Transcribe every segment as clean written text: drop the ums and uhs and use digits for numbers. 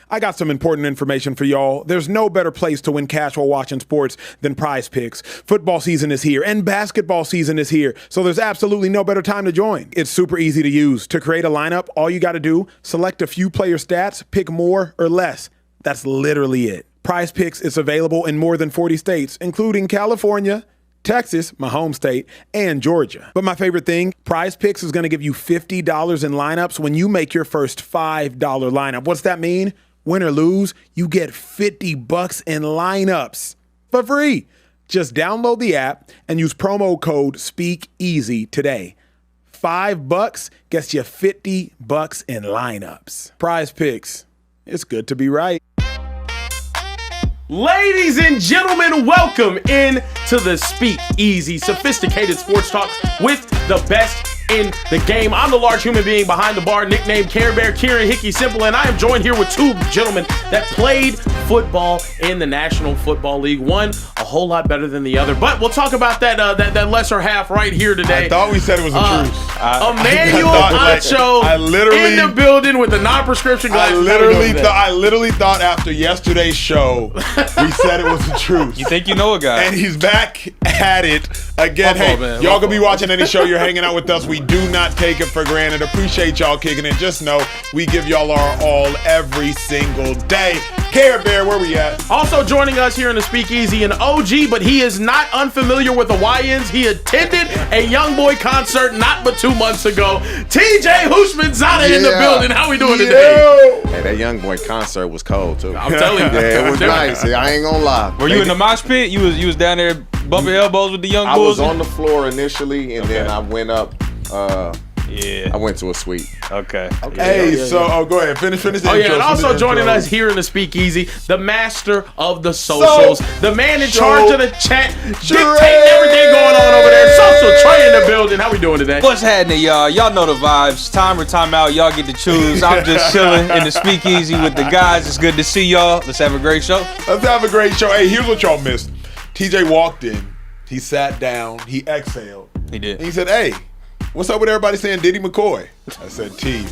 I got some important information for y'all. There's no better place to win cash while watching sports than PrizePicks. Football season is here and basketball season is here, so there's absolutely no better time to join. It's super easy to use. To create a lineup, all you got to do, select a few player stats, pick more or less. That's literally it. PrizePicks is available in more than 40 states, including California, Texas, my home state, and Georgia. But my favorite thing, PrizePicks is going to give you $50 in lineups when you make your first $5 lineup. What's that mean? Win or lose, you get $50 in lineups for free. Just download the app and use promo code SpeakEasy today. $5 gets you $50 in lineups. PrizePicks. It's good to be right. Ladies and gentlemen, welcome in to the Speakeasy, sophisticated sports talk with the best in the game. I'm the large human being behind the bar, nicknamed Care Bear, Kieran Hickey Simple, and I am joined here with two gentlemen that played football in the National Football League. One a whole lot better than the other, but we'll talk about that lesser half right here today. I thought we said it was a truce. Emmanuel Acho in the building with the non-prescription glasses. I literally thought after yesterday's show we said it was a truce. You think you know a guy? And he's back at it again. Y'all could be watching any show. You're hanging out with us. We do not take it for granted. Appreciate y'all kicking it. Just know we give y'all our all every single day. Care Bear, where we at? Also joining us here in the Speakeasy, an OG, but he is not unfamiliar with the YNs. He attended a YoungBoy concert not but 2 months ago. TJ Hushmanzada in the building. How we doing today? Hey, that YoungBoy concert was cold too. I'm telling you. Yeah, it was nice. I ain't gonna lie. Were you in the mosh pit? You was down there bumping elbows with the young bulls? I was on the floor initially, and then I went up. I went to a suite. Okay. Go ahead. Finish the intro. And also joining us here in the Speakeasy, the master of the socials, the man in charge of the chat, dictating everything going on over there. Social Trey in the building. How we doing today? What's happening, y'all? Y'all know the vibes. Time or time out, y'all get to choose. I'm just chilling in the Speakeasy with the guys. It's good to see y'all. Let's have a great show. Hey, here's what y'all missed. TJ walked in. He sat down. He exhaled. He did. And he said, hey, what's up with everybody saying Diddy McCoy? I said, T,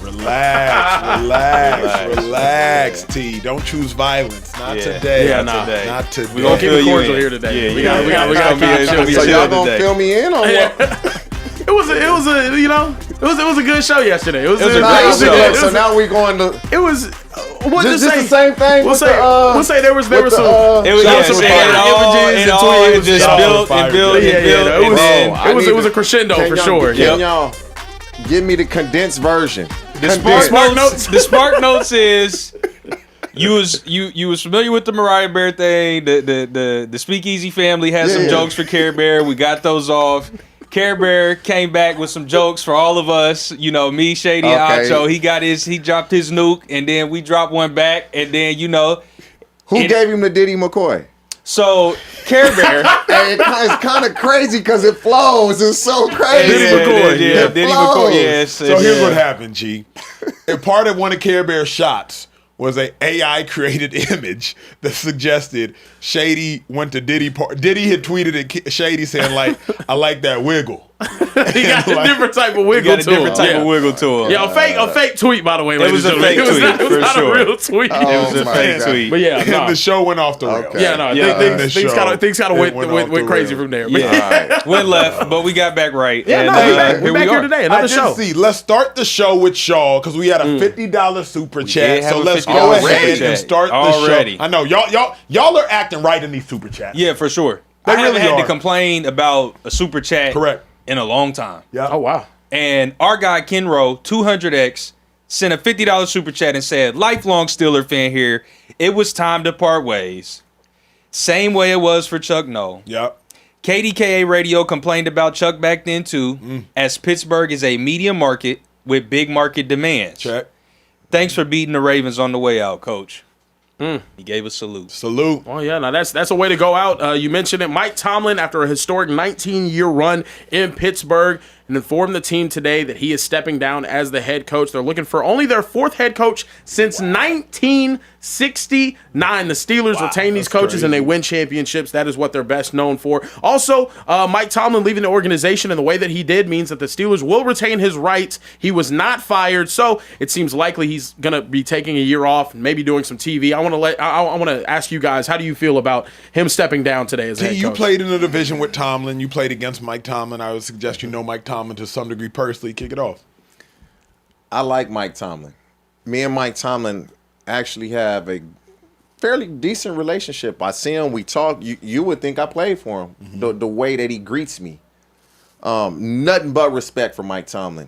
relax, T. Don't choose violence. Not today. Not today. We're going to keep it cordial here today. We got to So y'all gonna fill me in on what? It was a good show yesterday. It was a Nice. great show. So now we going to. It was Just the same thing. We'll say there was some It was a crescendo for sure. Can y'all give me the condensed version? The Spark Notes is you was familiar with the Mariah Bear thing. The Speakeasy family had some jokes for Care Bear. We got those off. Care Bear came back with some jokes for all of us. You know, me, Shady, and Acho. He dropped his nuke, and then we dropped one back, and then Who gave him the Diddy McCoy? So Care Bear, it's kind of crazy because it flows. It's so crazy. Diddy McCoy. Diddy McCoy. Yes. So here's what happened, G. And part of one of Care Bear's shots was a AI created image that suggested Shady went to Diddy. Diddy had tweeted at Shady saying I like that wiggle. He got a different type of wiggle to him. Yeah, a fake tweet, by the way. It was a fake tweet. It was not a real tweet. It was a fake tweet. But and the show went off the rails. Things kind of went crazy from there. Went left, but we got back right. We're back here today. Another show. Let's start the show with Shaw because we had a $50 super chat. So let's go ahead and start the show. I know y'all are acting right in these super chats. Yeah, for sure. I haven't had to complain about a super chat. Correct. In a long time. Yeah. Oh, wow. And our guy, Kenro, 200X, sent a $50 super chat and said, lifelong Steeler fan here. It was time to part ways. Same way it was for Chuck Noll. Yep. KDKA Radio complained about Chuck back then, too, as Pittsburgh is a medium market with big market demands. Check. Thanks for beating the Ravens on the way out, Coach. He gave a salute. Oh, yeah. Now, that's a way to go out. You mentioned it. Mike Tomlin, after a historic 19-year run in Pittsburgh, and informed the team today that he is stepping down as the head coach. They're looking for only their 4th head coach since 1969. The Steelers retain these coaches and they win championships. That is what they're best known for. Also, Mike Tomlin leaving the organization in the way that he did means that the Steelers will retain his rights. He was not fired, so it seems likely he's going to be taking a year off and maybe doing some TV. I want to ask you guys, how do you feel about him stepping down today as head coach? You played in a division with Tomlin. You played against Mike Tomlin. I would suggest you know Mike Tomlin to some degree personally. Kick it off. I like Mike Tomlin. Me and Mike Tomlin actually have a fairly decent relationship. I see him. We talk. You would think I played for him. Mm-hmm. The way that he greets me. Nothing but respect for Mike Tomlin.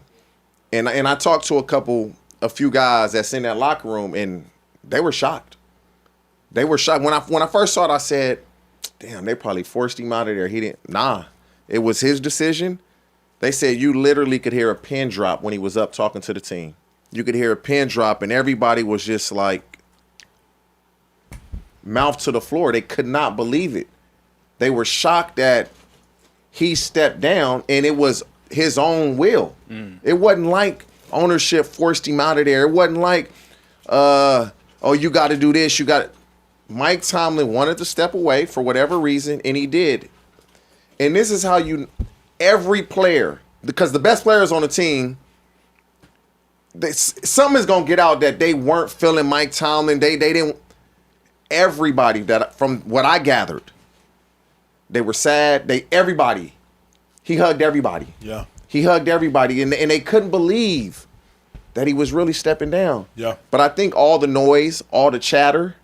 And I talked to a few guys that's in that locker room, and they were shocked. They were shocked. When I first saw it, I said, damn, they probably forced him out of there. He didn't. Nah, it was his decision. They said you literally could hear a pin drop when he was up talking to the team. You could hear a pin drop, and everybody was just like mouth to the floor. They could not believe it. They were shocked that he stepped down, and it was his own will. It wasn't like ownership forced him out of there. It wasn't like, oh, you got to do this. Mike Tomlin wanted to step away for whatever reason, and he did. And this is how every player, because the best players on the team, something is going to get out that they weren't feeling Mike Tomlin. They didn't. Everybody that, from what I gathered, they were sad. Everybody. He hugged everybody. Yeah. He hugged everybody, and they couldn't believe that he was really stepping down. Yeah. But I think all the noise, all the chatter,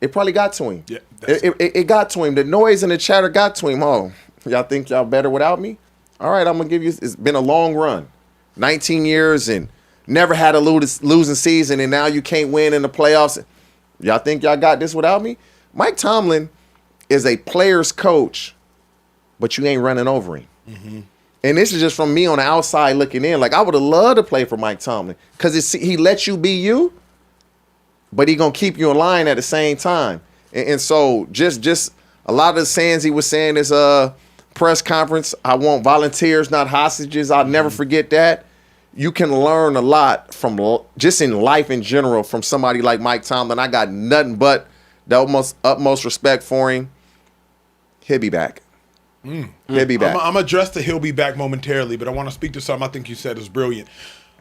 it probably got to him. Yeah. It got to him. The noise and the chatter got to him. Oh, y'all think y'all better without me? All right, I'm going to give you, it's been a long run. 19 years and never had a losing season, and now you can't win in the playoffs. Y'all think y'all got this without me? Mike Tomlin is a player's coach, but you ain't running over him. Mm-hmm. And this is just from me on the outside looking in. Like, I would have loved to play for Mike Tomlin because he lets you be you, but he going to keep you in line at the same time. And so just a lot of the sayings he was saying is press conference, I want volunteers, not hostages. I'll never forget that. You can learn a lot from just in life in general from somebody like Mike Tomlin. I got nothing but the utmost respect for him. He'll be back. He'll be back. I'm addressed to he'll be back momentarily, but I want to speak to something I think you said is brilliant.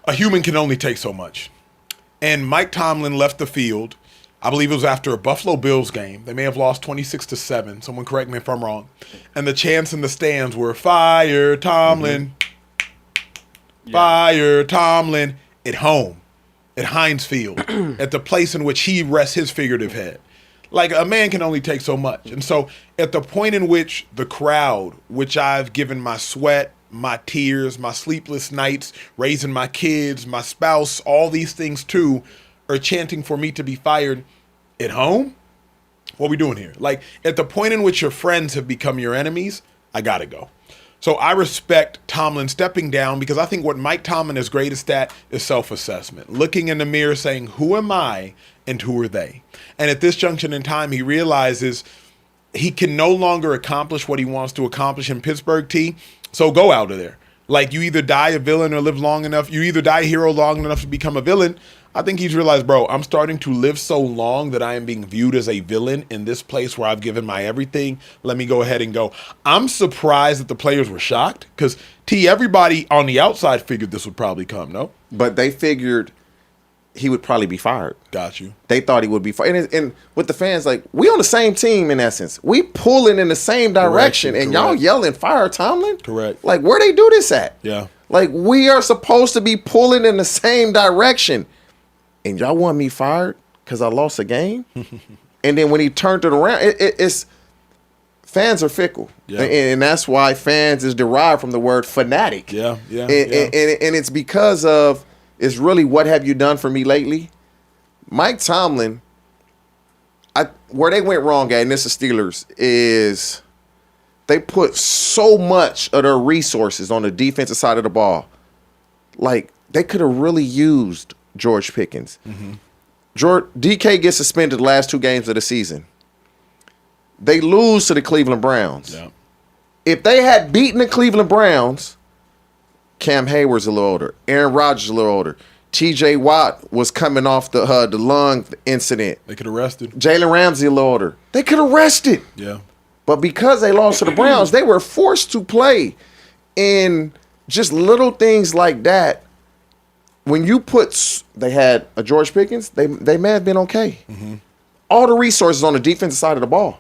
A human can only take so much. And Mike Tomlin left the field. I believe it was after a Buffalo Bills game. They may have lost 26-7. Someone correct me if I'm wrong. And the chants in the stands were, "Fire Tomlin, fire Tomlin," at home, at Heinz Field, at the place in which he rests his figurative head. Like, a man can only take so much. And so at the point in which the crowd, which I've given my sweat, my tears, my sleepless nights, raising my kids, my spouse, all these things too, are chanting for me to be fired at home, what are we doing here? Like, at the point in which your friends have become your enemies, I gotta go. So I respect Tomlin stepping down because I think what Mike Tomlin is greatest at is self-assessment. Looking in the mirror saying, who am I and who are they? And at this junction in time, he realizes he can no longer accomplish what he wants to accomplish in Pittsburgh, T. So go out of there. Like, you either die a villain or live long enough. You either die a hero long enough to become a villain. I think he's realized, bro, I'm starting to live so long that I am being viewed as a villain in this place where I've given my everything. Let me go ahead and go. I'm surprised that the players were shocked because, T, everybody on the outside figured this would probably come, no? But they figured he would probably be fired. Got you. They thought he would be fired. And with the fans, like, we on the same team in essence. We pulling in the same direction. And y'all yelling, fire Tomlin? Correct. Like, where they do this at? Yeah. Like, we are supposed to be pulling in the same direction. And y'all want me fired because I lost a game? And then when he turned it around, it's fans are fickle. Yeah. And that's why fans is derived from the word fanatic. Yeah. And it's because of, it's really, what have you done for me lately? Mike Tomlin, where they went wrong at, and this is Steelers, is they put so much of their resources on the defensive side of the ball. Like, they could have really used George Pickens. Mm-hmm. DK gets suspended the last 2 games of the season. They lose to the Cleveland Browns. Yeah. If they had beaten the Cleveland Browns, Cam Hayward's a little older. Aaron Rodgers a little older. T.J. Watt was coming off the lung incident. They could have rested. Jalen Ramsey a little older. They could have rested. Yeah. But because they lost to the Browns, they were forced to play. And just little things like that, when you they had a George Pickens, they may have been okay. Mm-hmm. All the resources on the defensive side of the ball.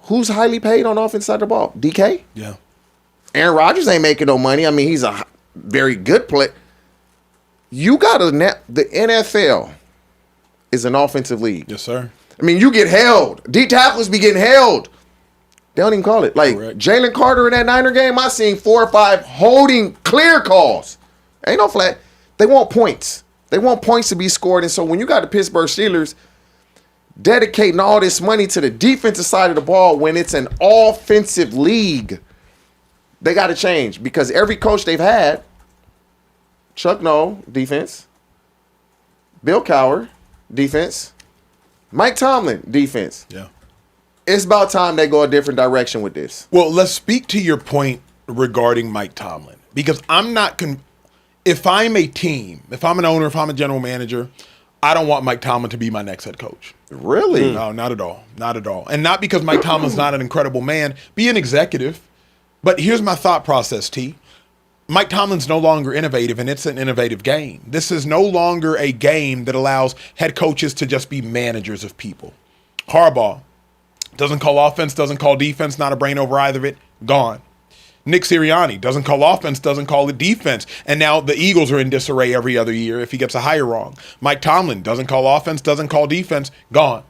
Who's highly paid on the offensive side of the ball? DK? Yeah. Aaron Rodgers ain't making no money. I mean, he's a very good player. You got the NFL is an offensive league. Yes, sir. I mean, you get held. D tackles be getting held. They don't even call it. Like Jalen Carter in that Niner game, I seen 4 or 5 holding clear calls. Ain't no flag. They want points. They want points to be scored. And so when you got the Pittsburgh Steelers dedicating all this money to the defensive side of the ball when it's an offensive league, they got to change because every coach they've had, Chuck Noll, defense. Bill Cowher, defense. Mike Tomlin, defense. Yeah. It's about time they go a different direction with this. Well, let's speak to your point regarding Mike Tomlin because I'm not if I'm a team, if I'm an owner, if I'm a general manager, I don't want Mike Tomlin to be my next head coach. Really? No, not at all. Not at all. And not because Mike Tomlin's not an incredible man. Be an executive. But here's my thought process, T. Mike Tomlin's no longer innovative, and it's an innovative game. This is no longer a game that allows head coaches to just be managers of people. Harbaugh doesn't call offense, doesn't call defense, not a brain over either of it, gone. Nick Sirianni doesn't call offense, doesn't call the defense, and now the Eagles are in disarray every other year if he gets a hire wrong. Mike Tomlin doesn't call offense, doesn't call defense, gone.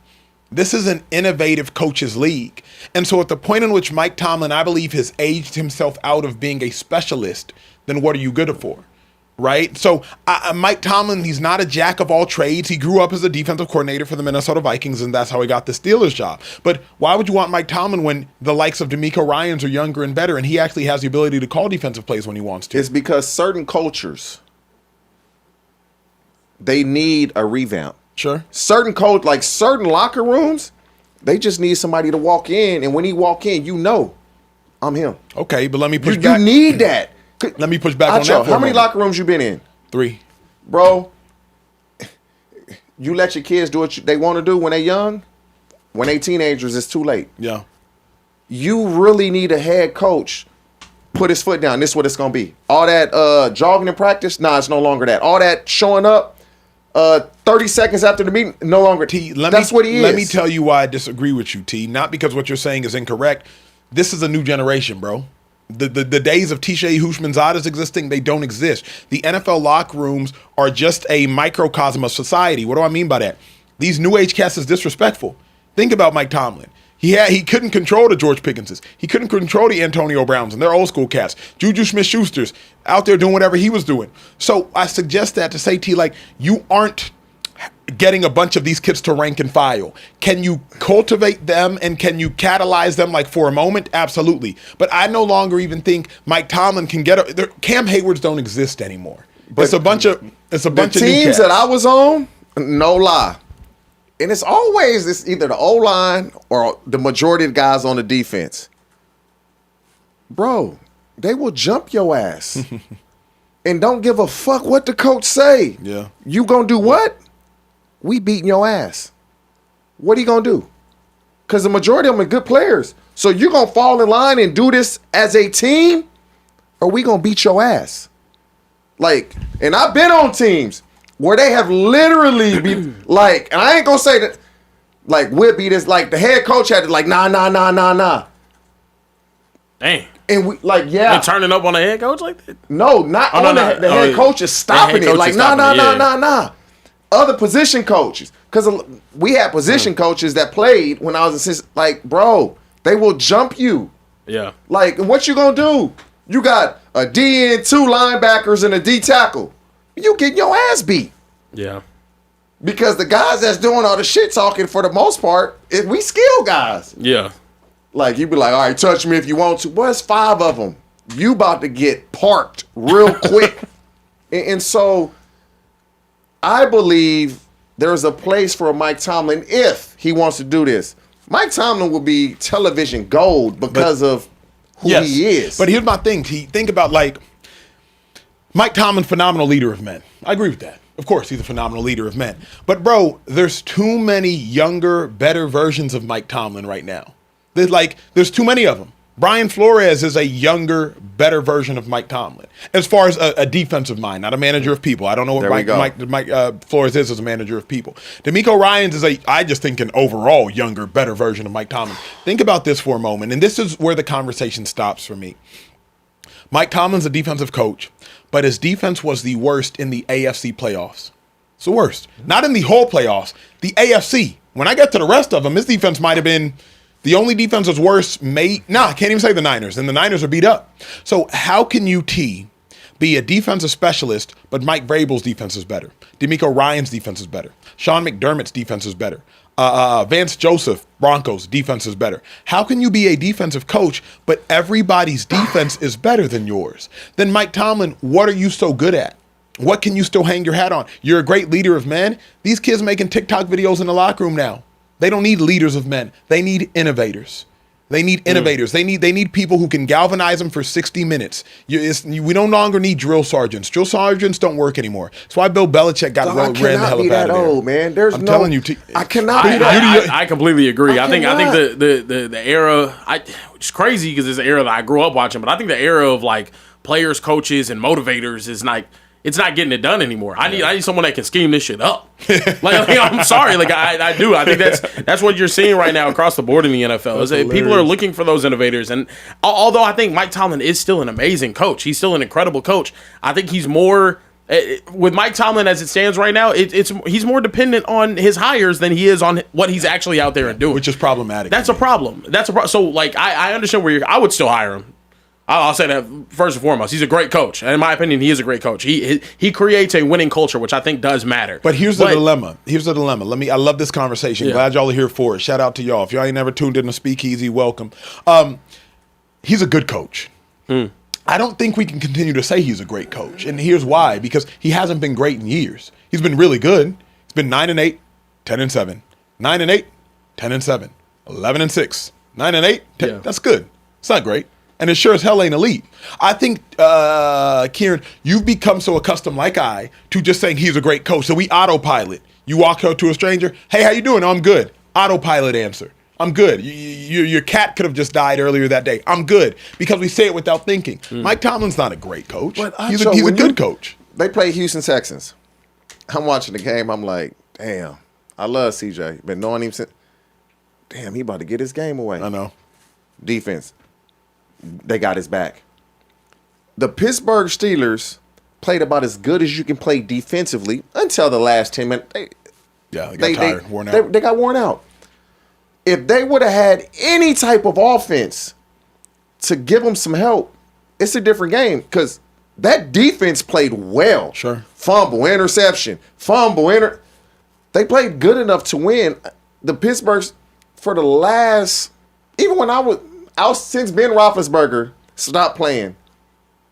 This is an innovative coaches league. And so at the point in which Mike Tomlin, I believe, has aged himself out of being a specialist, then what are you good for? Right? So Mike Tomlin, he's not a jack of all trades. He grew up as a defensive coordinator for the Minnesota Vikings, and that's how he got the Steelers job. But why would you want Mike Tomlin when the likes of DeMeco Ryans are younger and better, and he actually has the ability to call defensive plays when he wants to? It's because certain cultures, they need a revamp. Sure. Certain locker rooms, they just need somebody to walk in, and when he walk in, you know, I'm him. Okay, but let me push back. You need that. Let me push back Acho, on that for how many locker rooms you been in? 3. Bro, you let your kids do what they want to do when they're young. When they teenagers, it's too late. Yeah. You really need a head coach. Put his foot down. This is what it's going to be. All that jogging in practice, it's no longer that. All that showing up 30 seconds after the meeting, no longer. That's what he is. Let me tell you why I disagree with you, T. Not because what you're saying is incorrect. This is a new generation, bro. The days of T.J. Hushmanzadas existing, they don't exist. The NFL locker rooms are just a microcosm of society. What do I mean by that? These new age cats is disrespectful. Think about Mike Tomlin. He couldn't control the George Pickenses. He couldn't control the Antonio Browns, and they're old school cats. Juju Smith-Schuster's out there doing whatever he was doing. So I suggest that to say, T, like, you aren't getting a bunch of these kids to rank and file. Can you cultivate them and can you catalyze them like for a moment? Absolutely. But I no longer even think Mike Tomlin can Cam Haywards don't exist anymore. But it's a bunch of teams that I was on, no lie. And it's always either the O-line or the majority of the guys on the defense. Bro, they will jump your ass. And don't give a fuck what the coach say. Yeah. You gonna do what? We beating your ass. What are you going to do? Because the majority of them are good players. So you're going to fall in line and do this as a team, or we going to beat your ass? Like, and I've been on teams where they have literally been like, and I ain't going to say that, like, we'll beat this, like, the head coach had to, like, nah. Dang. And we, like, yeah. They turning up on the head coach like that? No, not on the head coach is stopping it. Like, nah. Other position coaches, because we had position coaches that played when I was assistant. Like, bro, they will jump you. Yeah. Like, and what you gonna do? You got a D and 2 linebackers and a D tackle. You getting your ass beat. Yeah. Because the guys that's doing all the shit talking for the most part, we skill guys. Yeah. Like, you be like, all right, touch me if you want to. Boy, it's 5 of them. You about to get parked real quick. and so I believe there's a place for Mike Tomlin if he wants to do this. Mike Tomlin will be television gold because of who he is. But here's my thing. Think about, like, Mike Tomlin, phenomenal leader of men. I agree with that. Of course, he's a phenomenal leader of men. But, bro, there's too many younger, better versions of Mike Tomlin right now. There's too many of them. Brian Flores is a younger, better version of Mike Tomlin. As far as a defensive mind, not a manager of people. I don't know what Mike Flores is as a manager of people. DeMeco Ryans is I just think an overall younger, better version of Mike Tomlin. Think about this for a moment, and this is where the conversation stops for me. Mike Tomlin's a defensive coach, but his defense was the worst in the AFC playoffs. It's the worst. Not in the whole playoffs, the AFC. When I get to the rest of them, his defense might have been the only defense that's worse. I can't even say the Niners, and the Niners are beat up. So how can you, be a defensive specialist, but Mike Vrabel's defense is better? DeMeco Ryans' defense is better. Sean McDermott's defense is better. Vance Joseph, Broncos, defense is better. How can you be a defensive coach, but everybody's defense is better than yours? Then Mike Tomlin, what are you so good at? What can you still hang your hat on? You're a great leader of men. These kids making TikTok videos in the locker room now. They don't need leaders of men. They need innovators. They need innovators. They need people who can galvanize them for 60 minutes. We no longer need drill sergeants. Drill sergeants don't work anymore. That's why Bill Belichick got ran the hell up out of there. Old, man. I'm telling you, I cannot be that. I completely agree. I think the era, it's crazy because it's an era that I grew up watching, but I think the era of like players, coaches, and motivators is like, it's not getting it done anymore. I need someone that can scheme this shit up. I'm sorry. I do. I think that's what you're seeing right now across the board in the NFL. Is that people are looking for those innovators. And although I think Mike Tomlin is still an amazing coach, he's still an incredible coach. I think he's more with Mike Tomlin as it stands right now. He's more dependent on his hires than he is on what he's actually out there and doing, which is problematic. That's a problem. So I understand where I would still hire him. I'll say that first and foremost. He's a great coach. And in my opinion, he is a great coach. He creates a winning culture, which I think does matter. But here's the dilemma. I love this conversation. Yeah. Glad y'all are here for it. Shout out to y'all. If y'all ain't never tuned in to Speakeasy, welcome. He's a good coach. I don't think we can continue to say he's a great coach. And here's why. Because he hasn't been great in years. He's been really good. He's been 9-8, 10-7. 9-8, 10-7. 11-6. 9-8, 10. Yeah. That's good. It's not great. And it sure as hell ain't elite. I think, Kieran, you've become so accustomed, like I, to just saying he's a great coach. So we autopilot. You walk up to a stranger, hey, how you doing? Oh, I'm good. Autopilot answer. I'm good. Your cat could have just died earlier that day. I'm good. Because we say it without thinking. Mike Tomlin's not a great coach. He's a good coach. They play Houston Texans. I'm watching the game. I'm like, damn, I love CJ. Been knowing him since. Damn, he about to get his game away. I know. Defense. They got his back. The Pittsburgh Steelers played about as good as you can play defensively until the last 10 minutes. They got tired, worn out. They got worn out. If they would have had any type of offense to give them some help, it's a different game because that defense played well. Sure. Fumble, interception, They played good enough to win. The Pittsburghs, for the last, even when I was out since Ben Roethlisberger stopped playing,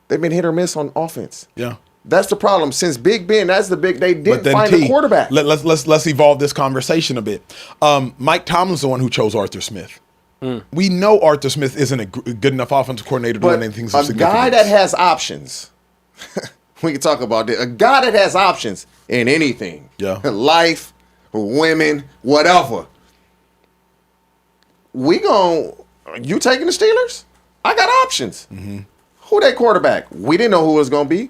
they've been hit or miss on offense. Yeah. That's the problem. Since Big Ben, they didn't find a quarterback. Let's evolve this conversation a bit. Mike Tomlin's the one who chose Arthur Smith. We know Arthur Smith isn't a good enough offensive coordinator to do anything of significance. A guy that has options, we can talk about this. A guy that has options in anything. Yeah. Life, women, whatever. You taking the Steelers? I got options. Mm-hmm. Who that quarterback? We didn't know who it was going to be.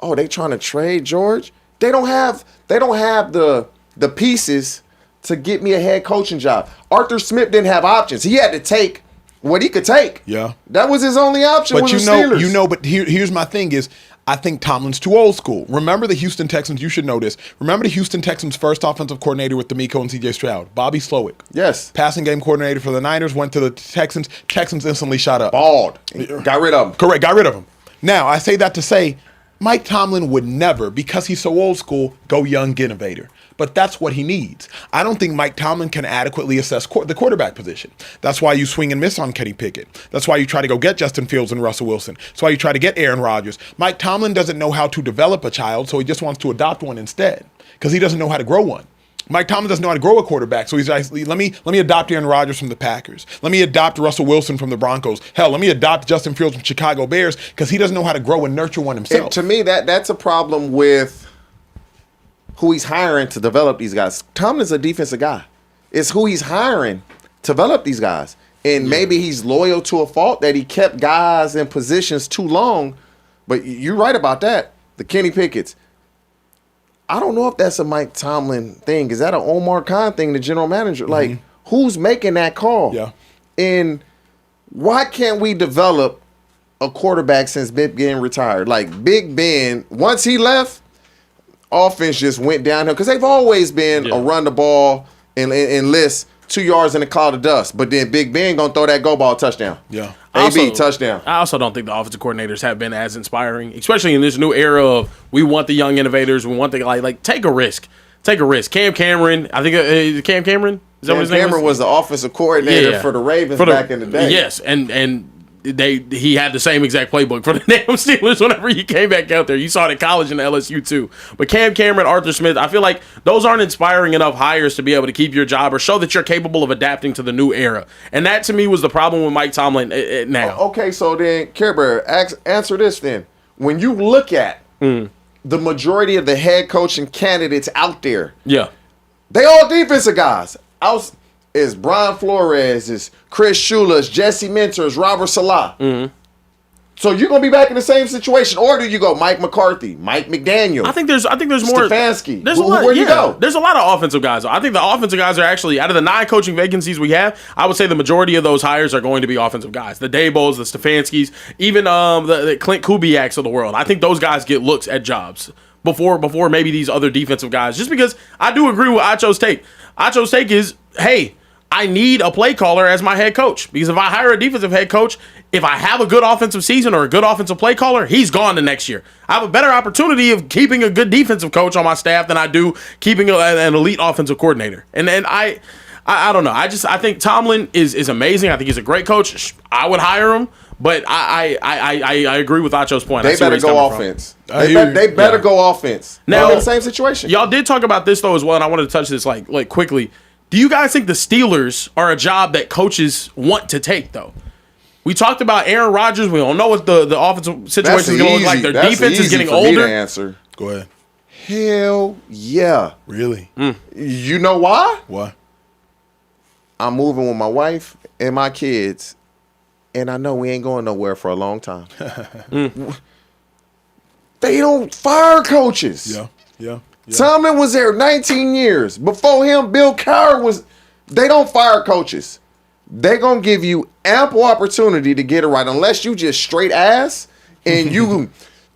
Oh, they trying to trade George? They don't have the pieces to get me a head coaching job. Arthur Smith didn't have options. He had to take what he could take. Yeah. That was his only option. But but here's my thing is, I think Tomlin's too old school. Remember the Houston Texans, you should know this. Remember the Houston Texans' first offensive coordinator with DeMeco and C.J. Stroud? Bobby Slowick. Yes. Passing game coordinator for the Niners, went to the Texans. Texans instantly shot up. Balled. Got rid of him. Correct, got rid of him. Now, I say that to say, Mike Tomlin would never, because he's so old school, go young innovator. But that's what he needs. I don't think Mike Tomlin can adequately assess the quarterback position. That's why you swing and miss on Kenny Pickett. That's why you try to go get Justin Fields and Russell Wilson. That's why you try to get Aaron Rodgers. Mike Tomlin doesn't know how to develop a child, so he just wants to adopt one instead because he doesn't know how to grow one. Mike Tomlin doesn't know how to grow a quarterback, so he's actually let me adopt Aaron Rodgers from the Packers. Let me adopt Russell Wilson from the Broncos. Hell, let me adopt Justin Fields from Chicago Bears because he doesn't know how to grow and nurture one himself. And to me, that's a problem with who he's hiring to develop these guys. Tomlin's a defensive guy. It's who he's hiring to develop these guys. And maybe he's loyal to a fault that he kept guys in positions too long. But you're right about that. The Kenny Pickett's. I don't know if that's a Mike Tomlin thing. Is that an Omar Khan thing, the general manager? Like, who's making that call? Yeah. And why can't we develop a quarterback since Big Ben retired? Like, Big Ben, once he left, offense just went downhill. Because they've always been a run the ball and list 2 yards in a cloud of dust. But then Big Ben going to throw that go ball touchdown. Yeah. AB, touchdown. I also don't think the offensive coordinators have been as inspiring, especially in this new era of we want the young innovators. We want the like take a risk. Take a risk. Cam Cameron, I think Cam Cameron? Is that what his name Cameron was the offensive coordinator for the Ravens back in the day. Yes, and he had the same exact playbook for the damn Steelers whenever he came back out there. You saw it in college and LSU too. But Cam Cameron, Arthur Smith, I feel like those aren't inspiring enough hires to be able to keep your job or show that you're capable of adapting to the new era. And that to me was the problem with Mike Tomlin now. Okay, so then, Care Bear, answer this then. When you look at the majority of the head coaching candidates out there, they all defensive guys. Is Brian Flores, is Chris Shula, is Jesse Minter, is Robert Salah. So you're gonna be back in the same situation, or do you go Mike McCarthy, Mike McDaniel? I think there's more. Stefanski. There's a lot. Where you go? There's a lot of offensive guys. I think the offensive guys are actually out of the 9 coaching vacancies we have. I would say the majority of those hires are going to be offensive guys. The Daybos, the Stefanskis, even the Clint Kubiaks of the world. I think those guys get looks at jobs before maybe these other defensive guys. Just because I do agree with Acho's take. Acho's take is, hey, I need a play caller as my head coach, because if I hire a defensive head coach, if I have a good offensive season or a good offensive play caller, he's gone the next year. I have a better opportunity of keeping a good defensive coach on my staff than I do keeping an elite offensive coordinator. And I don't know. I think Tomlin is amazing. I think he's a great coach. I would hire him, but I agree with Acho's point. They better go offense. They better go offense. Now, in the same situation. Y'all did talk about this though as well, and I wanted to touch this like quickly. Do you guys think the Steelers are a job that coaches want to take, though? We talked about Aaron Rodgers. We don't know what the offensive situation is going to look like. Their defense is getting older. Me to answer. Go ahead. Hell yeah. Really? You know why? Why? I'm moving with my wife and my kids, and I know we ain't going nowhere for a long time. They don't fire coaches. Yeah. Tomlin was there 19 years. Before him, Bill Cowher was. They don't fire coaches. They're going to give you ample opportunity to get it right, unless you just straight ass and you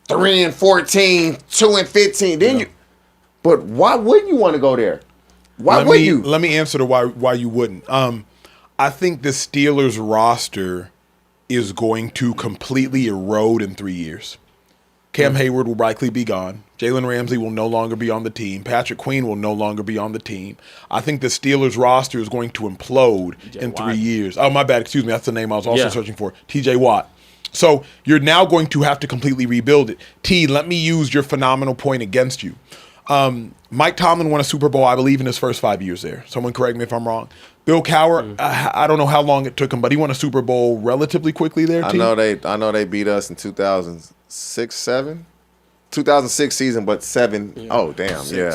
3-14, 2-15. Then you. But why wouldn't you want to go there? Why would you? Let me answer to why you wouldn't. I think the Steelers roster is going to completely erode in 3 years. Cam Hayward will likely be gone. Jalen Ramsey will no longer be on the team. Patrick Queen will no longer be on the team. I think the Steelers roster is going to implode in 3 years. Oh, my bad. Excuse me. That's the name I was also searching for. TJ Watt. So you're now going to have to completely rebuild it. T, let me use your phenomenal point against you. Mike Tomlin won a Super Bowl, I believe, in his first 5 years there. Someone correct me if I'm wrong. Bill Cowher, I don't know how long it took him, but he won a Super Bowl relatively quickly there, T. I know they beat us in 2006, 7? 2006 season, but 7. Yeah. Oh, damn. Yeah.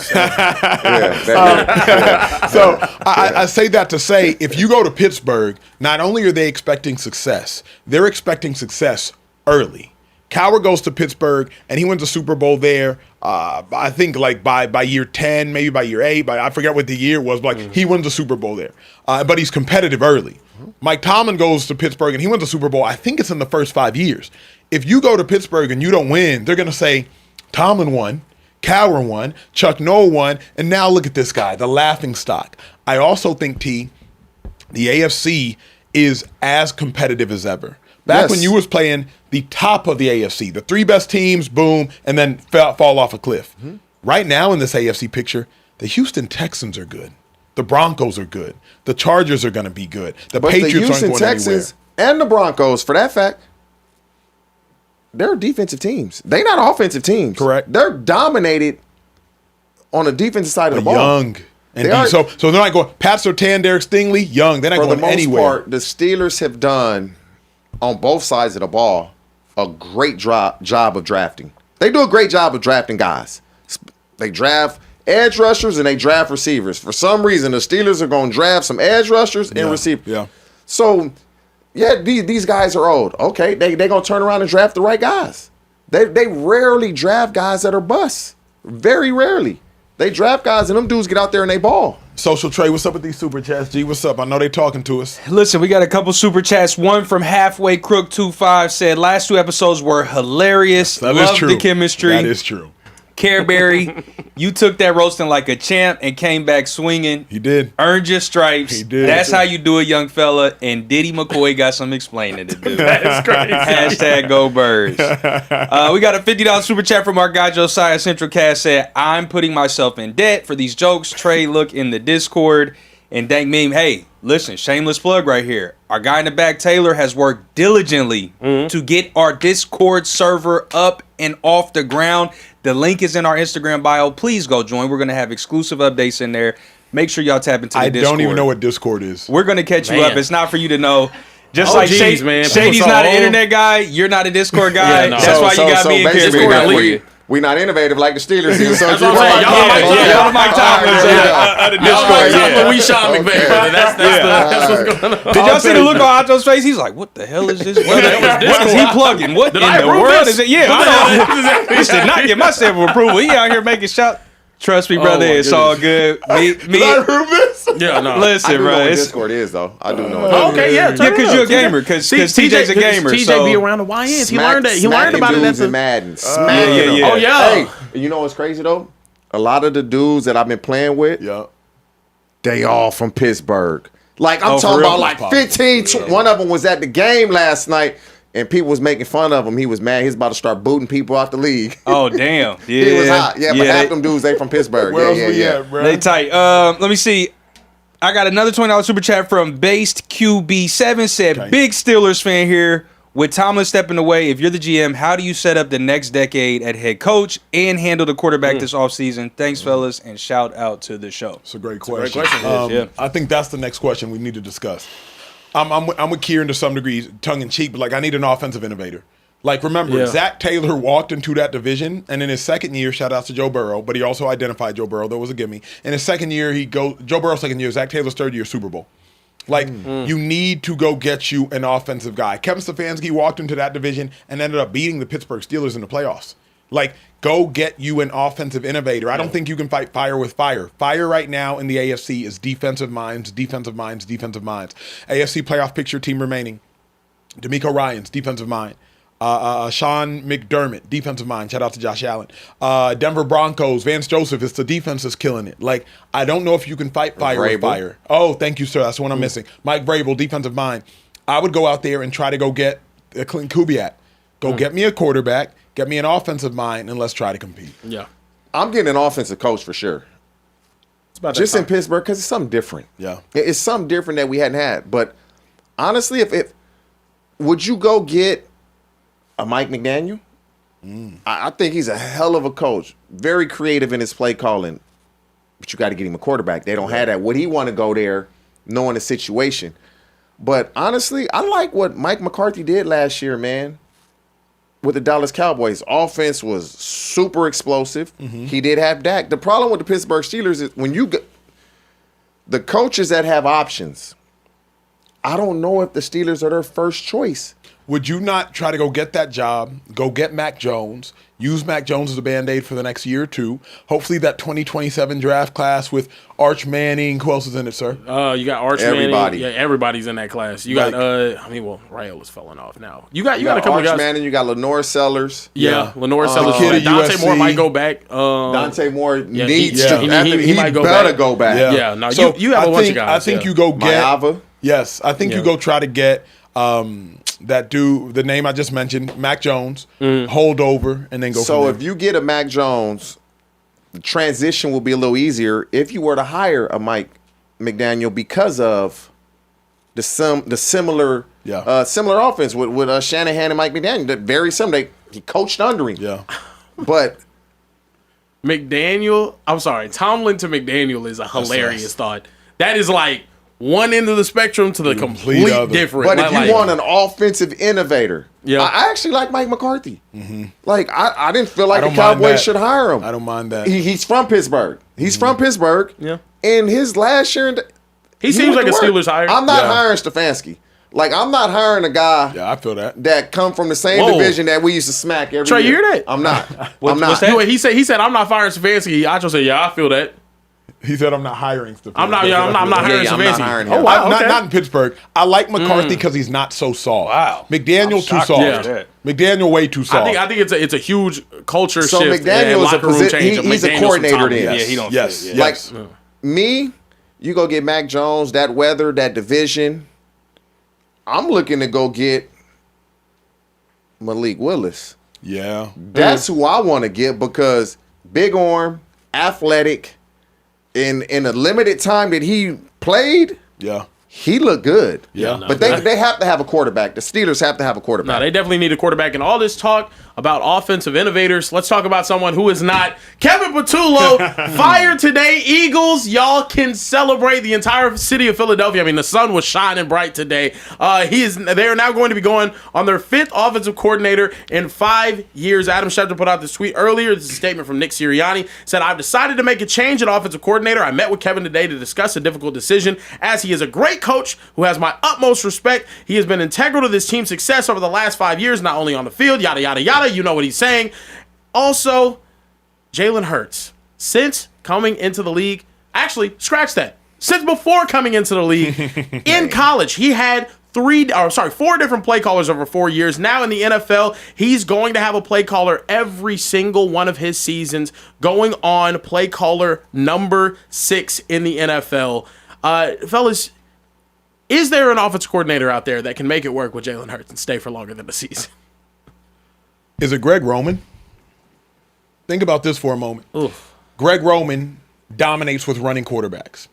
So I say that to say, if you go to Pittsburgh, not only are they expecting success, they're expecting success early. Cowher goes to Pittsburgh, and he wins a Super Bowl there. I think like by year 10, maybe by year 8. I forget what the year was, but he wins a Super Bowl there. But he's competitive early. Mike Tomlin goes to Pittsburgh, and he wins a Super Bowl. I think it's in the first 5 years. If you go to Pittsburgh and you don't win, they're going to say, Tomlin won, Cowher won, Chuck Noll won, and now look at this guy, the laughingstock. I also think, T, the AFC is as competitive as ever. Back when you was playing the top of the AFC, the 3 best teams, boom, and then fall off a cliff. Right now in this AFC picture, the Houston Texans are good. The Broncos are good. The Chargers are going to be good. But Patriots aren't going Texans anywhere. And the Broncos, for that fact, they're defensive teams. They're not offensive teams. Correct. They're dominated on the defensive side of the ball. Indeed. So they're not going. Pat Surtain, Derek Stingley, young. They're not For going the most anywhere. part, the Steelers have done on both sides of the ball a great job of drafting. They do a great job of drafting guys. They draft edge rushers and they draft receivers. For some reason, the Steelers are going to draft some edge rushers and receivers. Yeah. So, yeah, these guys are old. Okay, they going to turn around and draft the right guys. They rarely draft guys that are busts. Very rarely. They draft guys and them dudes get out there and they ball. Social Trade, what's up with these super chats? G, what's up? I know they talking to us. Listen, we got a couple super chats. One from Halfway Crook 25 said, last 2 episodes were hilarious. That Love is true. the chemistry. That is true. Care Berry, you took that roasting like a champ and came back swinging. He did. Earned your stripes. He did. That's how you do it, young fella. And Diddy McCoy got some explaining to do. That's crazy. Hashtag go birds. We got a $50 super chat from our guy Josiah Central Cast said, I'm putting myself in debt for these jokes. Trey, look in the Discord. And Dank Meme, hey, listen, shameless plug right here. Our guy in the back, Taylor, has worked diligently to get our Discord server up and off the ground. The link is in our Instagram bio. Please go join. We're going to have exclusive updates in there. Make sure y'all tap into the Discord. I don't even know what Discord is. We're going to catch you Man. up. It's not for you to know. Just Oh, like geez, man. Shady's People not so an old. internet guy. You're not a Discord guy. Yeah, no. That's why you got me and Care basically, Bear we- for you. we not innovative like the Steelers is. So That's what I'm saying. Y'all the Mike Tomlins of the Y'all Discord. like Yeah. talking we Sean McVay, Okay. brother. That's what's going on. Did y'all see the look on Acho's face? He's like, "What the hell is this? What is he plugging? What Did in I the approve world this? is it?" Yeah, I know. This did not get my stamp of approval. He out here making shots. Trust me, brother. my It's all good. Me. Yeah, no. I Listen, do know bro. what It's, Discord is, though. I do know. Oh, okay, yeah. yeah, because you're a gamer. Because TJ's a gamer. TJ So be around the YNs. He learned that. He learned about it. Dudes At in the, Madden. Smacking yeah, them. yeah. Oh yeah. Hey, you know what's crazy though? A lot of the dudes that I've been playing with, Yeah. they all from Pittsburgh. Like I'm Oh, for talking real? about like 15. One of them was at the game last night, and people was making fun of him. He was mad. He was about to start booting people out the league. oh damn. Yeah. He was hot. Yeah, but half they- them dudes they from Pittsburgh. Where else yeah, we yeah. at, bro? They tight. Let me see. I got another $20 super chat from Based QB7 said, Okay. big Steelers fan here. With Tomlin stepping away, if you're the GM, how do you set up the next decade at head coach and handle the quarterback this offseason? Thanks, fellas, and shout out to the show. It's a great question. Yeah. I think that's the next question we need to discuss. I'm with Kieran to some degree, tongue in cheek, but like I need an offensive innovator. Like remember, Yeah. Zach Taylor walked into that division, and in his second year, shout out to Joe Burrow, but he also identified Joe Burrow. That was a gimme. In his second year, Joe Burrow's second year, Zach Taylor's third year Super Bowl. Like you need to go get you an offensive guy. Kevin Stefanski walked into that division and ended up beating the Pittsburgh Steelers in the playoffs. Like, go get you an offensive innovator. I don't think you can fight fire with fire. Fire right now in the AFC is defensive minds, defensive minds, defensive minds. AFC playoff picture team remaining. D'Amico Ryans, defensive mind. Sean McDermott, defensive mind. Shout out to Josh Allen. Denver Broncos, Vance Joseph. It's the defense that's killing it. Like, I don't know if you can fight fire with Vrabel. fire. Oh, thank you, sir. That's the one I'm missing. Mike Vrabel, defensive mind. I would go out there and try to go get a Clint Kubiak. Go get me a quarterback, get me an offensive mind, and let's try to compete. Yeah. I'm getting an offensive coach for sure. It's about Just that in time. Pittsburgh because it's something different. Yeah. It's something different that we hadn't had. But honestly, if would you go get a Mike McDaniel? I think he's a hell of a coach. Very creative in his play calling. But you got to get him a quarterback. They don't have that. Would he want to go there knowing the situation? But honestly, I like what Mike McCarthy did last year, man, with the Dallas Cowboys. Offense was super explosive. He did have Dak. The problem with the Pittsburgh Steelers is when you get the coaches that have options, I don't know if the Steelers are their first choice. Would you not try to go get that job, go get Mac Jones, use Mac Jones as a Band-Aid for the next year or two? Hopefully that 2027 draft class with Arch Manning. Who else is in it, sir? You got Arch Everybody. Manning. Yeah, everybody's in that class. You Like- got Rayola's falling off now. You got a couple Arch of guys. Manning, you got Lenore Sellers. Yeah, Lenore Sellers. kid at Dante USC. Moore might go back. Dante Moore yeah, needs he- to. yeah. he might go better back. go back. Yeah, no, you have a bunch of guys, I think yeah. you go get Maava. Yes, I think you Yeah. go try to get that dude, the name I just mentioned, Mac Jones, hold over, and then go. So from if you get a Mac Jones, the transition will be a little easier if you were to hire a Mike McDaniel because of the similar similar offense with Shanahan and Mike McDaniel. They're very similar. He coached under him. yeah, But Tomlin to McDaniel is a hilarious thought. That is like one end of the spectrum to the complete different. But if you want an offensive innovator, yeah. I actually like Mike McCarthy. Mm-hmm. Like, I didn't feel like the Cowboys should hire him. I don't mind that. He's from Pittsburgh. He's from Pittsburgh. Yeah. And his last year, he seems like a Steelers hire. I'm not hiring Stefanski. Like, I'm not hiring a guy. Yeah, I feel that come from the same division that we used to smack every Trey, year. you hear that? I'm not. What's not. that? He said I'm not firing Stefanski. Acho said, yeah, I feel that. He said, I'm not hiring Stefanski. I'm not hiring Stefanski. I'm not hiring him. Oh, wow, okay. Not in Pittsburgh. I like McCarthy because he's not so soft. Wow. McDaniel's too soft. Yeah. McDaniel way too soft. I think it's a huge culture So shift. McDaniel is locker room change. he's a coordinator then. Yeah, he don't Yes. fit. Yes. Like, me, you go get Mac Jones, that weather, that division. I'm looking to go get Malik Willis. Yeah. That's who I want to get because big arm, athletic, in a limited time that he played, Yeah. he looked good. Yeah. But they have to have a quarterback. The Steelers have to have a quarterback. No, they definitely need a quarterback. And all this talk about offensive innovators, let's talk about someone who is not. Kevin Patullo fired today. Eagles, y'all can celebrate. The entire city of Philadelphia. I mean, the sun was shining bright today. They are now going to be going on their 5th offensive coordinator in 5 years. Adam Schefter put out this tweet earlier. This is a statement from Nick Sirianni. Said, I've decided to make a change at offensive coordinator. I met with Kevin today to discuss a difficult decision, as he is a great coach who has my utmost respect. He has been integral to this team's success over the last 5 years, not only on the field, yada, yada, yada. You know what he's saying. Also, Jalen Hurts, since coming into the league, actually, scratch that. Since before coming into the league, in college, he had 4 different play callers over 4 years. Now in the NFL, he's going to have a play caller every single one of his seasons, going on play caller number 6 in the NFL. Fellas, is there an offensive coordinator out there that can make it work with Jalen Hurts and stay for longer than a season? Is it Greg Roman? Think about this for a moment. Oof. Greg Roman dominates with running quarterbacks.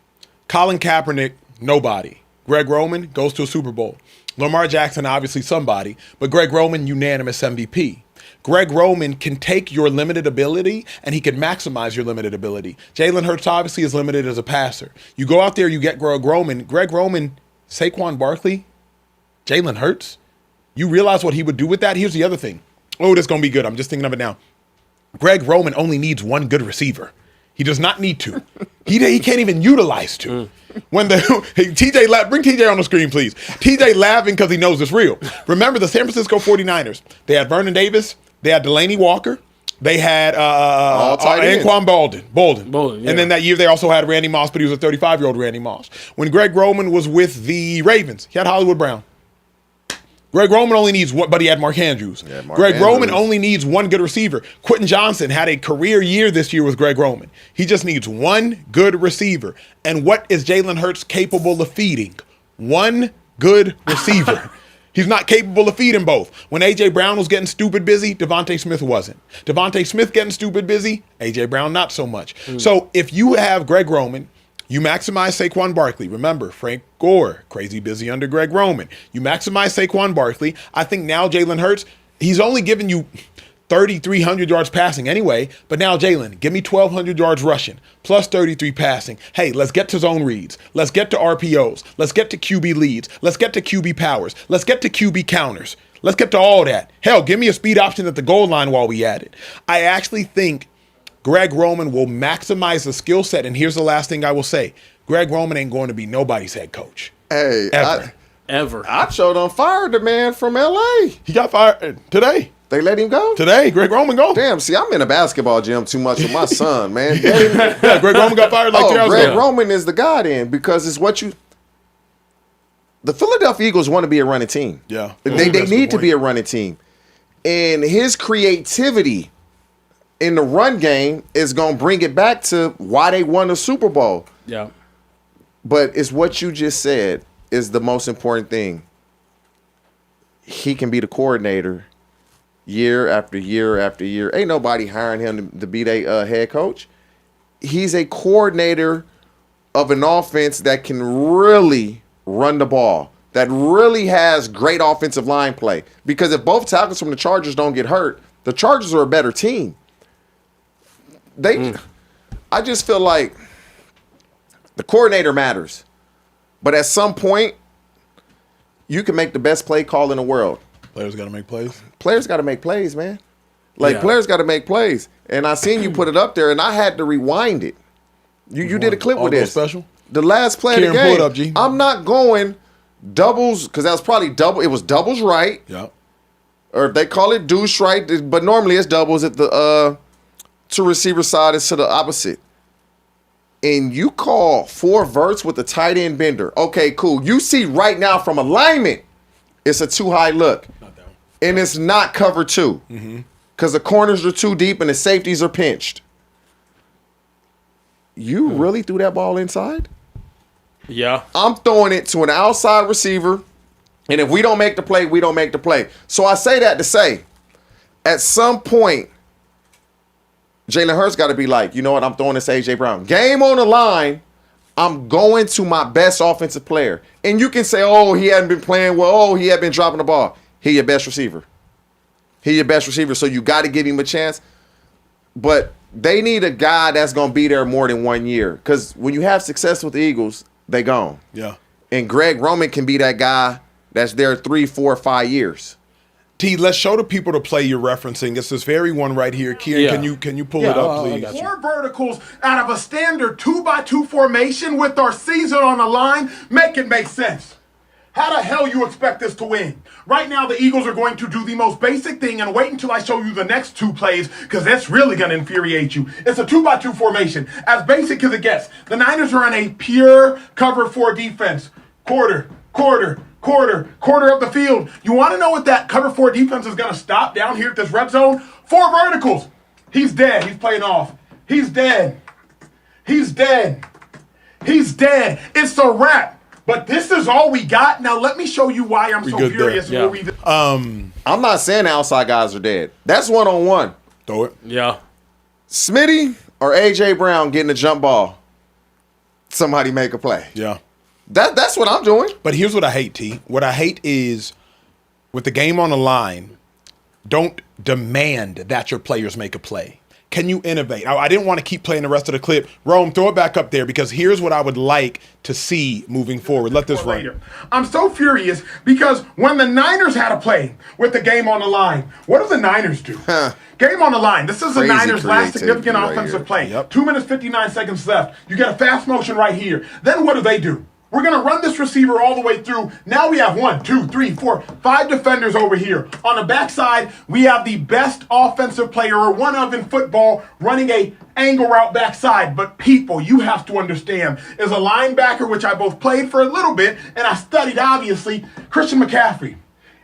Colin Kaepernick, nobody. Greg Roman goes to a Super Bowl. Lamar Jackson, obviously somebody, but Greg Roman, unanimous MVP. Greg Roman can take your limited ability and he can maximize your limited ability. Jalen Hurts obviously is limited as a passer. You go out there, you get Greg Roman, Saquon Barkley, Jalen Hurts. You realize what he would do with that? Here's the other thing. Oh, this is going to be good. I'm just thinking of it now. Greg Roman only needs one good receiver. He does not need two. He can't even utilize two. When bring TJ on the screen, please. TJ laughing because he knows it's real. Remember the San Francisco 49ers. They had Vernon Davis. They had Delaney Walker. They had Anquan Bolden. Yeah. And then that year they also had Randy Moss, but he was a 35-year-old Randy Moss. When Greg Roman was with the Ravens, he had Hollywood Brown. Greg Roman only needs one, but he had Mark Andrews. Yeah, Roman only needs one good receiver. Quentin Johnson had a career year this year with Greg Roman. He just needs one good receiver. And what is Jalen Hurts capable of feeding? One good receiver. He's not capable of feeding both. When A.J. Brown was getting stupid busy, Devontae Smith wasn't. Devontae Smith getting stupid busy, A.J. Brown not so much. So if you have Greg Roman, you maximize Saquon Barkley. Remember, Frank Gore, crazy busy under Greg Roman. You maximize Saquon Barkley. I think now Jalen Hurts, he's only giving you 3,300 yards passing anyway, but now Jalen, give me 1,200 yards rushing, plus 33 passing. Hey, let's get to zone reads. Let's get to RPOs. Let's get to QB leads. Let's get to QB powers. Let's get to QB counters. Let's get to all that. Hell, give me a speed option at the goal line while we at it. I actually think Greg Roman will maximize the skill set, and here's the last thing I will say. Greg Roman ain't going to be nobody's head coach. Hey, Ever. Acho done fired the man from L.A. He got fired today. They let him go? Today, Greg Roman go. Damn, see, I'm in a basketball gym too much with my son, man. Yeah, Greg Roman got fired like 2 hours ago. Greg Roman is the guy then, because it's what you... The Philadelphia Eagles want to be a running team. Yeah. They need to be a running team. And his creativity in the run game is going to bring it back to why they won the Super Bowl. Yeah. But it's what you just said is the most important thing. He can be the coordinator year after year after year. Ain't nobody hiring him to be their head coach. He's a coordinator of an offense that can really run the ball, that really has great offensive line play. Because if both tackles from the Chargers don't get hurt, the Chargers are a better team. I just feel like the coordinator matters. But at some point, you can make the best play call in the world. Players got to make plays. Players got to make plays, man. Players got to make plays. And I seen you put it up there, and I had to rewind it. You did a clip with this. Special? The last play Kieran, of the game. pull it up, G. I'm not going doubles, because that was probably double. It was doubles right. Yeah. Or if they call it douche right, but normally it's doubles at the to receiver side is to the opposite. And you call 4 verts with the tight end bender. Okay, cool. You see right now from alignment, it's a too high look. Not that one. And it's not cover 2. Because the corners are too deep and the safeties are pinched. You really threw that ball inside? Yeah. I'm throwing it to an outside receiver. And if we don't make the play, we don't make the play. So I say that to say, at some point, Jalen Hurts got to be like, you know what, I'm throwing this to A.J. Brown. Game on the line, I'm going to my best offensive player. And you can say, oh, he hadn't been playing well. Oh, he had been dropping the ball. He your best receiver. He your best receiver, so you got to give him a chance. But they need a guy that's going to be there more than 1 year. Because when you have success with the Eagles, they gone. Yeah. And Greg Roman can be that guy that's there 3, 4, 5 years. T, let's show the people the play you're referencing. It's this very one right here. Kieran, Yeah. can you pull it up, please? 4 verticals out of a standard 2x2 formation with our season on the line. Make it make sense. How the hell you expect this to win? Right now, the Eagles are going to do the most basic thing and wait until I show you the next 2 plays because that's really going to infuriate you. It's a 2x2 formation, as basic as it gets. The Niners are in a pure cover 4 defense. Quarter of the field. You want to know what that cover 4 defense is going to stop down here at this red zone? 4 verticals. He's dead. He's playing off. He's dead. He's dead. He's dead. It's a wrap. But this is all we got. Now let me show you why I'm so furious. Yeah. I'm not saying the outside guys are dead. That's one-on-one. Throw it. Yeah. Smitty or A.J. Brown getting a jump ball. Somebody make a play. Yeah. That's what I'm doing. But here's what I hate, T. What I hate is with the game on the line, don't demand that your players make a play. Can you innovate? I didn't want to keep playing the rest of the clip. Rome, throw it back up there because here's what I would like to see moving forward. Let this run. I'm so furious because when the Niners had a play with the game on the line, what do the Niners do? Game on the line. This is the Crazy Niners' last creativity significant right offensive here. play. Yep. 2 minutes, 59 seconds left. You get a fast motion right here. Then what do? We're going to run this receiver all the way through. Now we have 1, 2, 3, 4, 5 defenders over here. On the backside, we have the best offensive player, or one of in football, running a angle route backside. But people, you have to understand, as a linebacker, which I both played for a little bit, and I studied, obviously, Christian McCaffrey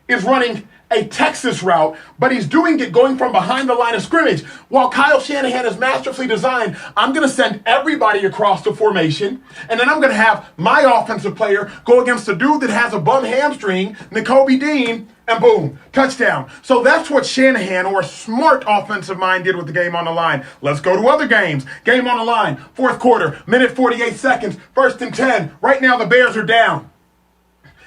is running a Texas route, but he's doing it going from behind the line of scrimmage. While Kyle Shanahan is masterfully designed, I'm going to send everybody across the formation, and then I'm going to have my offensive player go against a dude that has a bum hamstring, Nakobe Dean, and boom, touchdown. So that's what Shanahan, or a smart offensive mind, did with the game on the line. Let's go to other games. Game on the line, 4th quarter, minute 48 seconds, 1st and 10. Right now the Bears are down.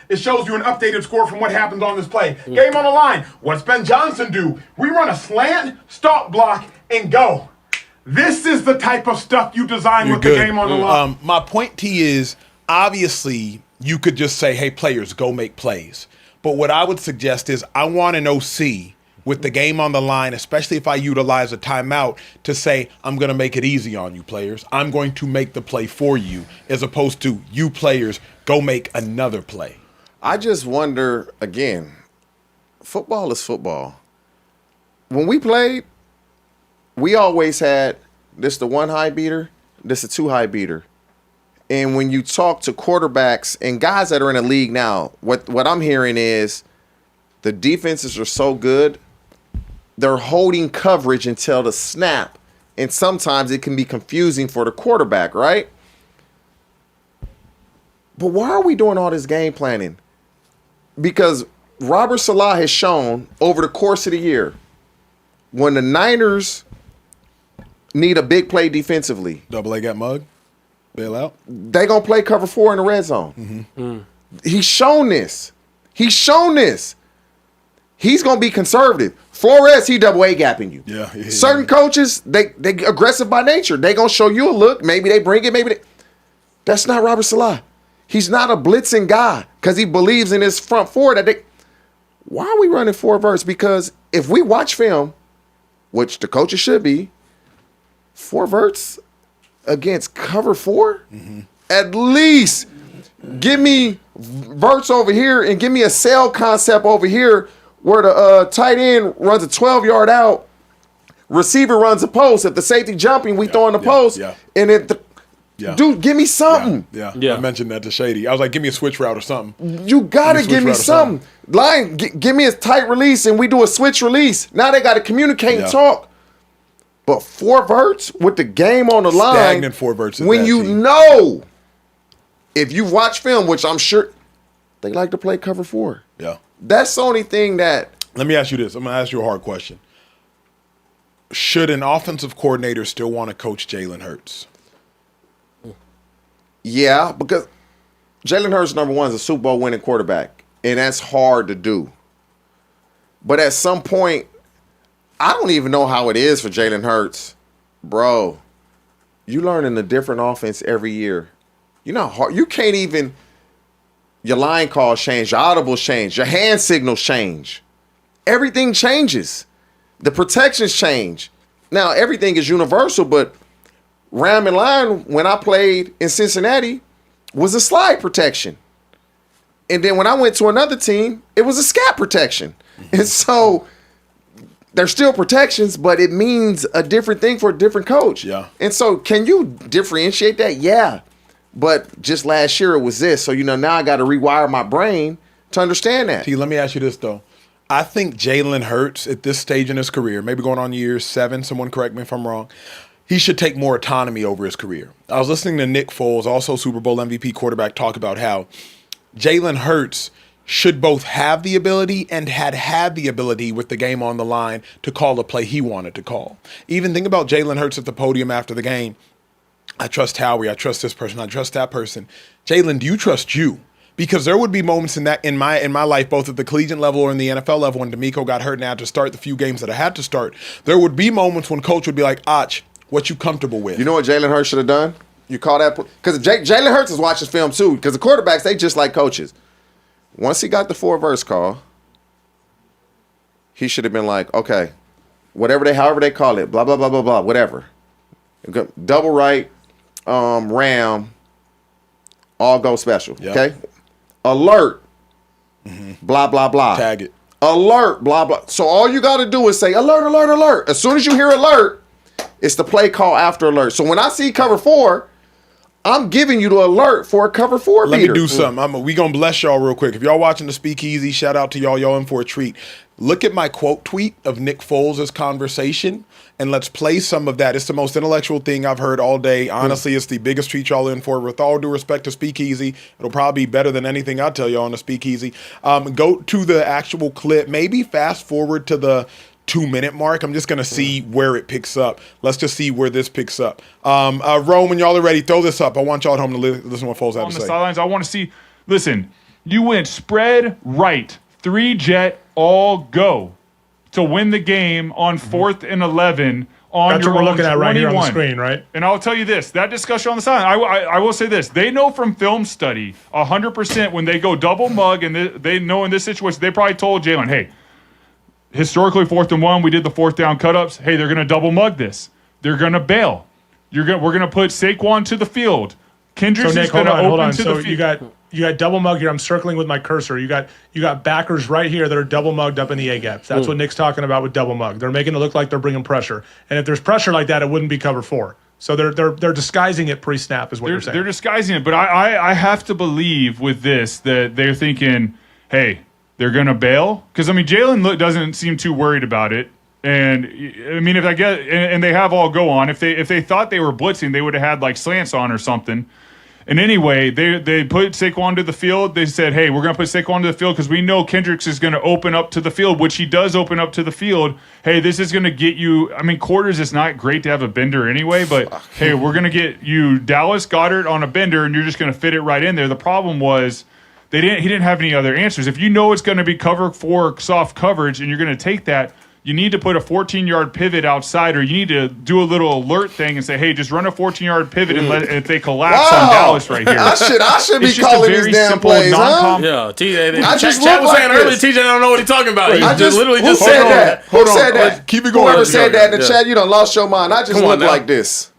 It shows you an updated score from what happened on this play. Game on the line. What's Ben Johnson do? We run a slant, stop block, and go. This is the type of stuff you design with the game on the line. My point, T, is obviously you could just say, hey, players, go make plays. But what I would suggest is I want an OC with the game on the line, especially if I utilize a timeout, to say, I'm going to make it easy on you, players. I'm going to make the play for you, as opposed to you players, go make another play. I just wonder, again, football is football. When we played, we always had this the 1 high beater, this the 2 high beater. And when you talk to quarterbacks and guys that are in the league now, what I'm hearing is the defenses are so good, they're holding coverage until the snap. And sometimes it can be confusing for the quarterback, right? But why are we doing all this game planning? Because Robert Salah has shown over the course of the year, when the Niners need a big play defensively, Double A got mug, bail out. they going to play cover 4 in the red zone. He's shown this. He's he's going to be conservative. Flores, he double A gapping you. Yeah. Certain coaches, they aggressive by nature. They going to show you a look. Maybe they bring it. That's not Robert Salah. He's not a blitzing guy because he believes in his front four. Why are we running 4 verts? Because if we watch film, which the coaches should be, 4 verts against cover 4, at least give me verts over here and give me a sail concept over here where the tight end runs a 12-yard out, receiver runs a post. If the safety jumping, we throw in the post. Yeah. And if dude, give me something. Yeah. I mentioned that to Shady. I was like, give me a switch route or something. You gotta give me something. Line, give me a tight release and we do a switch release. Now they gotta communicate and talk. But 4 verts with the game on the line. Stagnant 4 verts. When you know, if you watch film, which I'm sure they like to play cover 4. Yeah. That's the only thing that. Let me ask you this. I'm going to ask you a hard question. Should an offensive coordinator still want to coach Jalen Hurts? Yeah, because Jalen Hurts, number 1, is a Super Bowl winning quarterback, and that's hard to do. But at some point, I don't even know how it is for Jalen Hurts. Bro, you learning a different offense every year. You know how hard, you can't even, your line calls change, your audibles change, your hand signals change. Everything changes. The protections change. Now, everything is universal, but ram and line, when I played in Cincinnati, was a slide protection. And then when I went to another team, it was a scat protection. And so there's still protections, but it means a different thing for a different coach. Yeah. And so can you differentiate that? Yeah. But just last year it was this. So, now I got to rewire my brain to understand that. See, let me ask you this, though. I think Jalen Hurts at this stage in his career, maybe going on year 7, someone correct me if I'm wrong, he should take more autonomy over his career. I was listening to Nick Foles, also Super Bowl MVP quarterback, talk about how Jalen Hurts should both have the ability and had the ability with the game on the line to call a play he wanted to call. Even think about Jalen Hurts at the podium after the game. I trust Howie. I trust this person. I trust that person. Jalen, do you trust you? Because there would be moments in my life, both at the collegiate level or in the NFL level, when D'Amico got hurt and I had to start the few games that I had to start. There would be moments when coach would be like, Ach, what you comfortable with? You know what Jalen Hurts should have done? You call that because Jalen Hurts is watching film too. Because the quarterbacks, they just like coaches. Once he got the 4 verse call, he should have been like, okay, however they call it, blah blah blah blah blah, whatever. Double right, ram, all go special. Yep. Okay, alert, blah blah blah. Tag it. Alert, blah blah. So all you got to do is say alert, alert, alert. As soon as you hear alert, it's the play call after alert. So when I see cover 4, I'm giving you the alert for a cover 4 Let beater. me do something. We going to bless y'all real quick. If y'all watching the Speakeasy, shout out to y'all. Y'all in for a treat. Look at my quote tweet of Nick Foles' conversation, and let's play some of that. It's the most intellectual thing I've heard all day. Honestly, it's the biggest treat y'all in for. With all due respect to Speakeasy, it'll probably be better than anything I tell y'all on the Speakeasy. Go to the actual clip. Maybe fast forward to the 2-minute mark. I'm just going to see where it picks up. Let's just see where this picks up. Rome, when y'all are ready, throw this up. I want y'all at home to listen to what Foles have to say. On the sidelines, I want to see, listen, you went spread right, 3-jet, all go to win the game on 4th and 11 on That's your what we're own looking at right here on the 21. screen, right? And I'll tell you this, that discussion on the sideline, I will say this, they know from film study 100% when they go double mug and they know in this situation, they probably told Jalen, hey, historically 4th and 1, we did the 4th down cut-ups. Hey, they're going to double mug this. They're going to bail. We're going to put Saquon to the field. Kendricks is going to open to the field. You got double mug here. I'm circling with my cursor. You got backers right here that are double mugged up in the A gaps. That's what Nick's talking about with double mug. They're making it look like they're bringing pressure. And if there's pressure like that, it wouldn't be cover 4. So they're disguising it pre-snap is what you're saying. They're disguising it, but I have to believe with this that they're thinking, hey, they're going to bail? Because, I mean, Jalen doesn't seem too worried about it. And, I mean, if I get and they have all go on. If they thought they were blitzing, they would have had, like, slants on or something. And anyway, they put Saquon to the field. They said, hey, we're going to put Saquon to the field because we know Kendricks is going to open up to the field, which he does open up to the field. Hey, this is going to get you – I mean, quarters is not great to have a bender anyway, but, hey, we're going to get you Dallas Goedert on a bender, and you're just going to fit it right in there. The problem was He didn't have any other answers. If you know it's going to be cover 4 soft coverage and you're going to take that, you need to put a 14-yard pivot outside, or you need to do a little alert thing and say, hey, just run a 14-yard pivot and let if they collapse on Dallas right here. I should be It's just a calling very these damn simple, plays, huh? non-com- Yeah, TJ. I just Chad look was like saying earlier, this. TJ don't know what he's talking about. He I just literally who just said that? Who said that? Keep it going. Whoever Let's said go. that in the Yeah. chat, you done lost your mind. I just Come on look now. like this.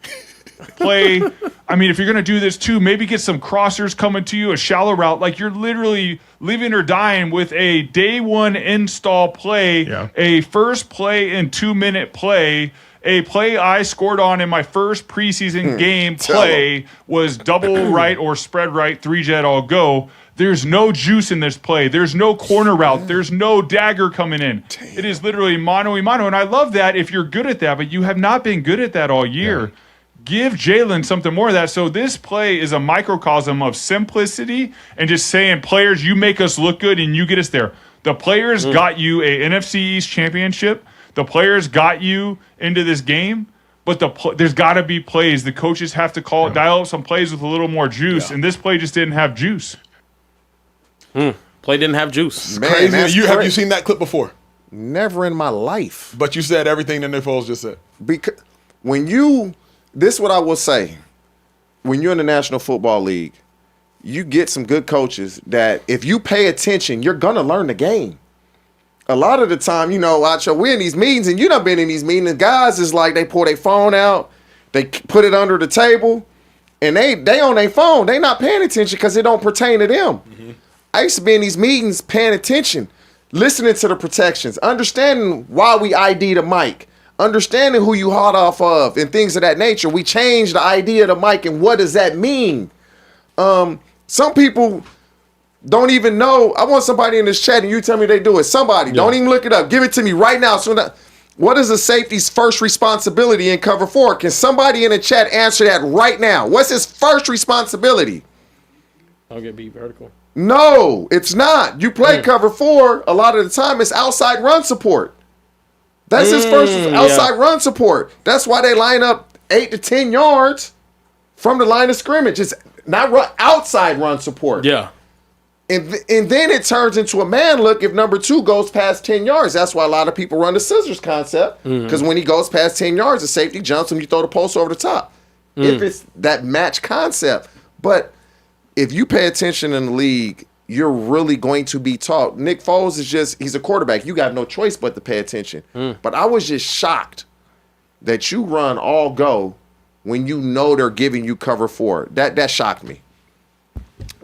Play. I mean, if you're going to do this too, maybe get some crossers coming to you, a shallow route. Like you're literally living or dying with a day 1 install play, a first play and 2-minute play. A play I scored on in my first preseason game play was double right or spread right, 3-jet all go. There's no juice in this play. There's no corner route. There's no dagger coming in. It is literally mano-a-mano. And I love that if you're good at that, but you have not been good at that all year. Yeah. Give Jalen something more of that. So this play is a microcosm of simplicity and just saying, players, you make us look good and you get us there. The players got you a NFC East championship. The players got you into this game. But there's got to be plays. The coaches have to dial up some plays with a little more juice. Yeah. And this play just didn't have juice. Play didn't have juice. Man, Crazy. that's Have you seen that clip before? Never in my life. But you said everything that Nick Foles just said. Because this is what I will say. When you're in the National Football League, you get some good coaches that if you pay attention, you're going to learn the game. A lot of the time, Acho, we're in these meetings, and you done been in these meetings, and guys is like they pull their phone out, they put it under the table, and they on their phone. They not paying attention because it don't pertain to them. Mm-hmm. I used to be in these meetings paying attention, listening to the protections, understanding why we ID the mic, understanding who you hot off of and things of that nature. We changed the idea of the mic and what does that mean? Some people don't even know. I want somebody in this chat and you tell me they do it. Somebody, don't even look it up. Give it to me right now. So what is a safety's first responsibility in cover 4? Can somebody in the chat answer that right now? What's his first responsibility? I'll get beat vertical. No, it's not. You play cover 4, a lot of the time it's outside run support. That's his first outside run support. That's why they line up 8 to 10 yards from the line of scrimmage. It's not outside run support. Yeah. And then it turns into a man look if number 2 goes past 10 yards. That's why a lot of people run the scissors concept. Because when he goes past 10 yards, the safety jumps and you throw the post over the top. If it's that match concept. But if you pay attention in the league, you're really going to be taught. Nick Foles he's a quarterback. You got no choice but to pay attention. But I was just shocked that you run all go when you know they're giving you cover 4. That shocked me.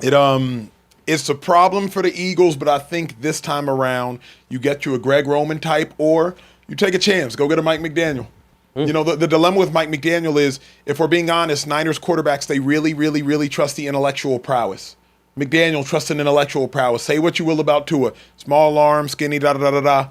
It's a problem for the Eagles, but I think this time around you get you a Greg Roman type or you take a chance. Go get a Mike McDaniel. The dilemma with Mike McDaniel is, if we're being honest, Niners quarterbacks, they really, really, really trust the intellectual prowess. McDaniel trusts in intellectual prowess. Say what you will about Tua. Small arm, skinny, da-da-da-da-da.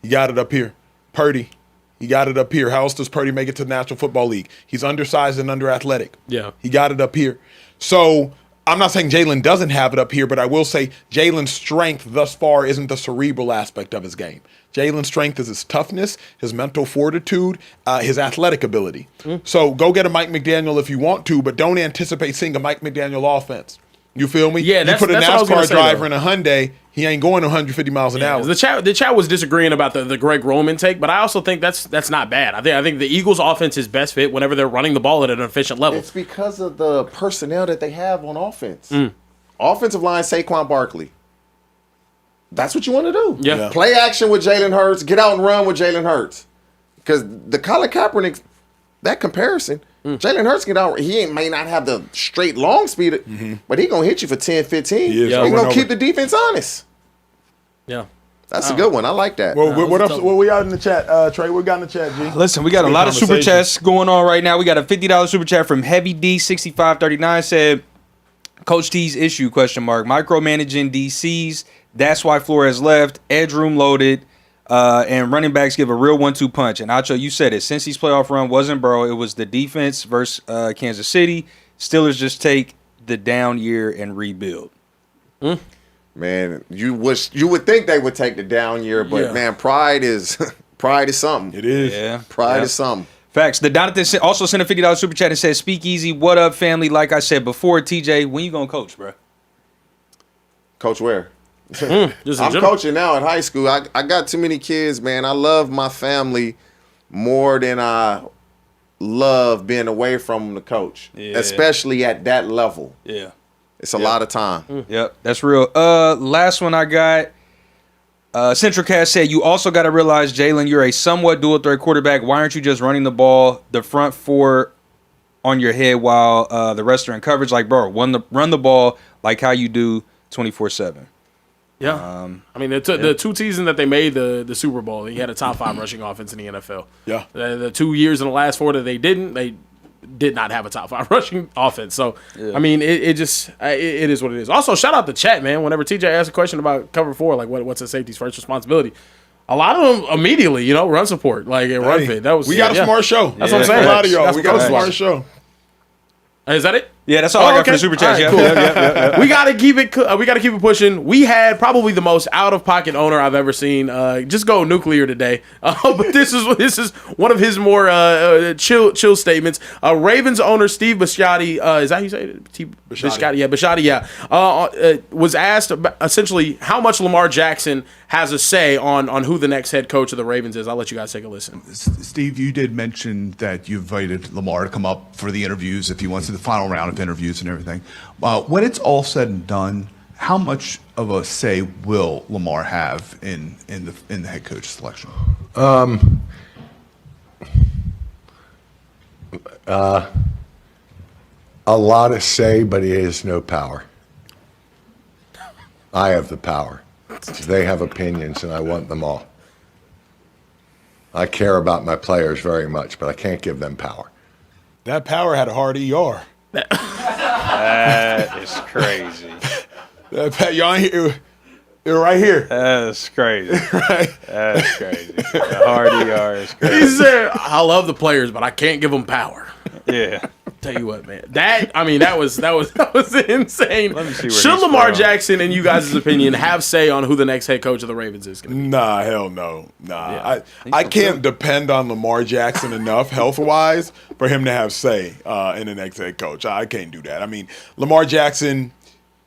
He got it up here. Purdy, he got it up here. How else does Purdy make it to the National Football League? He's undersized and underathletic. Yeah. He got it up here. So I'm not saying Jalen doesn't have it up here, but I will say Jalen's strength thus far isn't the cerebral aspect of his game. Jalen's strength is his toughness, his mental fortitude, his athletic ability. So go get a Mike McDaniel if you want to, but don't anticipate seeing a Mike McDaniel offense. You feel me? Yeah, you put a that's what I was gonna NASCAR say, driver though. in a Hyundai, he ain't going 150 miles an hour. The chat was disagreeing about the Greg Roman take, but I also think that's not bad. I think the Eagles' offense is best fit whenever they're running the ball at an efficient level. It's because of the personnel that they have on offense. Offensive line, Saquon Barkley. That's what you want to do. Yeah. Play action with Jalen Hurts. Get out and run with Jalen Hurts. Because the Colin Kaepernick, that comparison, Jalen Hurts get out. He may not have the straight long speed, but he going to hit you for 10, 15. He is. He's going to keep the defense honest. Yeah. That's a good one. I like that. Well, what we out in the chat, Trey? What we got in the chat, G? Listen, we got a lot of super chats going on right now. We got a $50 super chat from Heavy D6539 said, Coach T's issue, ? Micromanaging DCs. That's why Flores left. Edge room loaded. And running backs give a real 1-2 punch. And Acho, you said it. Since his playoff run wasn't Burrow, it was the defense versus Kansas City. Steelers just take the down year and rebuild. Man, you would think they would take the down year, but man, pride is something. It is. Yeah. Pride is something. Facts. The Donathan also sent a $50 super chat and said, Speakeasy, what up, family? Like I said before, TJ, when you going to coach, bro? Coach where? Just in I'm general. coaching now in high school. I got too many kids, man. I love my family more than I love being away from the coach, especially at that level. Yeah. It's a lot of time. Yep, that's real. Last one I got. Central Cast said, you also got to realize, Jalen, you're a somewhat dual threat quarterback. Why aren't you just running the ball, the front four on your head while the rest are in coverage? Like, bro, run the ball like how you do 24/7. Yeah. I mean, the two seasons that they made the Super Bowl, he had a top 5 rushing offense in the NFL. Yeah. The 2 years in the last 4 that they did not have a top 5 rushing offense. So, I mean, it is what it is. Also, shout out to chat, man. Whenever TJ asks a question about cover 4, like what's a safety's first responsibility, a lot of them immediately, run support, like run fit. We got a smart show. That's what I'm saying. A lot of y'all. We got a That's smart show. Is that it? Yeah, that's all I got okay. for the super chat. All right, cool. We gotta keep it. We gotta keep it pushing. We had probably the most out of pocket owner I've ever seen. Just go nuclear today. But this is one of his more chill statements. Ravens owner Steve Bisciotti, is that how you say it? Bisciotti. Yeah, Bisciotti. Yeah. Was asked about, essentially how much Lamar Jackson has a say on who the next head coach of the Ravens is. I'll let you guys take a listen. Steve, you did mention that you invited Lamar to come up for the interviews if he wants to the final round of interviews and everything. When it's all said and done, how much of a say will Lamar have in the head coach selection? A lot of say, but he has no power. I have the power. They have opinions, and I want them all. I care about my players very much, but I can't give them power. That power had a hard ER. That is crazy. Y'all ain't here. You're right here. That's crazy. Right. That's crazy. The hard ER is He crazy. said, "I love the players, but I can't give them power." Yeah. Tell you what, man. That was insane. Let me see where Should he's Lamar from. Jackson, in you guys' opinion, have say on who the next head coach of the Ravens is going to be? Nah, hell no. Nah. I can't depend on Lamar Jackson enough health-wise for him to have say in the next head coach. I can't do that. I mean, Lamar Jackson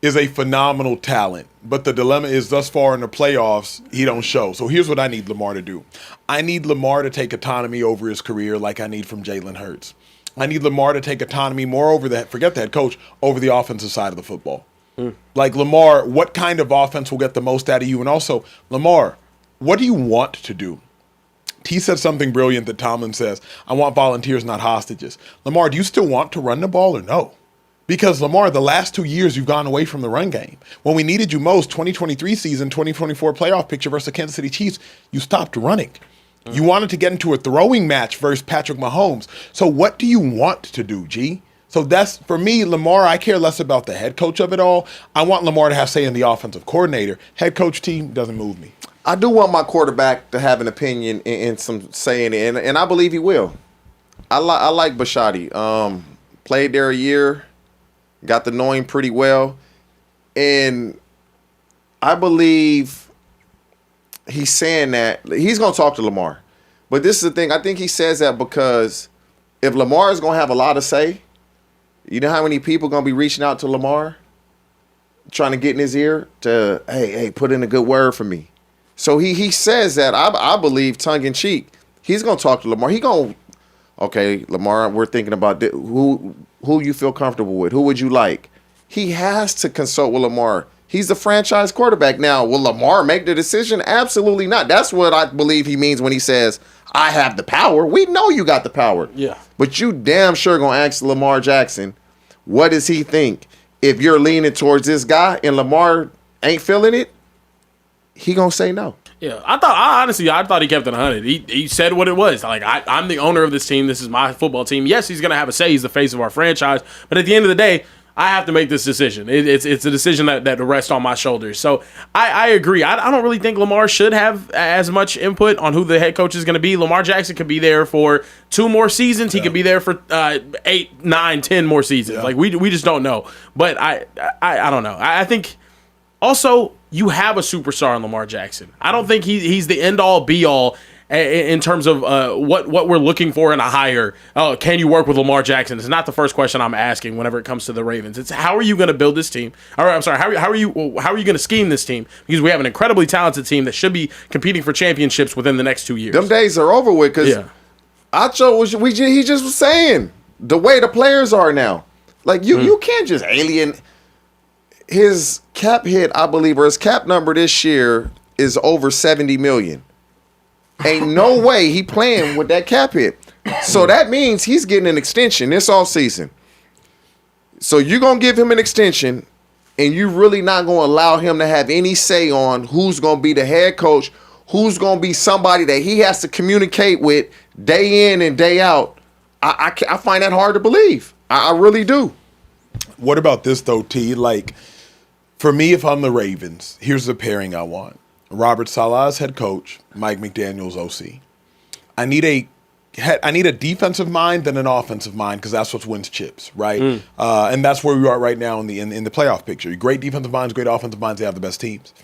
is a phenomenal talent, but the dilemma is thus far in the playoffs, he don't show. So here's what I need Lamar to do. I need Lamar to take autonomy over his career like I need from Jalen Hurts. I need Lamar to take autonomy more over that, forget the head coach, over the offensive side of the football. Like, Lamar, what kind of offense will get the most out of you? And also, Lamar, what do you want to do? T said something brilliant that Tomlin says, I want volunteers, not hostages. Lamar, do you still want to run the ball or no? Because, Lamar, the last 2 years you've gone away from the run game. When we needed you most, 2023 season, 2024 playoff picture versus the Kansas City Chiefs, you stopped running. You wanted to get into a throwing match versus Patrick Mahomes. So what do you want to do, G? So that's, for me, Lamar, I care less about the head coach of it all. I want Lamar to have say in the offensive coordinator. Head coach team doesn't move me. I do want my quarterback to have an opinion and some say in it, and I believe he will. I like Bisciotti. Played there a year, got to know him pretty well, and I believe he's saying that he's going to talk to Lamar. But this is the thing. I think he says that because if Lamar is going to have a lot of say, you know how many people going to be reaching out to Lamar, trying to get in his ear to, hey, put in a good word for me. So he says that, I believe, tongue-in-cheek. He's going to talk to Lamar. He going to, okay, Lamar, we're thinking about who you feel comfortable with. Who would you like? He has to consult with Lamar. He's the franchise quarterback. Now, will Lamar make the decision? Absolutely not. That's what I believe he means when he says, I have the power. We know you got the power. Yeah. But you damn sure going to ask Lamar Jackson, what does he think? If you're leaning towards this guy and Lamar ain't feeling it, he going to say no. Yeah, I thought he kept it 100. He said what it was. Like, I'm the owner of this team. This is my football team. Yes, he's going to have a say. He's the face of our franchise. But at the end of the day, I have to make this decision. It's a decision that rests on my shoulders. So I agree. I don't really think Lamar should have as much input on who the head coach is going to be. Lamar Jackson could be there for 2 more seasons. He could be there for 8, 9, 10 more seasons. Yeah. Like, we just don't know. But I don't know. I think also you have a superstar in Lamar Jackson. I don't think he's the end all be all. in terms of what we're looking for in a hire. Can you work with Lamar Jackson? It's not the first question I'm asking whenever it comes to the Ravens. It's how are you going to build this team? Or I'm sorry, how are you going to scheme this team? Because we have an incredibly talented team that should be competing for championships within the next 2 years. Them days are over with because Acho he just was saying the way the players are now. Like you can't just alien his cap hit, I believe, or his cap number this year is over 70 million. Ain't no way he playing with that cap hit. So that means he's getting an extension this offseason. So you're going to give him an extension, and you really not going to allow him to have any say on who's going to be the head coach, who's going to be somebody that he has to communicate with day in and day out. I find that hard to believe. I really do. What about this, though, T? Like, for me, if I'm the Ravens, here's the pairing I want. Robert Saleh's head coach, Mike McDaniel's OC. I need a defensive mind and an offensive mind because that's what wins chips, right? And that's where we are right now in the playoff picture. Great defensive minds, great offensive minds, they have the best teams.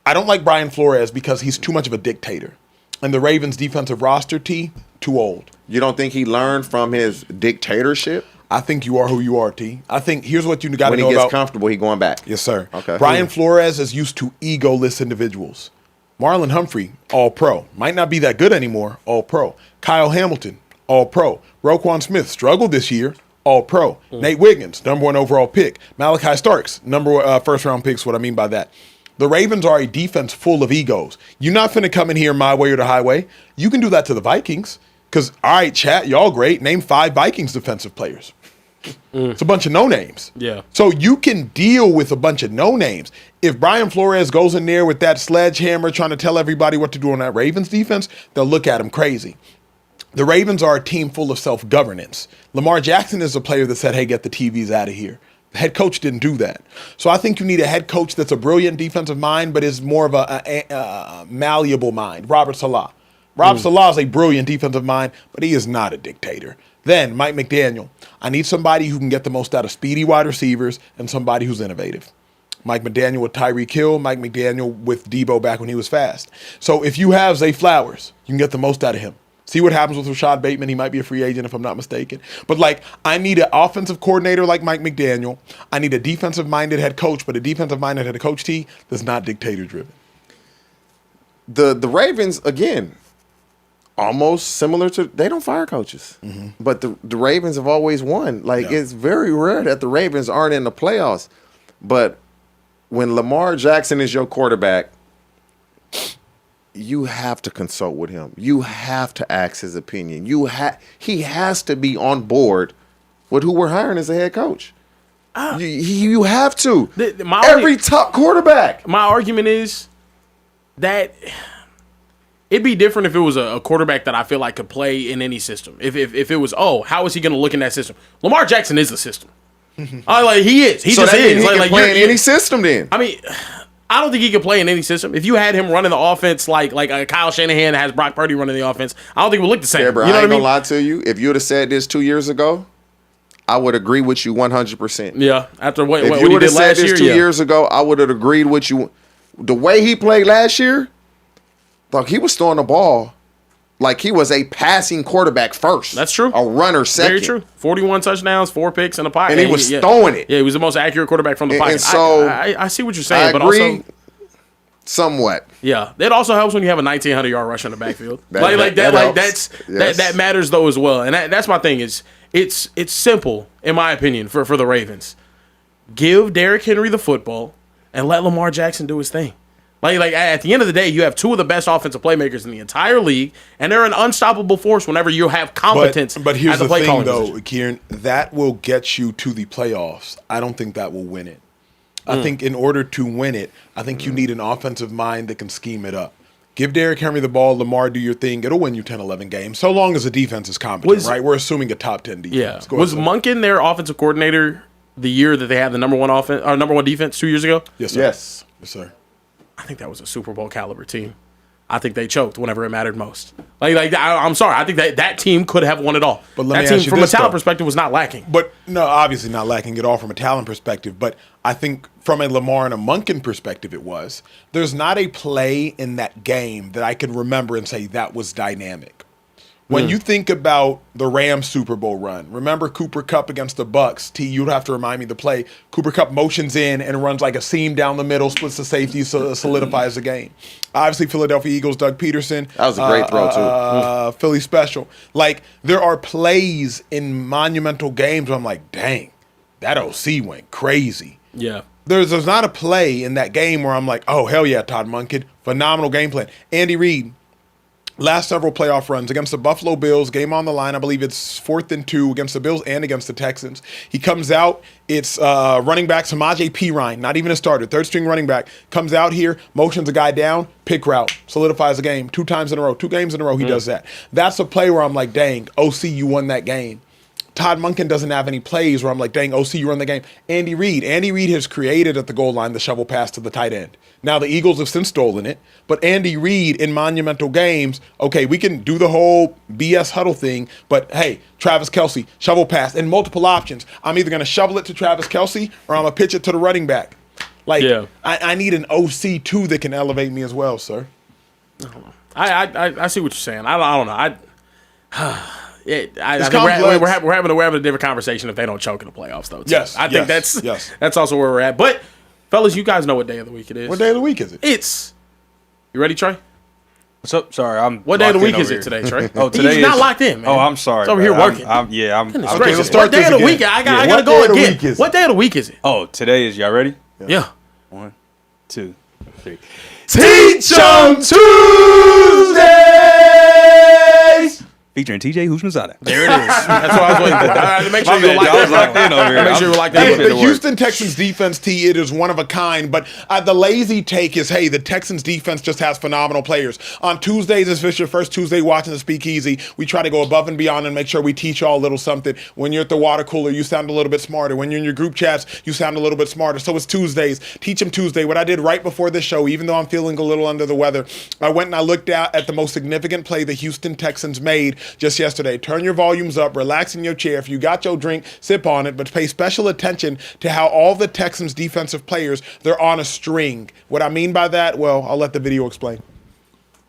I don't like Brian Flores because he's too much of a dictator. And the Ravens' defensive roster, T, too old. You don't think he learned from his dictatorship? I think you are who you are, T. I think here's what you got to know about. When he gets comfortable, he going back. Yes, sir. Okay. Brian Flores is used to egoless individuals. Marlon Humphrey, all-pro. Might not be that good anymore, all-pro. Kyle Hamilton, all-pro. Roquan Smith struggled this year, all-pro. Nate Wiggins, number 1 overall pick. Malachi Starks, first-round picks, what I mean by that. The Ravens are a defense full of egos. You're not finna come in here my way or the highway. You can do that to the Vikings. Because, all right, chat, y'all great. Name 5 Vikings defensive players. It's a bunch of no-names. Yeah. So you can deal with a bunch of no-names. If Brian Flores goes in there with that sledgehammer trying to tell everybody what to do on that Ravens defense, they'll look at him crazy. The Ravens are a team full of self-governance. Lamar Jackson is a player that said, hey, get the TVs out of here. The head coach didn't do that. So I think you need a head coach that's a brilliant defensive mind, but is more of a malleable mind. Robert Saleh. Rob Saleh is a brilliant defensive mind, but he is not a dictator. Then, Mike McDaniel. I need somebody who can get the most out of speedy wide receivers and somebody who's innovative. Mike McDaniel with Tyreek Hill, Mike McDaniel with Debo back when he was fast. So if you have Zay Flowers, you can get the most out of him. See what happens with Rashad Bateman. He might be a free agent if I'm not mistaken. But, I need an offensive coordinator like Mike McDaniel. I need a defensive-minded head coach, but a defensive-minded head coach, T, that's not dictator-driven. The Ravens, again, almost similar to, they don't fire coaches. But the Ravens have always won. It's very rare that the Ravens aren't in the playoffs. But when Lamar Jackson is your quarterback, you have to consult with him. You have to ask his opinion. He has to be on board with who we're hiring as a head coach. You have to. Every top quarterback. My argument is that it'd be different if it was a quarterback that I feel like could play in any system. If it was, how is he going to look in that system? Lamar Jackson is a system. He is. He so just that is. He can play in any system then. I mean, I don't think he could play in any system. If you had him running the offense like a Kyle Shanahan that has Brock Purdy running the offense, I don't think it would look the same. Yeah, bro, you know I ain't what I mean? gonna lie to you. If you would have said this 2 years ago, I would agree with you 100%. Yeah, after what if he you would did have said last this year, 2 years ago, I would have agreed with you. The way he played last year, he was throwing the ball like he was a passing quarterback first. That's true. A runner second. Very true. 41 touchdowns, 4 picks in the pocket. And he was throwing it. Yeah, he was the most accurate quarterback from the pocket. And so I see what you're saying, I but agree also somewhat. Yeah, it also helps when you have a 1,900-yard rush in the backfield. That matters though as well. And that's my thing is it's simple in my opinion for the Ravens. Give Derrick Henry the football and let Lamar Jackson do his thing. Like at the end of the day, you have 2 of the best offensive playmakers in the entire league, and they're an unstoppable force whenever you have competence. But here's at the the play thing, though, position. Kieran, that will get you to the playoffs. I don't think that will win it. I think in order to win it, I think you need an offensive mind that can scheme it up. Give Derrick Henry the ball, Lamar, do your thing. It'll win you 10, 11 games, so long as the defense is competent, right? We're assuming a top 10 defense. Yeah. Was Monken their offensive coordinator the year that they had the number one defense 2 years ago? Yes, sir. Yes. Yes, sir. I think that was a Super Bowl caliber team. I think they choked whenever it mattered most. I'm sorry. I think that team could have won it all. But let that me team, ask you from this, a talent though. perspective, was not lacking. But no, obviously not lacking at all from a talent perspective. But I think from a Lamar and a Monken perspective, it was. There's not a play in that game that I can remember and say that was dynamic. When you think about the Rams Super Bowl run, remember Cooper Kupp against the Bucks? T, you'd have to remind me the play. Cooper Kupp motions in and runs like a seam down the middle, splits the safety, solidifies the game. Obviously, Philadelphia Eagles, Doug Peterson. That was a great throw, too. Philly special. Like, there are plays in monumental games where I'm like, dang, that OC went crazy. Yeah. There's not a play in that game where I'm like, oh, hell yeah, Todd Monken. Phenomenal game plan. Andy Reid. Last several playoff runs against the Buffalo Bills, game on the line. I believe it's 4th and 2 against the Bills and against the Texans. He comes out. It's running back Samaje Perine, not even a starter, third string running back. Comes out here, motions a guy down, pick route, solidifies the game 2 times in a row. 2 games in a row he does that. That's a play where I'm like, dang, OC, you won that game. Todd Monken doesn't have any plays where I'm like, dang, OC, you run the game. Andy Reid has created at the goal line the shovel pass to the tight end. Now the Eagles have since stolen it, but Andy Reid in monumental games, okay, we can do the whole BS huddle thing, but hey, Travis Kelce, shovel pass, and multiple options. I'm either going to shovel it to Travis Kelce or I'm going to pitch it to the running back. Like, Yeah. I need an OC too that can elevate me as well, sir. I see what you're saying. I don't know. I think complex. we're having a different conversation if they don't choke in the playoffs, though. Too. Yes, I think yes. that's also where we're at. But fellas, you guys know what day of the week it is. What day of the week is it? It's. You ready, Trey? What's up? Sorry, I'm. What day of the locked in week is over it here. today, Trey? Oh, today He's not is- locked in, man. Oh, I'm sorry. He's over bro. here working. I'm Goodness Okay, gracious. let's start What day this of the again. week? I Yeah, gotta what go day of the again. week is it? What day of the week is it? Oh, today is. Y'all ready? Yeah. 1, 2, 3. Teach 'em Tuesdays. Featuring TJ Houshmandzadeh. There it is. That's what I was waiting for. I had to make sure you were I was locked in over here. Make sure you were locked in. Hey, Put it the to work. Houston Texans defense, T, it is one of a kind, but the lazy take is, hey, the Texans defense just has phenomenal players. On Tuesdays, if it's your first Tuesday watching the Speakeasy, we try to go above and beyond and make sure we teach y'all a little something. When you're at the water cooler, you sound a little bit smarter. When you're in your group chats, you sound a little bit smarter. So it's Tuesdays. Teach them Tuesday. What I did right before this show, even though I'm feeling a little under the weather, I went and I looked out at the most significant play the Houston Texans made just yesterday. Turn your volumes up, relax in your chair. If you got your drink, sip on it, but pay special attention to how all the Texans defensive players, they're on a string. What I mean by that, well, I'll let the video explain.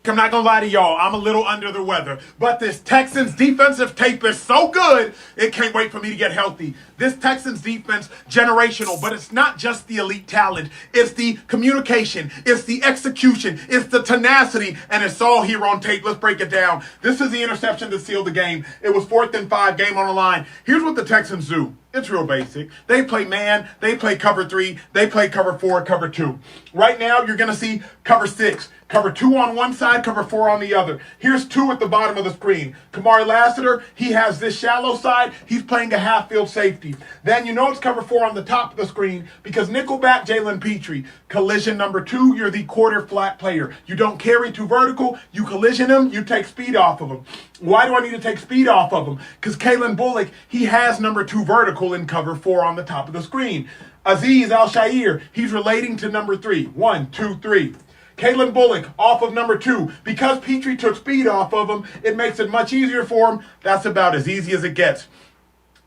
I'm not gonna lie to y'all, I'm a little under the weather, but this Texans defensive tape is so good, it can't wait for me to get healthy. This Texans defense, generational, but it's not just the elite talent, it's the communication, it's the execution, it's the tenacity, and it's all here on tape. Let's break it down. This is the interception that sealed the game. It was 4th and 5, game on the line. Here's what the Texans do. It's real basic. They play man, they play cover 3, they play cover 4, cover 2. Right now, you're going to see cover 6. Cover 2 on one side, cover 4 on the other. Here's 2 at the bottom of the screen. Kamari Lassiter, he has this shallow side. He's playing a half-field safety. Then you know it's cover 4 on the top of the screen because nickelback Jalen Petrie. Collision number 2, you're the quarter flat player. You don't carry 2 vertical. You collision him, you take speed off of him. Why do I need to take speed off of him? Because Kalen Bullock, he has number 2 vertical in cover 4 on the top of the screen. Azeez Al-Shair, he's relating to number 3. 1, 2, 3. Kalen Bullock off of number 2. Because Petrie took speed off of him, it makes it much easier for him. That's about as easy as it gets.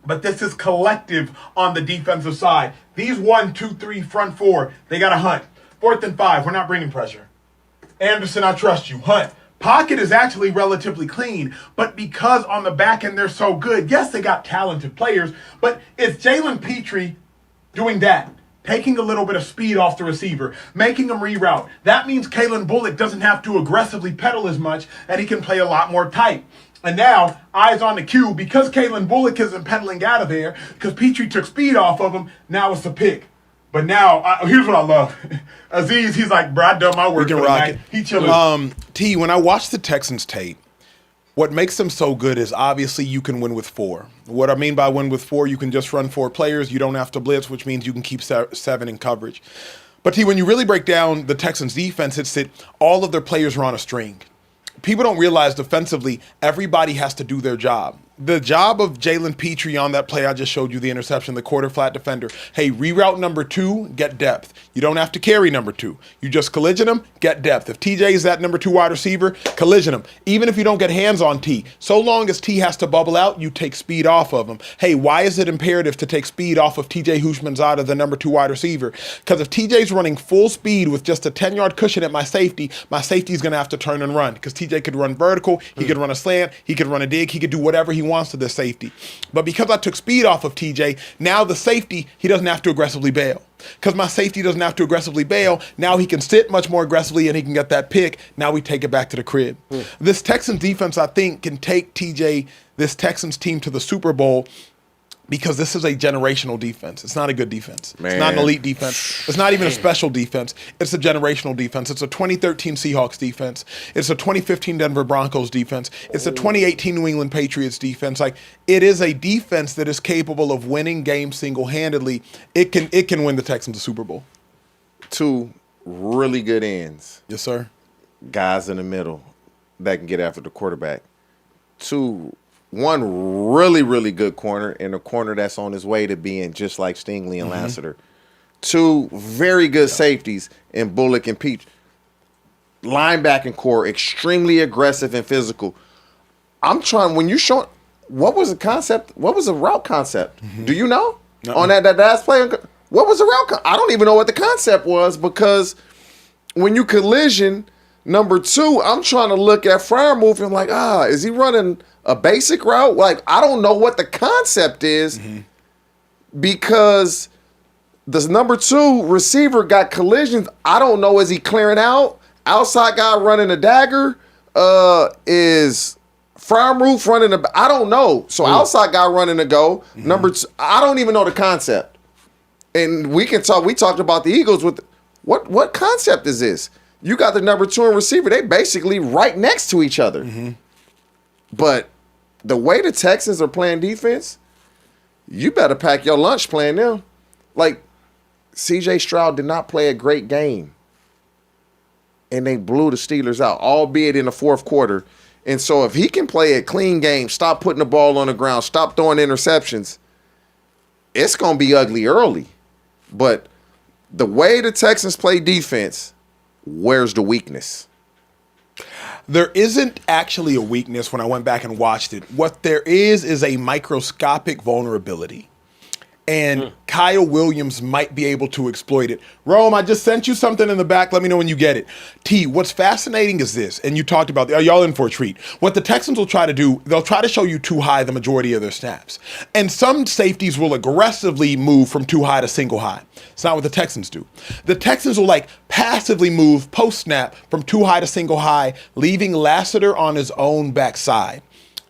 But this is collective on the defensive side. These 1, 2, 3 front 4, they got to hunt. 4th and 5, we're not bringing pressure. Anderson, I trust you. Hunt. Pocket is actually relatively clean, but because on the back end they're so good, yes, they got talented players, but it's Jalen Petrie doing that. Taking a little bit of speed off the receiver, making him reroute. That means Kalen Bullock doesn't have to aggressively pedal as much, and he can play a lot more tight. And now, eyes on the cue, because Kalen Bullock isn't pedaling out of there, because Petrie took speed off of him, now it's a pick. But now, here's what I love. Azeez, he's like, bro, I done my work We can for the rock night. it. He chilling. T, when I watch the Texans tape, what makes them so good is obviously you can win with 4. What I mean by win with 4, you can just run 4 players. You don't have to blitz, which means you can keep 7 in coverage. But T, when you really break down the Texans defense, it's that all of their players are on a string. People don't realize defensively, everybody has to do their job. The job of Jalen Petrie on that play I just showed you, the interception, the quarter flat defender. Hey, reroute number 2, get depth. You don't have to carry number 2. You just collision him, get depth. If TJ is that number 2 wide receiver, collision him. Even if you don't get hands on T, so long as T has to bubble out, you take speed off of him. Hey, why is it imperative to take speed off of TJ Hushmanzada, the number 2 wide receiver? Because if TJ's running full speed with just a 10-yard cushion at my safety is going to have to turn and run because TJ could run vertical, he could run a slant, he could run a dig, he could do whatever he wants to the safety. But because I took speed off of TJ, now the safety, he doesn't have to aggressively bail. Because my safety doesn't have to aggressively bail, now he can sit much more aggressively and he can get that pick. Now we take it back to the crib. This Texans defense, I think, can take this Texans team to the Super Bowl because this is a generational defense. It's not a good defense. Man. It's not an elite defense. It's not even a special defense. It's a generational defense. It's a 2013 Seahawks defense. It's a 2015 Denver Broncos defense. It's a 2018 New England Patriots defense. Like, it is a defense that is capable of winning games single-handedly. It can win the Texans a Super Bowl. 2 really good ends. Yes, sir. Guys in the middle that can get after the quarterback. 1 really, really good corner and a corner that's on his way to being just like Stingley and Lassiter. 2 very good safeties in Bullock and Peach. Linebacking core, extremely aggressive and physical. I'm trying, when you show, what was the concept? What was the route concept? Do you know? On that last play? What was the route? I don't even know what the concept was because when you collision, number 2, I'm trying to look at Fryer move and I'm like, is he running a basic route? Like, I don't know what the concept is because the number 2 receiver got collisions. I don't know, is he clearing out? Outside guy running a dagger? Is Fryer roof running a, I don't know. So outside guy running a go. Number 2, I don't even know the concept. And we talked about the Eagles with, what concept is this? You got the number 2 and receiver. They basically right next to each other. But the way the Texans are playing defense, you better pack your lunch playing them. Like, C.J. Stroud did not play a great game. And they blew the Steelers out, albeit in the 4th quarter. And so if he can play a clean game, stop putting the ball on the ground, stop throwing interceptions, it's going to be ugly early. But the way the Texans play defense, where's the weakness? There isn't actually a weakness when I went back and watched it. What there is a microscopic vulnerability. And Kyle Williams might be able to exploit it. Rome, I just sent you something in the back. Let me know when you get it. T, what's fascinating is this, and you talked about, are y'all in for a treat? What the Texans will try to do, they'll try to show you too high the majority of their snaps. And some safeties will aggressively move from too high to single high. It's not what the Texans do. The Texans will passively move post-snap from too high to single high, leaving Lassiter on his own backside.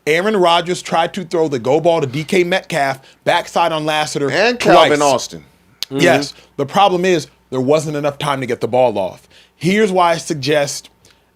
Aaron Rodgers tried to throw the go ball to DK Metcalf, backside on Lassiter. And Calvin Austin. Yes. The problem is there wasn't enough time to get the ball off. Here's why I suggest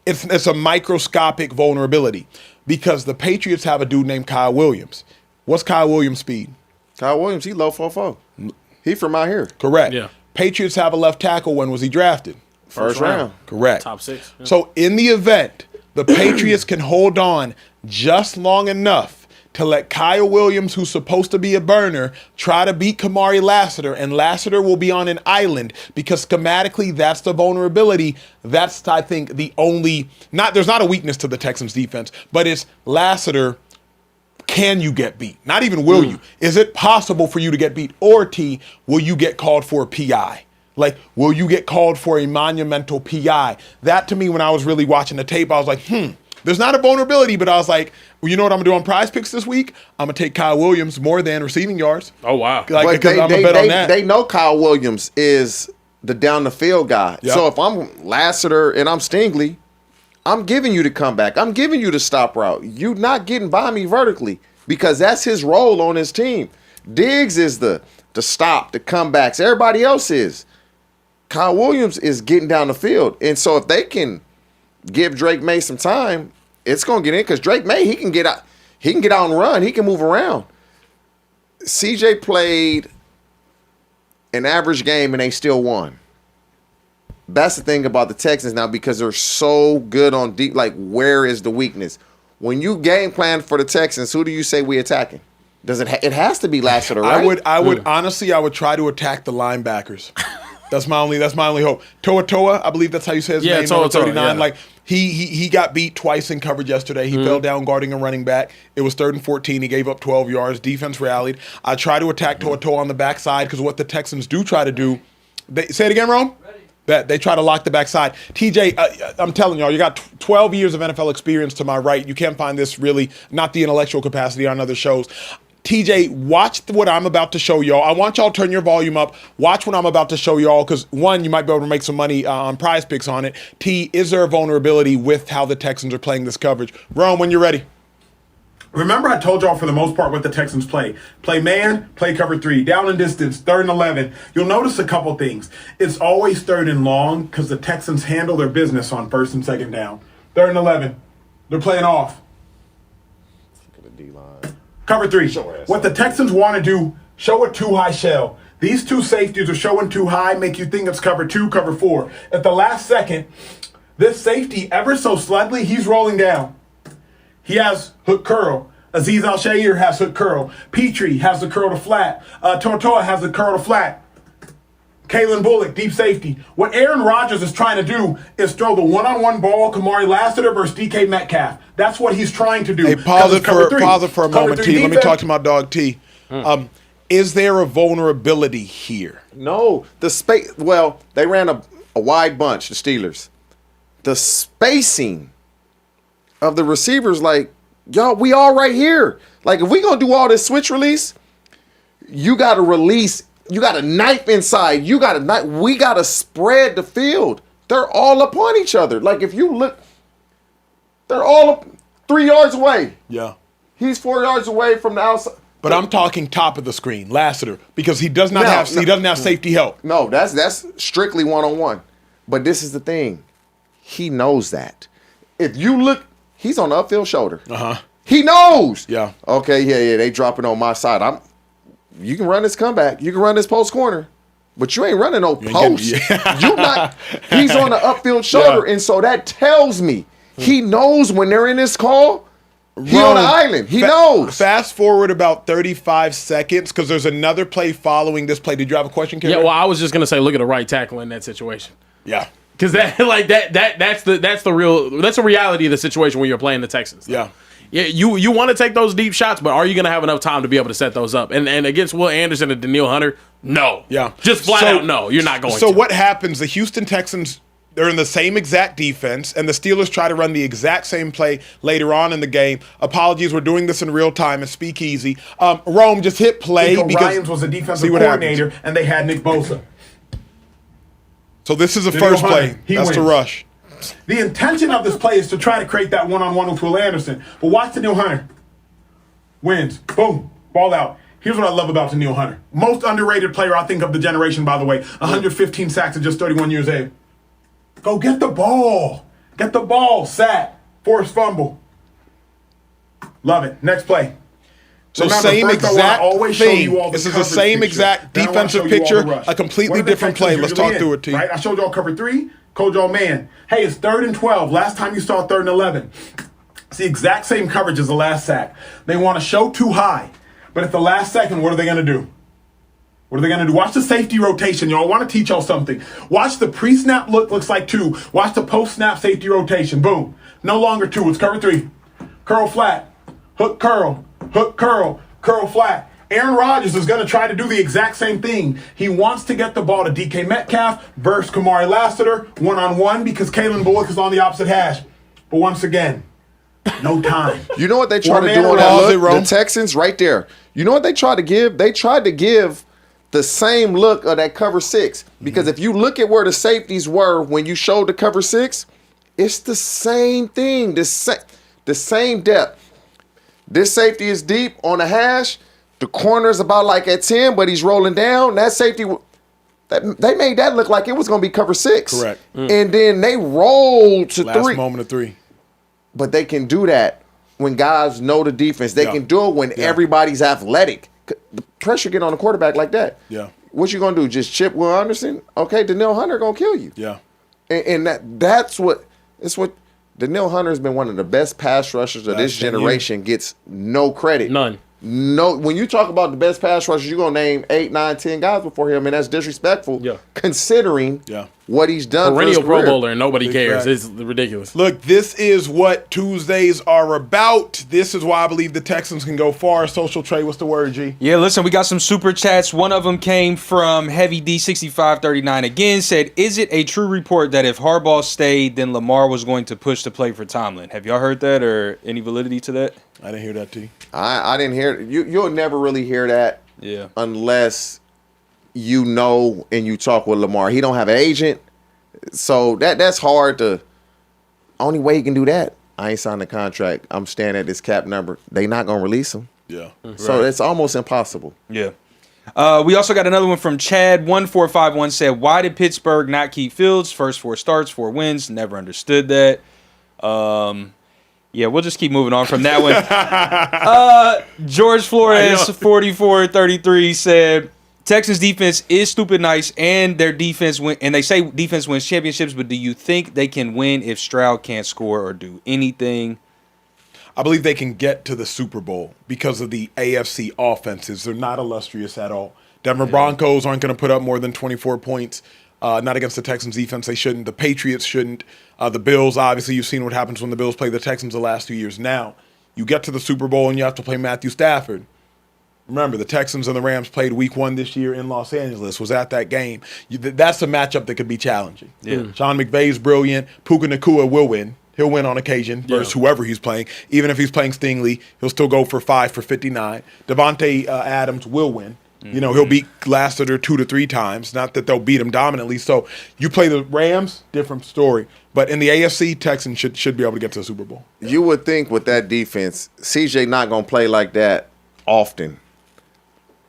it's a microscopic vulnerability. Because the Patriots have a dude named Kyle Williams. What's Kyle Williams' speed? Kyle Williams, he low 4.4. He from out here. Correct. Yeah. Patriots have a left tackle. When was he drafted? First round. Correct. Top 6. Yeah. So in the event the Patriots can hold on just long enough to let Kyle Williams, who's supposed to be a burner, try to beat Kamari Lassiter, and Lassiter will be on an island because schematically that's the vulnerability. That's, I think, the only, there's not a weakness to the Texans defense, but it's Lassiter, can you get beat? Not even will you. Is it possible for you to get beat? Or T, will you get called for a PI? Like, will you get called for a monumental PI? That, to me, when I was really watching the tape, I was like, there's not a vulnerability, but I was like, well, you know what I'm going to do on PrizePicks this week? I'm going to take Kyle Williams more than receiving yards. Oh, wow. Because I'm going to bet on that. They know Kyle Williams is the down-the-field guy. Yep. So if I'm Lassiter and I'm Stingley, I'm giving you the comeback. I'm giving you the stop route. You're not getting by me vertically because that's his role on his team. Diggs is the stop, the comebacks. Everybody else is. Kyle Williams is getting down the field. And so if they can give Drake May some time, it's going to get in because Drake May, he can get out and run. He can move around. CJ played an average game and they still won. That's the thing about the Texans now because they're so good on deep. Like, where is the weakness? When you game plan for the Texans, who do you say we attacking? Does it has to be Lassiter, right? I would honestly, I would try to attack the linebackers. That's my only hope. Toa, I believe that's how you say his name. Toa, 39. yeah. Like he got beat twice in coverage yesterday. He fell down guarding a running back. It was 3rd and 14. He gave up 12 yards. Defense rallied. I try to attack Toa on the backside because what the Texans do try to do. Say it again, Rome. That they try to lock the backside. TJ, I'm telling y'all, you got 12 years of NFL experience to my right. You can't find this really, not the intellectual capacity on other shows. TJ, watch what I'm about to show y'all. I want y'all to turn your volume up. Watch what I'm about to show y'all because, one, you might be able to make some money on PrizePicks on it. T, is there a vulnerability with how the Texans are playing this coverage? Rome, when you're ready. Remember I told y'all for the most part what the Texans play. Play man, play cover 3. Down and distance, 3rd and 11. You'll notice a couple things. It's always 3rd and long because the Texans handle their business on 1st and 2nd down. 3rd and 11. They're playing off. Cover 3. What the Texans want to do, show a too-high shell. These two safeties are showing too high, make you think it's cover 2, cover 4. At the last second, this safety, ever so slightly, he's rolling down. He has hook curl. Azeez Al-Shaair has hook curl. Petrie has the curl to flat. Toa has the curl to flat. Kalen Bullock, deep safety. What Aaron Rodgers is trying to do is throw the one-on-one ball, Kamari Lassiter versus DK Metcalf. That's what he's trying to do. Hey, pause it for a moment, T. Let me talk to my dog, T. Is there a vulnerability here? No. The space. Well, they ran a wide bunch, the Steelers. The spacing of the receivers, like, y'all, we all right here. Like, if we going to do all this switch release, you got to release. You got a knife inside. You got a knife. We got to spread the field. They're all upon each other. Like, if you look, they're all up 3 yards away. Yeah. He's 4 yards away from the outside. But I'm talking top of the screen, Lassiter, because he doesn't have safety help. No, that's strictly one-on-one. But this is the thing. He knows that. If you look, he's on the upfield shoulder. He knows. Yeah. Okay, yeah, they dropping on my side. You can run this comeback. You can run this post corner. But you ain't running no post. You not. He's on the upfield shoulder, and so that tells me he knows when they're in this call. He on the island. He knows. Fast forward about 35 seconds because there's another play following this play. Did you have a question, Kevin? Yeah, well, I was just gonna say, look at the right tackle in that situation. Yeah. Because that's the reality of the situation when you're playing the Texans. Yeah. Yeah, you want to take those deep shots, but are you going to have enough time to be able to set those up? And against Will Anderson and Danielle Hunter, no. Yeah. Just flat out no. You're not going to. So what happens? The Houston Texans, they're in the same exact defense, and the Steelers try to run the exact same play later on in the game. Apologies, we're doing this in real time. It's Speakeasy. Rome, just hit play. Nico because Ryans was the defensive coordinator, and they had Nick Bosa. So this is the first play. That's wins. the rush. The intention of this play is to try to create that one-on-one with Will Anderson. But watch Danielle Hunter. Wins. Boom. Ball out. Here's what I love about Danielle Hunter. Most underrated player, I think, of the generation, by the way. 115 sacks at just 31 years old. Go get the ball. Get the ball. Sack. Forced fumble. Love it. Next play. So Remember, same first exact thing. This is the same exact defensive picture, a completely different play. Let's talk through it, T. Right? I showed y'all cover 3, cold y'all man. Hey, it's 3rd and 12. Last time you saw 3rd and 11. It's the exact same coverage as the last sack. They want to show too high. But at the last second, what are they going to do? What are they going to do? Watch the safety rotation, y'all. I want to teach y'all something. Watch the pre-snap look, looks like 2. Watch the post-snap safety rotation. Boom. No longer 2. It's cover 3. Curl flat. Hook curl. Hook curl. Curl flat. Aaron Rodgers is going to try to do the exact same thing. He wants to get the ball to DK Metcalf versus Kamari Lassiter one-on-one because Kalen Bullock is on the opposite hash. But once again, no time. You know what they try to do on that look? The Texans right there. You know what they tried to give? They tried to give the same look of that cover 6. Because if you look at where the safeties were when you showed the cover 6, it's the same thing. The same depth. This safety is deep on the hash. The corner's about like at 10, but he's rolling down. That safety, they made that look like it was going to be cover 6. Correct. And then they rolled to 3. Last moment of 3. But they can do that when guys know the defense. They can do it when everybody's athletic. The pressure get on the quarterback like that. Yeah. What you going to do? Just chip Will Anderson? Okay, Danielle Hunter going to kill you. Yeah. And that's what it's what Danielle Hunter's been one of the best pass rushers of this generation. Gets no credit. None. No, when you talk about the best pass rushers, you're gonna name 8, 9, 10 guys before him, and that's disrespectful. Yeah. Considering what he's done. Perennial for his Pro career. Bowler, and nobody cares. fact. It's ridiculous. Look, this is what Tuesdays are about. This is why I believe the Texans can go far. Social Trey, what's the word, G? Yeah, listen, we got some super chats. One of them came from Heavy D6539 again. Said, is it a true report that if Harbaugh stayed, then Lamar was going to push to play for Tomlin? Have y'all heard that or any validity to that? I didn't hear that, T. I didn't hear it. You'll never really hear that. Yeah. Unless you know and you talk with Lamar. He don't have an agent. So that's hard to. Only way he can do that. I ain't signed the contract. I'm staying at this cap number. They not gonna release him. Yeah. So it's almost impossible. Yeah. We also got another one from Chad1451 said, why did Pittsburgh not keep Fields? First 4 starts, 4 wins. Never understood that. Yeah, we'll just keep moving on from that one. George Flores 4433 said, Texans defense is stupid nice, and their defense and they say defense wins championships, but do you think they can win if Stroud can't score or do anything? I believe they can get to the Super Bowl because of the AFC offenses. They're not illustrious at all. Denver Broncos aren't going to put up more than 24 points. Not against the Texans defense. They shouldn't. The Patriots shouldn't. The Bills, obviously, you've seen what happens when the Bills play the Texans the last 2 years. Now, you get to the Super Bowl and you have to play Matthew Stafford. Remember, the Texans and the Rams played week 1 this year in Los Angeles, was at that game. That's a matchup that could be challenging. Yeah. Sean McVay's brilliant. Puka Nacua will win. He'll win on occasion versus whoever he's playing. Even if he's playing Stingley, he'll still go for 5 for 59. Devontae Adams will win. You know, he'll beat Lassiter 2 to 3 times. Not that they'll beat him dominantly. So you play the Rams, different story. But in the AFC, Texans should be able to get to the Super Bowl. You would think with that defense, CJ not gonna play like that often.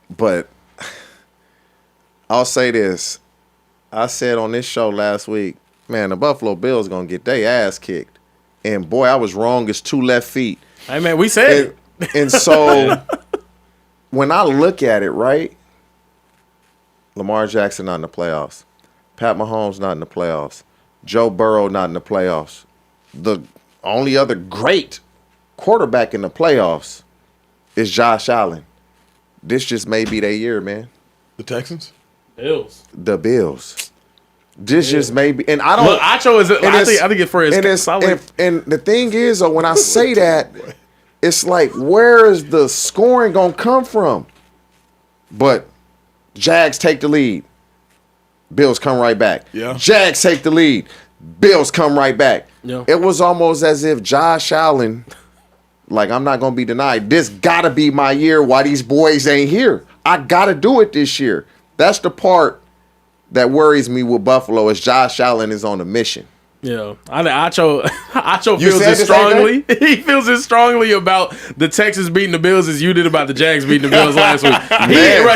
But I'll say this. I said on this show last week, man, the Buffalo Bills gonna get their ass kicked. And boy, I was wrong as 2 left feet. Hey, man, we said it. And so when I look at it, right, Lamar Jackson not in the playoffs. Pat Mahomes not in the playoffs. Joe Burrow not in the playoffs. The only other great quarterback in the playoffs is Josh Allen. This just may be their year, man. The Texans? Bills. The Bills. This just may be, and I don't. Look, Acho is. I think it's for his solid. And the thing is, when I say that, it's like, where is the scoring gonna come from? But Jags take the lead. Bills come right back. Yeah. Jags take the lead. Bills come right back. Yeah. It was almost as if Josh Allen, like, I'm not gonna be denied. This gotta be my year. Why these boys ain't here? I gotta do it this year. That's the part that worries me with Buffalo, is Josh Allen is on a mission. Yeah, Acho You feels said as the same strongly. He feels as strongly about the Texans beating the Bills as you did about the Jags beating the Bills last week.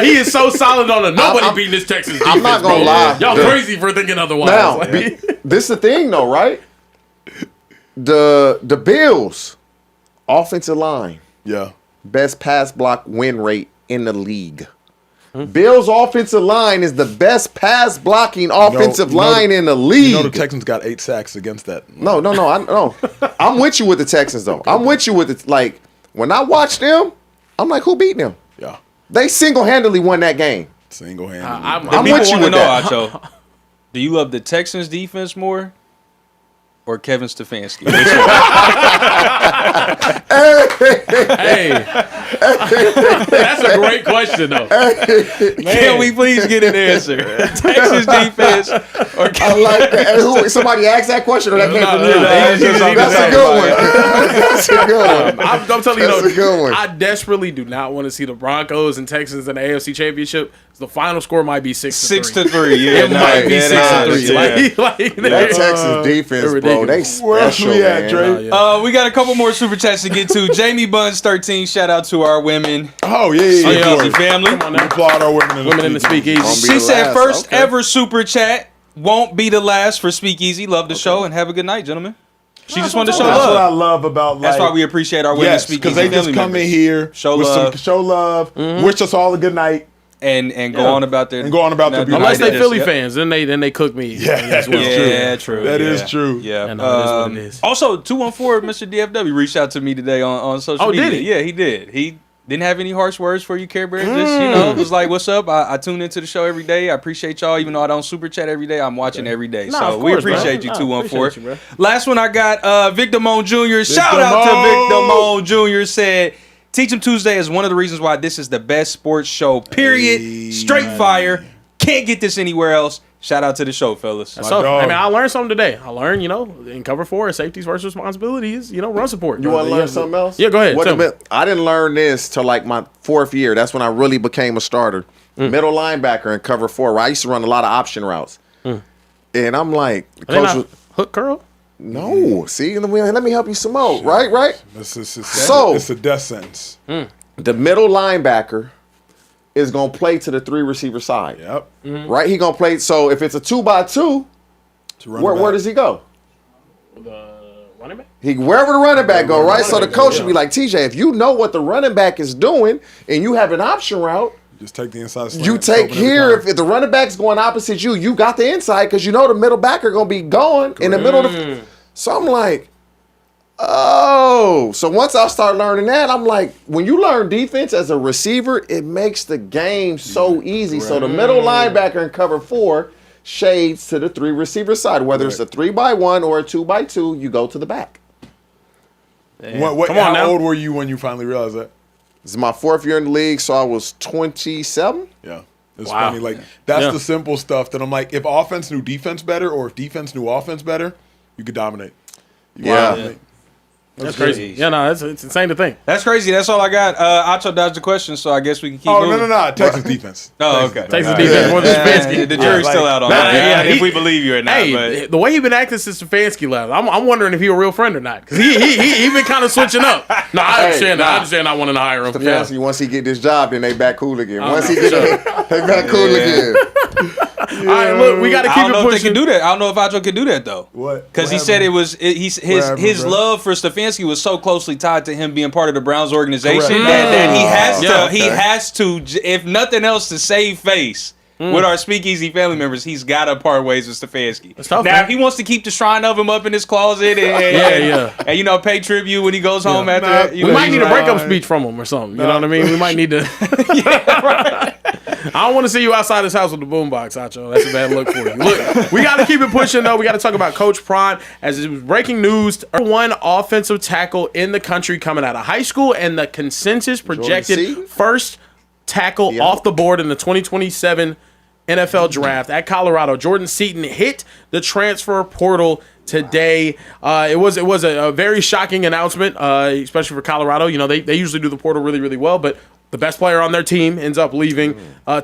He is so solid on it. Nobody beating this Texans defense. I'm not gonna bro. lie. Y'all crazy for thinking otherwise. Now, Like, this is the thing, though, right? The Bills offensive line, Yeah. best pass block win rate in the league. Bills offensive line is the best pass blocking offensive line in the league. You know the Texans got 8 sacks against that. No. I'm with you with the Texans, though. I'm with you with it. Like, when I watch them, I'm like, who beat them? Yeah. They single-handedly won that game. Single-handed. I'm People with you wanna with know, that. Acho, do you love the Texans defense more or Kevin Stefanski? hey, that's a great question though. Can we please get an answer? Texans defense or I like that. Somebody asked that question, or that came from you? That's a good one. That's a good one. I'm telling you, That's a good one. I desperately do not want to see the Broncos and Texans in the AFC Championship. The final score might be 6-3. 6-3. Yeah, It might be 6-3. That Texas defense, bro, they special, we at, Dre? man. We got a couple more super chats to get to. Jamie Buns 13. Shout out to our women. Oh, yeah. Speakeasy family. Come on We now. applaud our women Women in the Speakeasy. Won't be She the said last. first Okay. ever super chat. Won't be the last for Speakeasy. Love the show and have a good night, gentlemen. She just wanted to show That's what I love. love about, That's like, why we appreciate our women yes, Speakeasy because they just family come members. in here Show with love. show love, wish us all a good night, and go on about their beauty. Unless they Philly Yep. fans, then they cook me. Yeah, as well. True. That is true. Yeah. And, it is what it is. Also, 214 Mr. DFW reached out to me today on social media. Did he? Yeah, he did. He didn't have any harsh words for you, Care Bear. Just, was like, what's up? I tune into the show every day. I appreciate y'all. Even though I don't super chat every day, I'm watching every day. Nah, So of we course, appreciate bro. you, Nah, 214. appreciate you, bro. Last one I got, Vic Demote Jr. Shout out to Vic Demote Jr. said, Teach 'em Tuesday is one of the reasons why this is the best sports show, period. Straight fire. Can't get this anywhere else. Shout out to the show, fellas. So, dog. I mean, I learned something today. I learned, in cover 4, safety's first responsibility is, run support. You want to learn something else? Yeah, go ahead. Tell me. I didn't learn this till like my 4th year. That's when I really became a starter. Middle linebacker in cover 4, where I used to run a lot of option routes. And I'm like, the coach was, Hook curl? no, see, let me help you some more. Right? So it's a death sentence. The middle linebacker is going to play to the 3 receiver side. Yep. Right? He going to play. So if it's a 2x2, where does he go? The running back? Wherever the running back go, right? So the coach should be like, TJ, if you know what the running back is doing and you have an option route, Just take the inside slant. you take Open every here. time. If the running back's going opposite you got the inside because you know the middle backer going to be going in the middle of the. So I'm like, oh. So once I start learning that, I'm like, when you learn defense as a receiver, it makes the game so easy. So the middle linebacker in cover 4 shades to the 3 receiver side. Whether it's a 3x1 or a 2x2, you go to the back. How old were you when you finally realized that? This is my 4th year in the league, so I was 27. Yeah. It's funny. Like, that's the simple stuff that I'm like, if offense knew defense better or if defense knew offense better, you could dominate. That's crazy. Yeah, no, it's insane to think. That's crazy. That's all I got. Acho dodged the question, so I guess we can keep moving. No. Texas defense. Oh, okay. Texas defense more than Stefanski. The jury's still out on that. If we believe you or not. Hey, the way he been acting since Stefanski left, I'm wondering if he a real friend or not. Because he been kind of switching up. No, I understand that. I understand not wanting to hire him. Stefanski, once he get this job, then they back cool again. Once he get it, they back cool again. All right, look, we got to keep I don't it know if they pushing. can do that. I don't know if Acho can do that though. What? Because he said it was his love for Stefanski was so closely tied to him being part of the Browns organization that he has to, if nothing else, to save face with our Speakeasy family members. He's got to part ways with Stefanski. tough, now, man. if he wants to keep the shrine of him up in his closet and pay tribute when he goes home after that. We might need a breakup speech from him or something. You know what I mean? We might need to. I don't want to see you outside his house with the boombox, Acho. That's a bad look for you. Look, we got to keep it pushing, though. We got to talk about Coach Prime, as it was breaking news. One offensive tackle in the country coming out of high school, and the consensus projected first tackle off the board in the 2027 NFL draft at Colorado. Jordan Seaton hit the transfer portal today. It was a very shocking announcement, especially for Colorado. They usually do the portal really, really well, but the best player on their team ends up leaving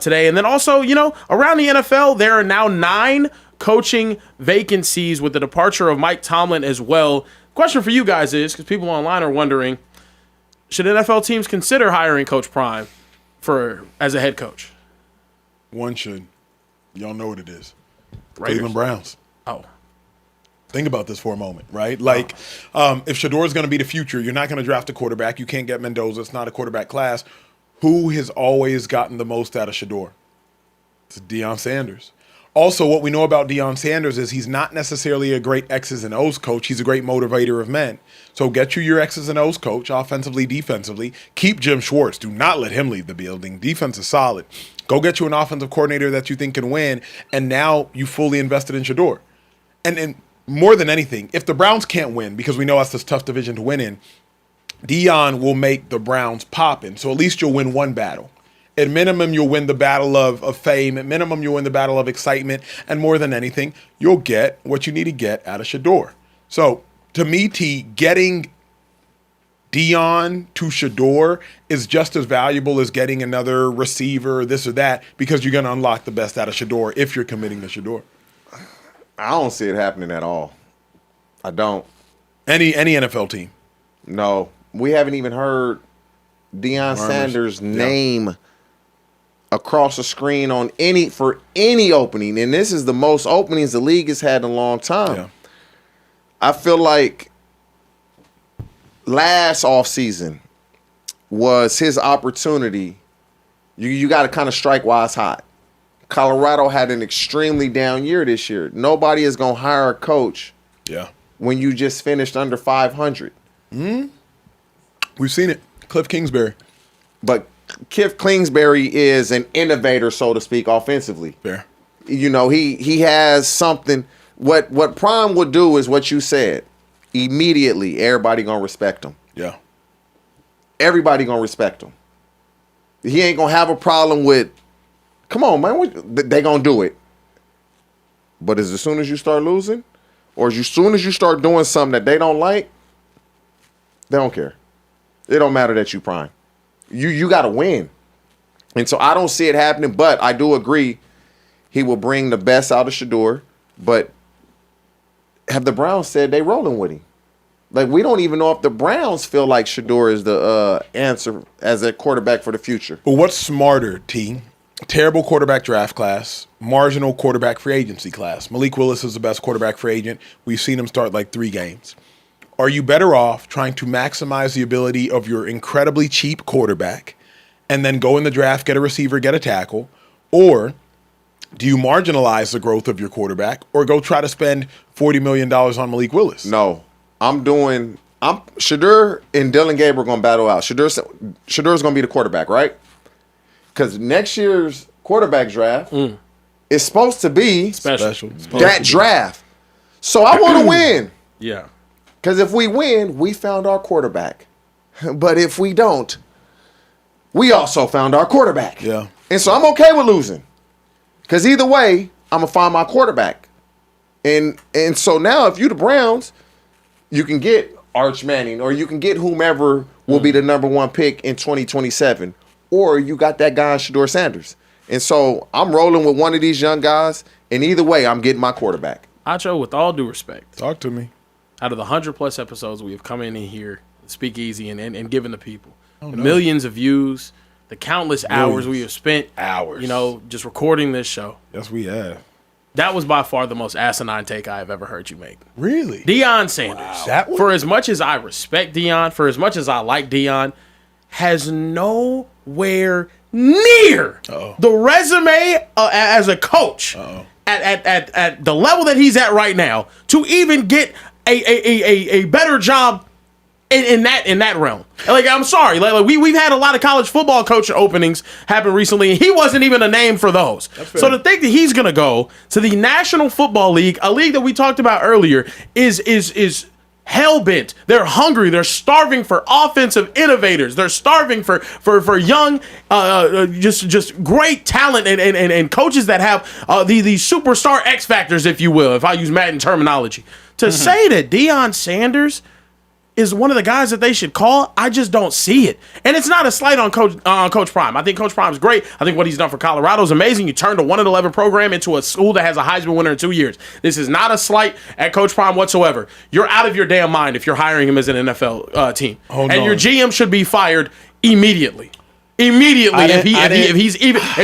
today. And then also, around the NFL, there are now 9 coaching vacancies with the departure of Mike Tomlin as well. Question for you guys is, because people online are wondering, should NFL teams consider hiring Coach Prime as a head coach? One should. Y'all know what it is. Cleveland Browns. Oh. Think about this for a moment, right? Like, if Shador is going to be the future, you're not going to draft a quarterback. You can't get Mendoza. It's not a quarterback class. Who has always gotten the most out of Shador? It's Deion Sanders. Also, what we know about Deion Sanders is he's not necessarily a great X's and O's coach. He's a great motivator of men. So get you your X's and O's coach, offensively, defensively. Keep Jim Schwartz. Do not let him leave the building. Defense is solid. Go get you an offensive coordinator that you think can win, and now you fully invested in Shador. And more than anything, if the Browns can't win, because we know that's this tough division to win in, Deion will make the Browns poppin'. So at least you'll win one battle. At minimum, you'll win the battle of fame. At minimum, you'll win the battle of excitement. And more than anything, you'll get what you need to get out of Shador. So to me, T, getting Deion to Shador is just as valuable as getting another receiver, this or that, because you're going to unlock the best out of Shador if you're committing to Shador. I don't see it happening at all. I don't. Any NFL team. No. We haven't even heard Deion Sanders' name across the screen for any opening. And this is the most openings the league has had in a long time. Yeah. I feel like last offseason was his opportunity You got to kind of strike while it's hot. Colorado had an extremely down year this year. Nobody is going to hire a coach when you just finished under 500. We've seen it. Cliff Kingsbury. But Cliff Kingsbury is an innovator, so to speak, offensively. Fair. You know, he has something. What Prime would do is what you said. Immediately, everybody going to respect him. Yeah. Everybody going to respect him. He ain't going to have a problem with, come on, man, they going to do it. But as soon as you start losing, or as soon as you start doing something that they don't like, they don't care. It don't matter that you Prime. You got to win. And so I don't see it happening, but I do agree he will bring the best out of Shedeur. But have the Browns said they rolling with him? Like, we don't even know if the Browns feel like Shedeur is the answer as a quarterback for the future. But what's smarter, T? Terrible quarterback draft class, marginal quarterback free agency class. Malik Willis is the best quarterback free agent. We've seen him start like 3 games. Are you better off trying to maximize the ability of your incredibly cheap quarterback and then go in the draft, get a receiver, get a tackle? Or do you marginalize the growth of your quarterback or go try to spend $40 million on Malik Willis? No. Shedeur and Dylan Gabriel are going to battle out. Shedur's going to be the quarterback, right? Because next year's quarterback draft is supposed to be Special. that draft. So I want to win. Yeah. Because if we win, we found our quarterback. But if we don't, we also found our quarterback. Yeah. And so I'm okay with losing. Because either way, I'm going to find my quarterback. And so now if you the Browns, you can get Arch Manning or you can get whomever will be the number 1 pick in 2027. Or you got that guy, Shedeur Sanders. And so I'm rolling with one of these young guys. And either way, I'm getting my quarterback. Acho, with all due respect, Talk to me. out of the 100+ episodes we have come in here, Speakeasy, and given the people, the millions of views, the countless hours we have spent, just recording this show. Yes, we have. That was by far the most asinine take I have ever heard you make. Really? Deion Sanders. That one? For as much as I respect Deion, for as much as I like Deion, has nowhere near the resume as a coach at the level that he's at right now to even get a better job in that realm. Like, I'm sorry, like we've had a lot of college football coach openings happen recently, and he wasn't even a name for those. So to think that he's gonna go to the National Football League, a league that we talked about earlier, is hell-bent. They're hungry. They're starving for offensive innovators. They're starving for young, just great talent and coaches that have the superstar X factors, if you will, if I use Madden terminology. To say that Deion Sanders is one of the guys that they should call, I just don't see it. And it's not a slight on Coach Prime. I think Coach Prime's great. I think what he's done for Colorado is amazing. You turned a 1-11 program into a school that has a Heisman winner in 2 years. This is not a slight at Coach Prime whatsoever. You're out of your damn mind if you're hiring him as an NFL team. And your GM should be fired immediately. If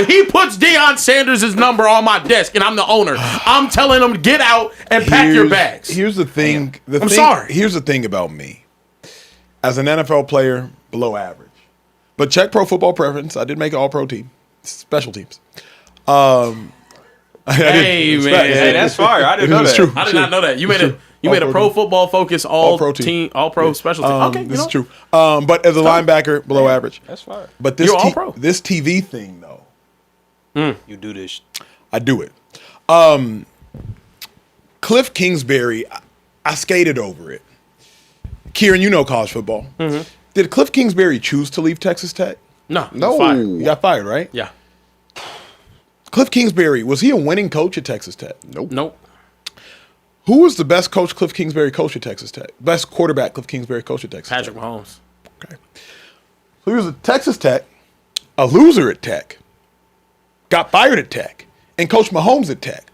he puts Deion Sanders' number on my desk and I'm the owner, I'm telling him to get out and pack your bags. Here's the thing. Sorry. Here's the thing about me. As an NFL player, below average. But check Pro Football Preference. I did make an all-pro team. Special teams. Hey, man. Hey, that's fire. I didn't know that. True. I did not know that. You made a pro football focus all pro team. all pro special team. Okay, this is true. But as a linebacker, below average. That's fire. But this You're all pro. this TV thing though, You do this. I do it. Cliff Kingsbury, I skated over it. Kieran, you know college football. Did Cliff Kingsbury choose to leave Texas Tech? No. Fired. He got fired, right? Yeah. Cliff Kingsbury, was he a winning coach at Texas Tech? Nope. Who was the best coach Cliff Kingsbury coached at Texas Tech? Best quarterback Cliff Kingsbury coached at Texas Patrick Tech? Mahomes. Okay. So he was at Texas Tech, a loser at Tech, got fired at Tech, and coached Mahomes at Tech.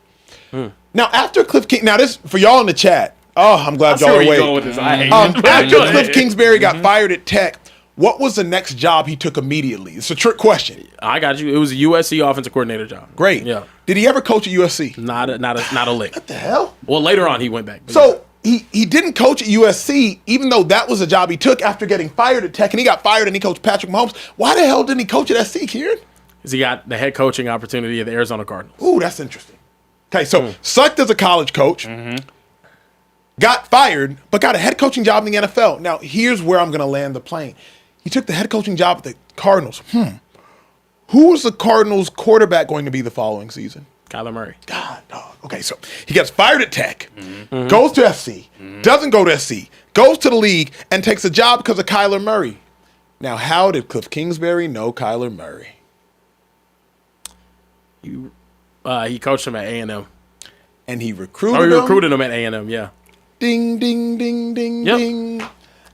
Now, after Cliff King, now this, for y'all in the chat, I'm glad y'all are awake. After Cliff Kingsbury got fired at Tech, what was the next job he took immediately? It's a trick question. I got you. It was a USC offensive coordinator job. Great. Yeah. Did he ever coach at USC? Not a lick. What the hell? Well, later on he went back. So he didn't coach at USC, even though that was a job he took after getting fired at Tech, and he got fired and he coached Patrick Mahomes. Why the hell didn't he coach at SC, Kieran? Is he got the head coaching opportunity of the Arizona Cardinals. Ooh, that's interesting. Okay, so sucked as a college coach, got fired, but got a head coaching job in the NFL. Now, here's where I'm going to land the plane. He took the head coaching job at the Cardinals. Who was the Cardinals quarterback going to be the following season? Kyler Murray. God, dog. Okay, so he gets fired at Tech, goes to SC, doesn't go to SC, goes to the league, and takes a job because of Kyler Murray. Now, how did Cliff Kingsbury know Kyler Murray? He coached him at A&M. And he recruited him at A&M, yeah. Ding, ding, ding, ding, ding.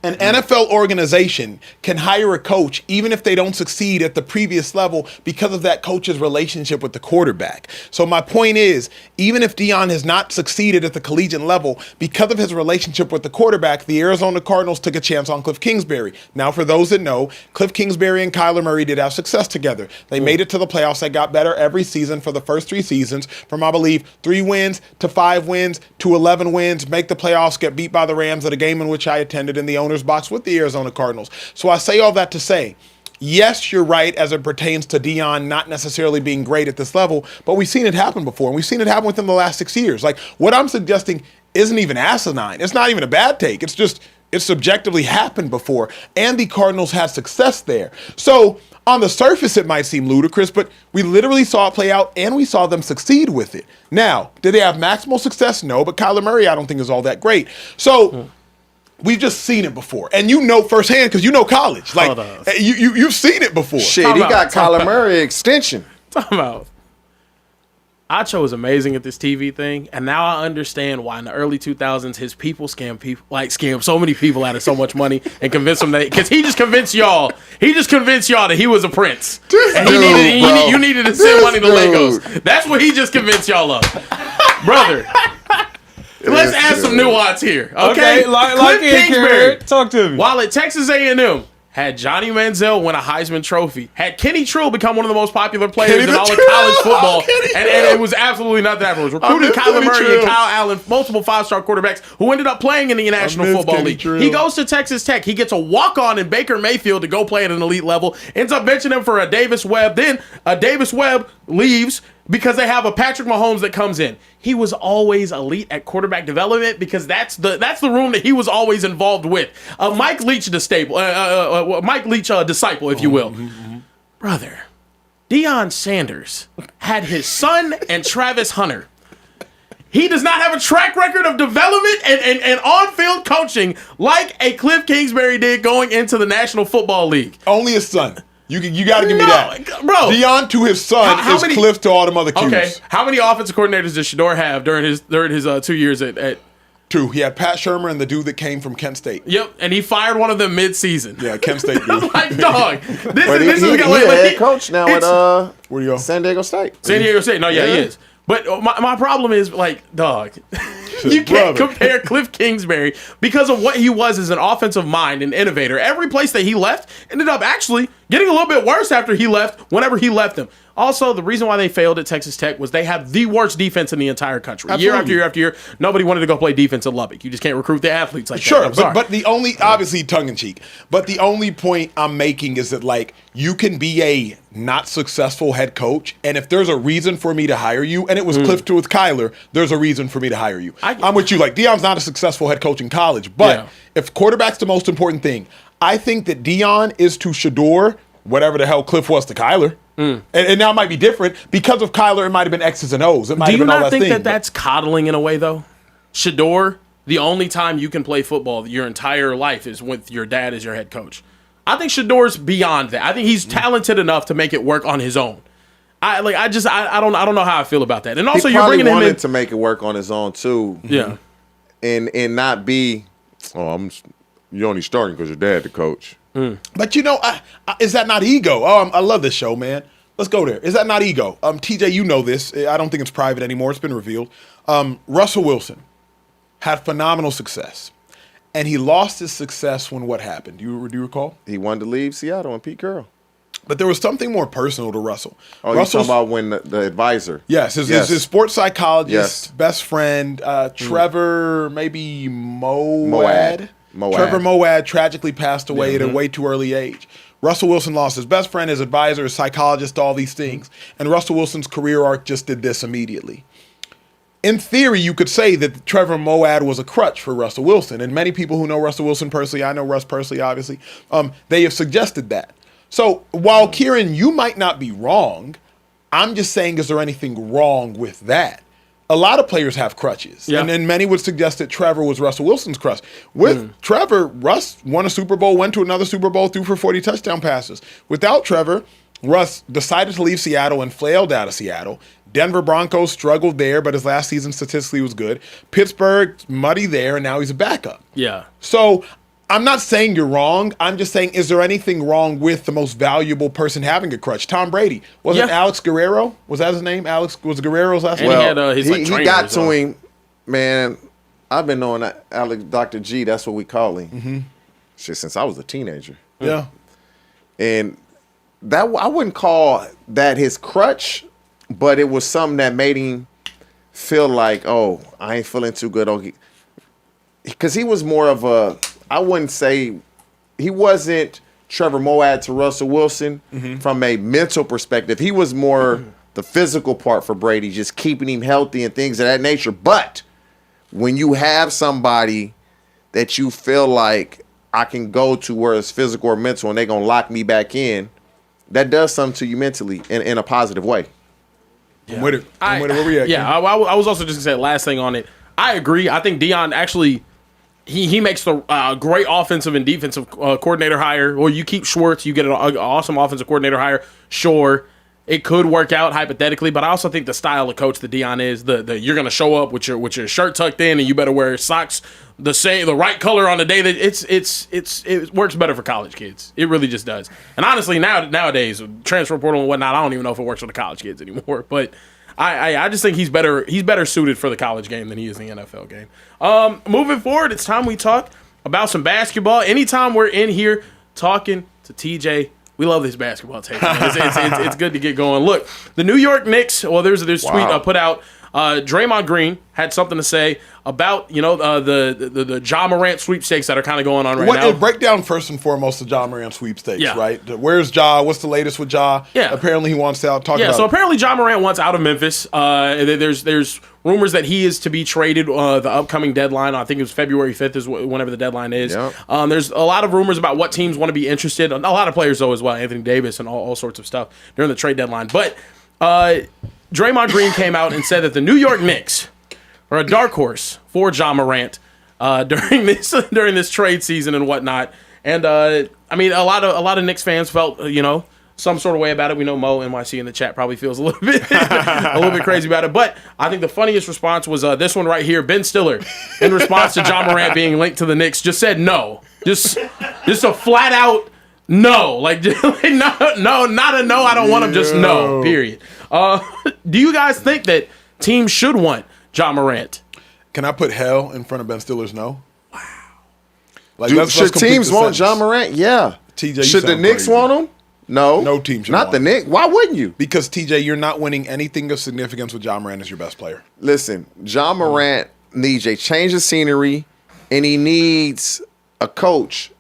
An NFL organization can hire a coach even if they don't succeed at the previous level because of that coach's relationship with the quarterback. So my point is, even if Deion has not succeeded at the collegiate level, because of his relationship with the quarterback, the Arizona Cardinals took a chance on Cliff Kingsbury. Now, for those that know, Cliff Kingsbury and Kyler Murray did have success together. They made it to the playoffs. They got better every season for the first 3 seasons, from, I believe, 3 wins to 5 wins to 11 wins, make the playoffs, get beat by the Rams at a game in which I attended in the owner's box with the Arizona Cardinals. So I say all that to say, yes, you're right as it pertains to Deion not necessarily being great at this level, but we've seen it happen before, and we've seen it happen within the last 6 years. Like, what I'm suggesting isn't even asinine. It's not even a bad take. It's just, it's subjectively happened before, and the Cardinals had success there. So on the surface, it might seem ludicrous, but we literally saw it play out, and we saw them succeed with it. Now, did they have maximal success? No, but Kyler Murray, I don't think, is all that great. So we've just seen it before, and you know firsthand because you know college. Like you've seen it before. Shit, he got Kyler Murray extension. Talking about Acho was amazing at this TV thing, and now I understand why in the early 2000s his people scammed so many people out of so much money and convinced them that because he just convinced y'all that he was a prince and you needed to send money to Legos. That's what he just convinced y'all of, brother. Let's add some nuance here, okay? Cliff Kingsbury, talk to me. While at Texas A&M, had Johnny Manziel win a Heisman Trophy, had Kenny Trill become one of the most popular players in all of college football, and it was absolutely not that. It was recruited Kyler Murray and Kyle Allen, multiple 5-star quarterbacks who ended up playing in the National Football League. He goes to Texas Tech. He gets a walk-on in Baker Mayfield to go play at an elite level, ends up benching him for a Davis Webb. Then a Davis Webb leaves because they have a Patrick Mahomes that comes in. He was always elite at quarterback development because that's the room that he was always involved with. Mike Leach disciple, if you will. Brother, Deion Sanders had his son and Travis Hunter. He does not have a track record of development and on-field coaching like a Cliff Kingsbury did going into the National Football League. Only his son. You got to give me that. Bro. Deion to his son is Cliff to all them other Qs. Okay. How many offensive coordinators did Shador have during his 2 years at 2. He had Pat Shurmur and the dude that came from Kent State. Yep, and he fired one of them mid-season. Yeah, Kent State dude. Like, dog. He's a head coach now at where you go? San Diego State. San Diego State. No, yeah, he is. But my problem is, like, dog, you can't compare Cliff Kingsbury because of what he was as an offensive mind and innovator. Every place that he left ended up actually getting a little bit worse after he left, whenever he left them. Also, the reason why they failed at Texas Tech was they have the worst defense in the entire country. Absolutely. Year after year after year, nobody wanted to go play defense in Lubbock. You just can't recruit the athletes like that. Sure, but the only, obviously tongue-in-cheek, but the only point I'm making is that, like, you can be a not successful head coach, and if there's a reason for me to hire you, and it was Cliff with Kyler, there's a reason for me to hire you. I'm with you. Like, Deion's not a successful head coach in college, but if quarterback's the most important thing, I think that Deion is to Shador whatever the hell Cliff was to Kyler. And now it might be different. Because of Kyler, it might have been X's and O's. It might have been all that thing. Do you not think that that's coddling in a way, though? Shador, the only time you can play football your entire life is with your dad as your head coach. I think Shador's beyond that. I think he's talented enough to make it work on his own. I don't know how I feel about that. And also, he you're bringing him in to make it work on his own too. Yeah, and not be, you're only starting because your dad the coach. But you know, is that not ego? I love this show, man. Let's go there. Is that not ego? TJ, you know this. I don't think it's private anymore. It's been revealed. Russell Wilson had phenomenal success, and he lost his success when what happened? Do you recall? He wanted to leave Seattle and Pete Carroll. But there was something more personal to Russell. Oh, you're talking about when the advisor. Yes, his sports psychologist, best friend, Trevor, maybe Moawad. Trevor Moawad tragically passed away at a way too early age. Russell Wilson lost his best friend, his advisor, his psychologist, all these things. And Russell Wilson's career arc just did this immediately. In theory, you could say that Trevor Moawad was a crutch for Russell Wilson. And many people who know Russell Wilson personally, I know Russ personally, obviously, they have suggested that. So while, Kieran, you might not be wrong, I'm just saying, is there anything wrong with that? A lot of players have crutches. Yeah. And many would suggest that Trevor was Russell Wilson's crutch. With Trevor, Russ won a Super Bowl, went to another Super Bowl, threw for 40 touchdown passes. Without Trevor, Russ decided to leave Seattle and flailed out of Seattle. Denver Broncos struggled there, but his last season statistically was good. Pittsburgh, muddy there, and now he's a backup. Yeah. So I'm not saying you're wrong. I'm just saying, is there anything wrong with the most valuable person having a crutch? Tom Brady. Was it Alex Guerrero? Was that his name? Alex was Guerrero's last name? And he got to him, man. I've been knowing that Alex, Dr. G, that's what we call him. Shit, since I was a teenager. Yeah. And that I wouldn't call that his crutch, but it was something that made him feel like, oh, I ain't feeling too good. Because he was more of a, I wouldn't say, he wasn't Trevor Moawad to Russell Wilson from a mental perspective. He was more the physical part for Brady, just keeping him healthy and things of that nature. But when you have somebody that you feel like I can go to where it's physical or mental and they're going to lock me back in, that does something to you mentally in a positive way. Yeah. I'm with it. Where we at? Yeah, I was also just going to say last thing on it. I agree. I think Deion actually, he makes the great offensive and defensive coordinator hire. Or you keep Schwartz, you get an awesome offensive coordinator hire. Sure, it could work out hypothetically, but I also think the style of coach that Deion is, the you're going to show up with your shirt tucked in and you better wear socks the right color on the day that it works better for college kids. It really just does. And honestly, nowadays, transfer portal and whatnot, I don't even know if it works for the college kids anymore. But I just think he's better suited for the college game than he is in the NFL game. Moving forward, it's time we talk about some basketball. Anytime we're in here talking to TJ, we love this basketball take. It's good to get going. Look, the New York Knicks. Well, there's tweet put out. Draymond Green had something to say about the Ja Morant sweepstakes that are kind of going on now. Break down first and foremost the Ja Morant sweepstakes, Yeah. right? Where's Ja? What's the latest with Ja? Yeah. Apparently he wants to talk about it. So apparently Ja Morant wants out of Memphis. There's rumors that he is to be traded the upcoming deadline. I think it was February 5th is whenever the deadline is. Yep. There's a lot of rumors about what teams want to be interested. A lot of players, though, as well. Anthony Davis and all sorts of stuff during the trade deadline. But Draymond Green came out and said that the New York Knicks are a dark horse for Ja Morant during this trade season and whatnot. And I mean, a lot of Knicks fans felt some sort of way about it. We know Mo NYC in the chat probably feels a little bit crazy about it. But I think the funniest response was this one right here. Ben Stiller, in response to Ja Morant being linked to the Knicks, just said no. Just a flat out no. Like no, not a no. I don't want him. Just no. Period. Do you guys think that teams should want Ja Morant? Can I put hell in front of Ben Stiller's no? Wow. Like, should teams want Ja Morant? Yeah. TJ, should the Knicks want him? No. No team should Not want the him. Knicks. Why wouldn't you? Because, TJ, you're not winning anything of significance with Ja Morant as your best player. Listen, Ja Morant needs a change of scenery, and he needs a coach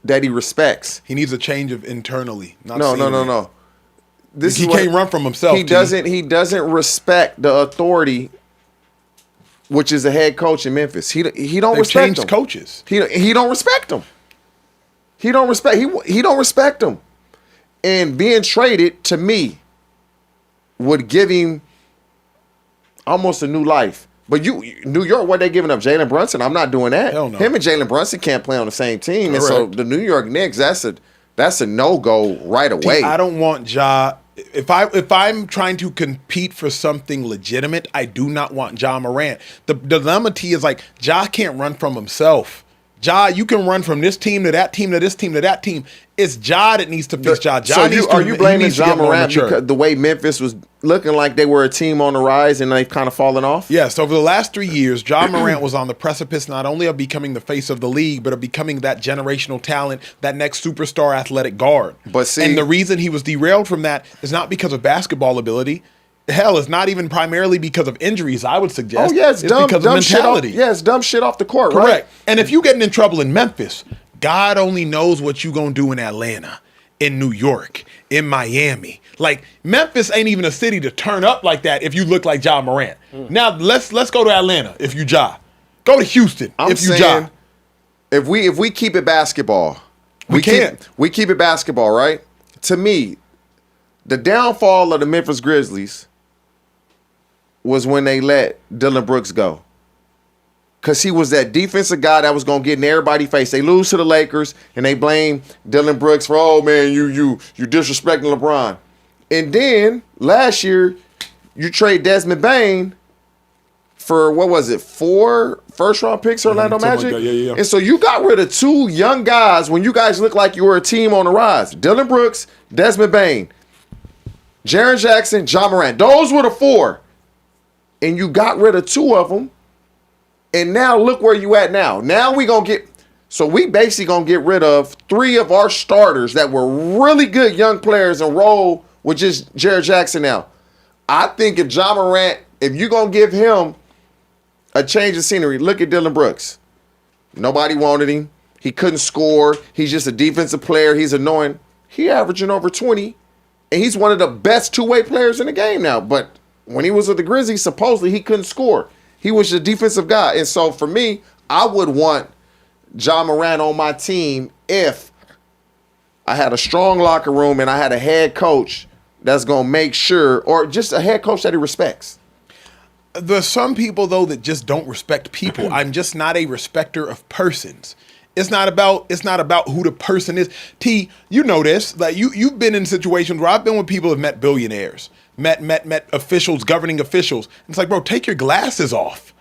that he respects. He needs a change of internally. Not No. He can't run from himself. He doesn't respect the authority, which is the head coach in Memphis. He don't They've respect changed him. coaches. He don't respect him. He don't respect him. And being traded, to me, would give him almost a new life. But New York, what they giving up? Jalen Brunson? I'm not doing that. Hell no. Him and Jalen Brunson can't play on the same team. Correct. And so the New York Knicks, that's a no-go right away. I don't want Ja. If I'm trying to compete for something legitimate, I do not want Ja Morant. The dilemma is like Ja can't run from himself. Ja, you can run from this team to that team to this team to that team. It's Ja that needs to fix Ja. Are you blaming Ja Morant because the way Memphis was looking like they were a team on the rise and they've kind of fallen off? Yes, over the last 3 years, Ja Morant was on the precipice not only of becoming the face of the league, but of becoming that generational talent, that next superstar athletic guard. And the reason he was derailed from that is not because of basketball ability. Hell, it's not even primarily because of injuries, I would suggest. Oh, yeah, it's dumb, because dumb of mentality. Shit it's dumb shit off the court, Correct. right? And if you're getting in trouble in Memphis, God only knows what you're going to do in Atlanta. in New York, in Miami. Like, Memphis ain't even a city to turn up like that if you look like Ja Morant. Now, let's go to Atlanta if you Ja. Go to Houston if you Ja. If we keep it basketball, we can't. We keep it basketball, right? To me, the downfall of the Memphis Grizzlies was when they let Dillon Brooks go. Because he was that defensive guy that was going to get in everybody's face. They lose to the Lakers, and they blame Dillon Brooks for, oh, man, you disrespecting LeBron. And then, last year, you trade Desmond Bane for, what was it, 4 first-round picks for Orlando Magic? Like that. Yeah. And so you got rid of 2 young guys when you guys looked like you were a team on the rise. Dillon Brooks, Desmond Bane, Jaren Jackson, Ja Morant. Those were the 4. And you got rid of 2 of them. And now look where you at now. Now we basically gonna get rid of 3 of our starters that were really good young players and roll with just Jaren Jackson now. I think if Ja Morant, if you're gonna give him a change of scenery, look at Dillon Brooks. Nobody wanted him. He couldn't score. He's just a defensive player. He's annoying. He averaging over 20, and he's one of the best two-way players in the game now. But when he was with the Grizzlies, supposedly he couldn't score. He was a defensive guy. And so for me, I would want Ja Morant on my team if I had a strong locker room and I had a head coach that's going to make sure, or just a head coach that he respects. There's some people, though, that just don't respect people. I'm just not a respecter of persons. It's not about who the person is. T, you know this. Like you've been in situations where I've been with people who've met billionaires, met officials, governing officials. It's like, bro, take your glasses off.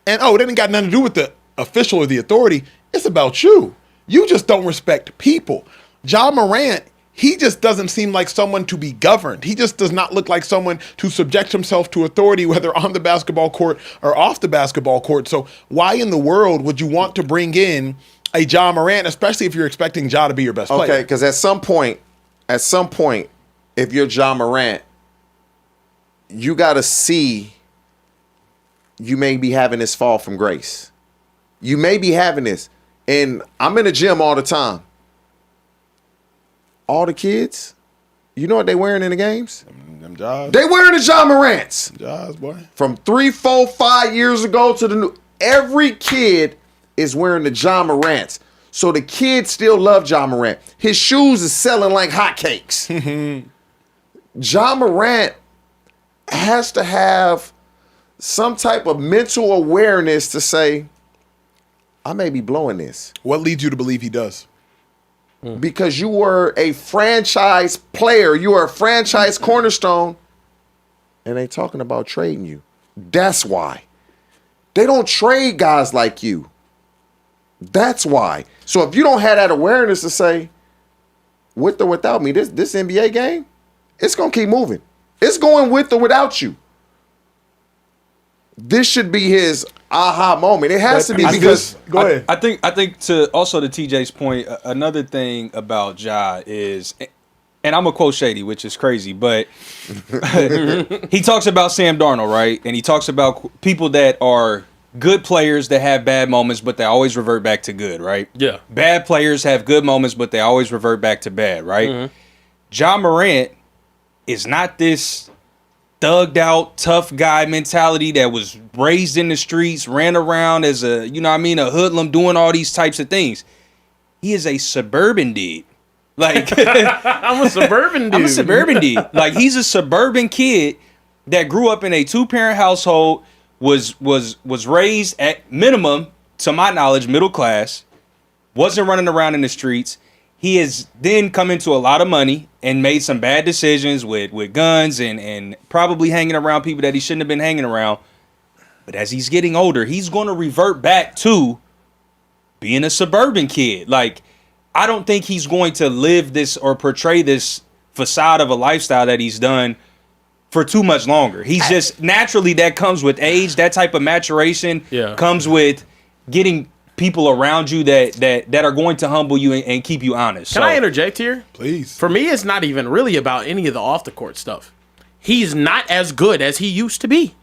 And it ain't got nothing to do with the official or the authority. It's about you. You just don't respect people. Ja Morant, he just doesn't seem like someone to be governed. He just does not look like someone to subject himself to authority, whether on the basketball court or off the basketball court. So why in the world would you want to bring in a Ja Morant, especially if you're expecting Ja to be your best player? Okay, because at some point, if you're Ja Morant, you got to see you may be having this fall from grace. You may be having this. And I'm in the gym all the time. All the kids, you know what they wearing in the games? Them Ja's. They wearing the Ja Morants. Ja's, boy. From 3, 4, 5 years ago to the new. Every kid is wearing the Ja Morants. So the kids still love Ja Morant. His shoes is selling like hotcakes. Ja Morant has to have some type of mental awareness to say, I may be blowing this. What leads you to believe he does? Because you were a franchise player. You were a franchise cornerstone. And they talking about trading you. That's why. They don't trade guys like you. That's why. So if you don't have that awareness to say, with or without me, this NBA game, it's going to keep moving. It's going with or without you. This should be his aha moment. It has to be because go ahead. I think to TJ's point, another thing about Ja is, and I'm gonna quote Shady, which is crazy, but he talks about Sam Darnold, right? And he talks about people that are good players that have bad moments, but they always revert back to good, right? Yeah. Bad players have good moments, but they always revert back to bad, right? Ja Morant is not this thugged out, tough guy mentality that was raised in the streets, ran around as a hoodlum, doing all these types of things. He is a suburban dude. Like I'm a suburban dude. I'm a suburban dude. Like he's a suburban kid that grew up in a 2-parent household, was raised at minimum, to my knowledge, middle class, wasn't running around in the streets. He has then come into a lot of money and made some bad decisions with guns and probably hanging around people that he shouldn't have been hanging around. But as he's getting older, he's going to revert back to being a suburban kid. Like, I don't think he's going to live this or portray this facade of a lifestyle that he's done for too much longer. He's just naturally, that comes with age. That type of maturation comes with getting people around you that are going to humble you and keep you honest. Can I interject here? Please. For me, it's not even really about any of the off the court stuff. He's not as good as he used to be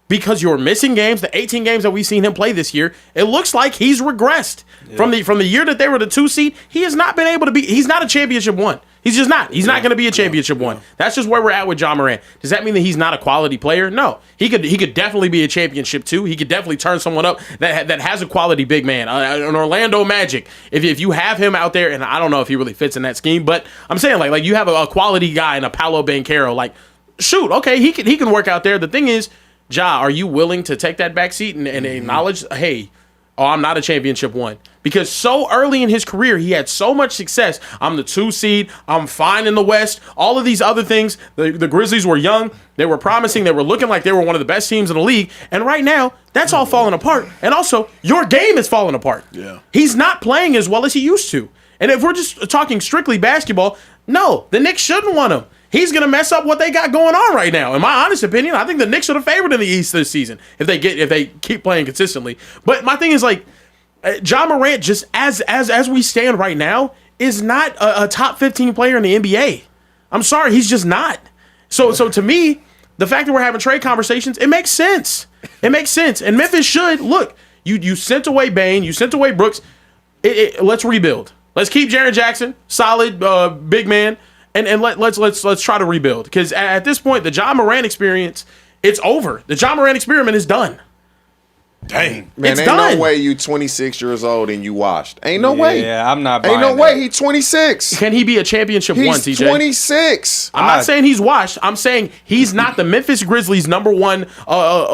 because you're missing games. The 18 games that we've seen him play this year, it looks like he's regressed from the year that they were the 2 seed. He has not been able to be. He's not a championship one. He's just not. He's not going to be a championship one. That's just where we're at with John Morant. Does that mean that he's not a quality player? No. He could definitely be a championship two. He could definitely turn someone up that has a quality big man. An Orlando Magic. If you have him out there, and I don't know if he really fits in that scheme, but I'm saying like you have a quality guy in a Paolo Banchero. Like, shoot, okay, he can work out there. The thing is, Ja, are you willing to take that back seat and acknowledge, hey, I'm not a championship one? Because so early in his career, he had so much success. I'm the 2 seed. I'm fine in the West. All of these other things. The Grizzlies were young. They were promising. They were looking like they were one of the best teams in the league. And right now, that's all falling apart. And also, your game is falling apart. Yeah. He's not playing as well as he used to. And if we're just talking strictly basketball, no, the Knicks shouldn't want him. He's going to mess up what they got going on right now. In my honest opinion, I think the Knicks are the favorite in the East this season if they keep playing consistently. But my thing is like, John Morant, just as we stand right now, is not a top 15 player in the NBA. I'm sorry, he's just not. So to me, the fact that we're having trade conversations, it makes sense. It makes sense. And Memphis should look. You sent away Bane, you sent away Brooks. Let's rebuild. Let's keep Jaren Jackson, solid big man, and let's try to rebuild. Because at this point, the John Morant experience, it's over. The John Morant experiment is done. Dang. Man, It's ain't done. no way you 26 years old and you washed. Ain't no way. Yeah, I'm not Ain't buying no way that. he 26. Can he be a championship one, He's TJ? 26. I'm not saying he's washed. I'm saying he's not the Memphis Grizzlies' number one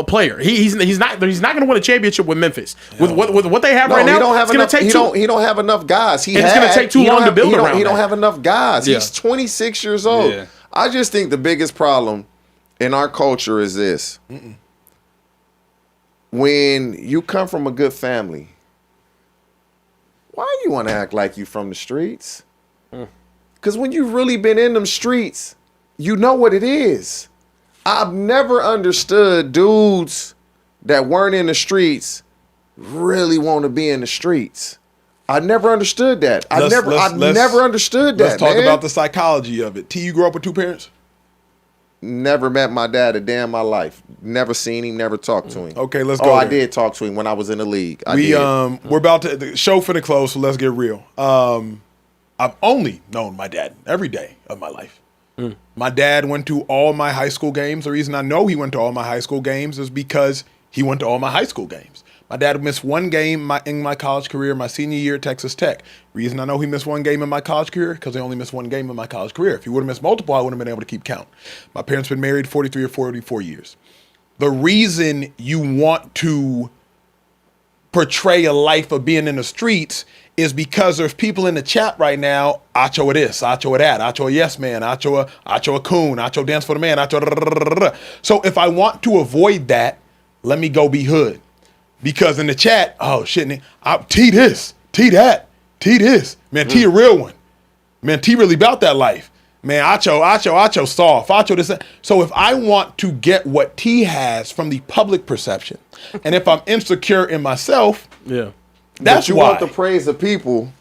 player. He's not going to win a championship with Memphis with what they have right now. He don't have it's going to enough. take He don't have enough guys. And it's gonna take too long to build around He don't that. have enough guys. Yeah. He's 26 years old. Yeah. I just think the biggest problem in our culture is this. When you come from a good family, why you want to act like you from the streets? Because when you've really been in them streets, you know what it is. I've never understood dudes that weren't in the streets really want to be in the streets. I never understood that. I never understood that. Let's talk man. about the psychology of it. T, you grew up with 2 parents? Never met my dad a day in my life. Never seen him. Never talked to him. Okay, let's go Oh, I there. did talk to him when I was in the league. We're about to the show for the close, so let's get real. I've only known my dad every day of my life. My dad went to all my high school games. The reason I know he went to all my high school games is because he went to all my high school games. My dad missed one game in my college career, my senior year at Texas Tech. Reason I know he missed one game in my college career, because he only missed one game in my college career. If he would have missed multiple, I wouldn't have been able to keep count. My parents been married 43 or 44 years. The reason you want to portray a life of being in the streets is because there's people in the chat right now, Acho a this, Acho a that, Acho a yes man, Acho a coon, Acho dance for the man, Acho da, da, da, da, da. So if I want to avoid that, let me go be hood. Because in the chat, oh shit, T this, T that, T this. Man, T a real one. Man, T really about that life. Man, Acho soft, Acho this. So if I want to get what T has from the public perception, and if I'm insecure in myself, that's but you why. want the praise of people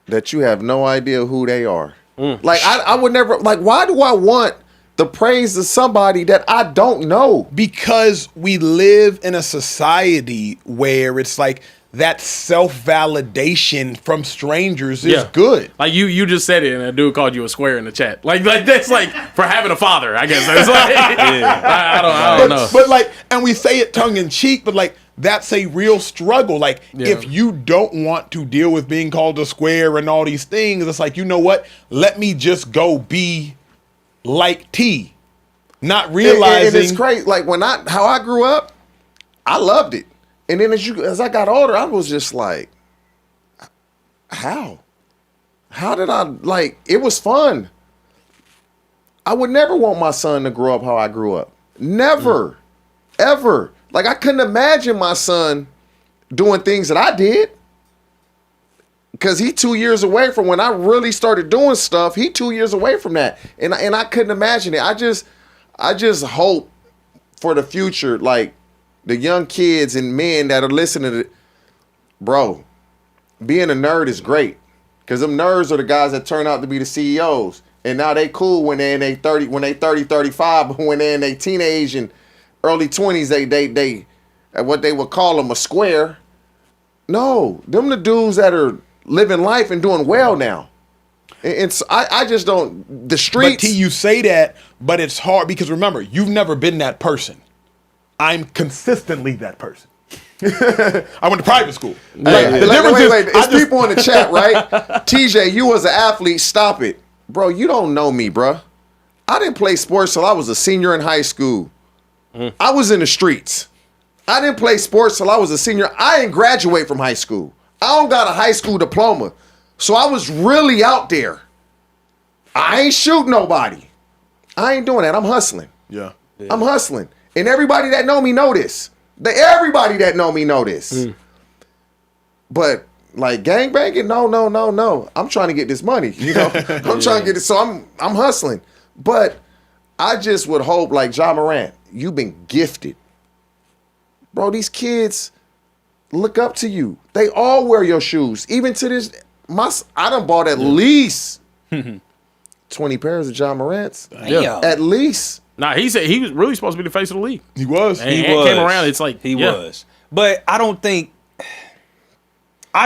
that you have no idea who they are. Like I would never, like, why do I want the praise of somebody that I don't know? Because we live in a society where it's like that self-validation from strangers is good. Like you just said it, and a dude called you a square in the chat. Like that's like for having a father, I guess. It's like, I don't know. But like, and we say it tongue in cheek, but like that's a real struggle. Like if you don't want to deal with being called a square and all these things, it's like, you know what? Let me just go be like T. Not realizing. And it's crazy. Like how I grew up, I loved it. And then as I got older, I was just like, how? How did I, like, it was fun. I would never want my son to grow up how I grew up. Never. Ever. Like, I couldn't imagine my son doing things that I did. Because he 2 years away from when I really started doing stuff. He 2 years away from that. And I couldn't imagine it. I just hope for the future, like, the young kids and men that are listening to it, bro, being a nerd is great. Because them nerds are the guys that turn out to be the CEOs. And now they cool when they're in their 30, 35, but when they're in their teenage and early 20s, they what they would call them a square. No, them the dudes that are living life and doing well now. I just don't. The streets. But T, you say that, but it's hard because remember, you've never been that person. I'm consistently that person. I went to private school. Wait. It's people in the chat, right? TJ, you was an athlete. Stop it, bro. You don't know me, bro. I didn't play sports till I was a senior in high school. I was in the streets. I didn't play sports till I was a senior. I didn't graduate from high school. I don't got a high school diploma. So I was really out there. I ain't shoot nobody. I ain't doing that. I'm hustling. Yeah. I'm hustling. And everybody that know me know this. Everybody that know me know this. But like gangbanging, no. I'm trying to get this money. You know, I'm trying to get it. So I'm hustling. But I just would hope, like Ja Morant, you've been gifted. Bro, these kids look up to you. They all wear your shoes. Even to this, I done bought at least 20 pairs of Ja Morants. Yeah. At least. Nah, he said he was really supposed to be the face of the league. He was. And came around. It's like he was. But I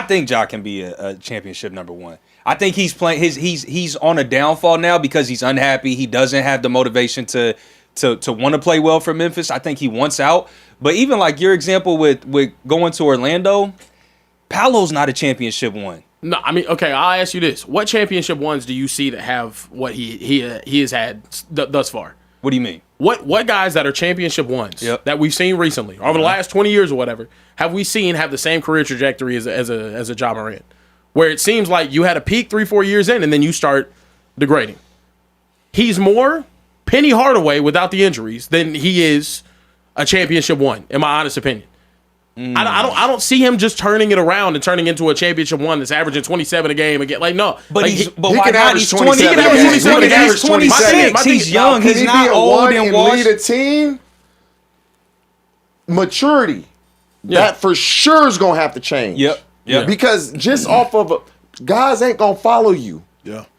think Ja can be a championship number one. I think he's playing he's on a downfall now because he's unhappy. He doesn't have the motivation to want to play well for Memphis. I think he wants out. But even like your example with going to Orlando, Paolo's not a championship one. No, I mean, okay, I'll ask you this. What championship ones do you see that have what he has had thus far? What do you mean? What guys that are championship ones that we've seen recently, over the last 20 years or whatever, have we seen have the same career trajectory as a Ja Morant? Where it seems like you had a peak 3-4 years in and then you start degrading. He's more Penny Hardaway without the injuries than he is a championship one, in my honest opinion. I don't see him just turning it around and turning into a championship one that's averaging 27 a game again. Like no, but like, he can why not? average He's 27 He can average 27 a game. He's 26. He's young. Can He's he not be a old one and and washed. lead a team? Maturity. That for sure is gonna have to change. Yep. Because just off of guys ain't gonna follow you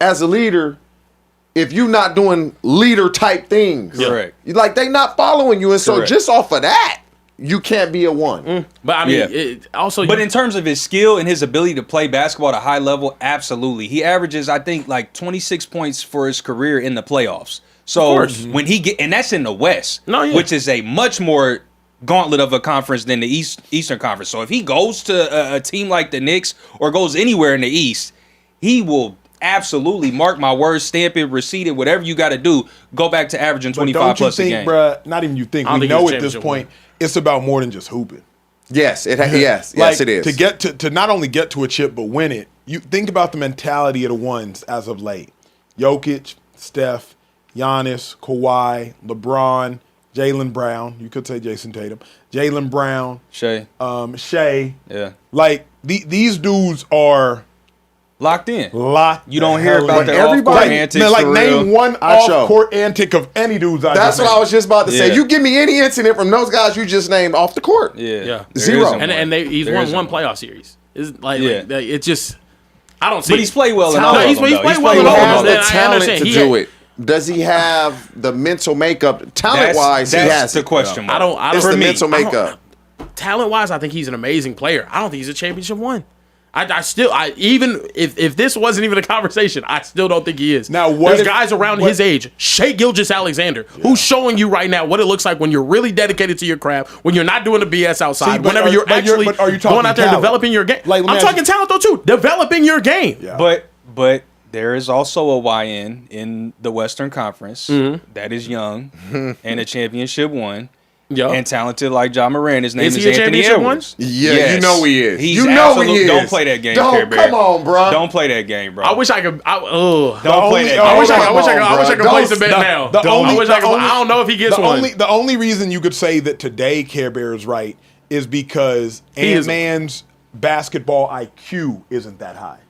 as a leader if you're not doing leader type things. Correct. Like they not following you, and so Correct. just off of that, you can't be a one. But I mean, But in terms of his skill and his ability to play basketball at a high level, absolutely. He averages, I think, like 26 points for his career in the playoffs. So when and that's in the West, which is a much more gauntlet of a conference than the Eastern Conference. So if he goes to a team like the Knicks or goes anywhere in the East, he will absolutely, mark my words, stamp it, receipt it, whatever you got to do, go back to averaging 25 plus a game. Bruh, not even you think. We know at this point, it's about more than just hooping. Yes, it is. To get to not only get to a chip but win it. You think about the mentality of the ones as of late. Jokic, Steph, Giannis, Kawhi, LeBron, Jaylen Brown. You could say Jason Tatum. Jaylen Brown, Shea. Yeah. Like these dudes are locked in. You don't hear about their off-court antics. Man, like name one off-court antic of any dudes. That's what I was just about to say. You give me any incident from those guys you just named off the court. Zero. And he's won one playoff series. It's like it's just I don't see. But he's played well in all of them. He's played well in all all of them. He has the talent to do it. Does he have the mental makeup? Talent-wise, he has. That's the question mark. I don't. It's the mental makeup. Talent-wise, I think he's an amazing player. I don't think he's a championship one. I still even if this wasn't even a conversation, I still don't think he is. Now, there's guys around his age, Shai Gilgeous-Alexander, who's showing you right now what it looks like when you're really dedicated to your craft, when you're not doing the BS outside, whenever you're actually going out there and developing your game. Like, I'm talking talent though too, developing your game. Yeah. But there is also a YN in the Western Conference that is young and a championship one. And talented like Ja Morant. His name is Anthony Edwards. Yeah, yes. You know he is. He's don't play that game, Come on, bro. Don't play that game, bro. I wish I could. Don't play that game. I wish I could place a bet now. I don't know if he gets one. The only reason you could say that today Care Bear is right is because Ant-Man's basketball IQ isn't that high.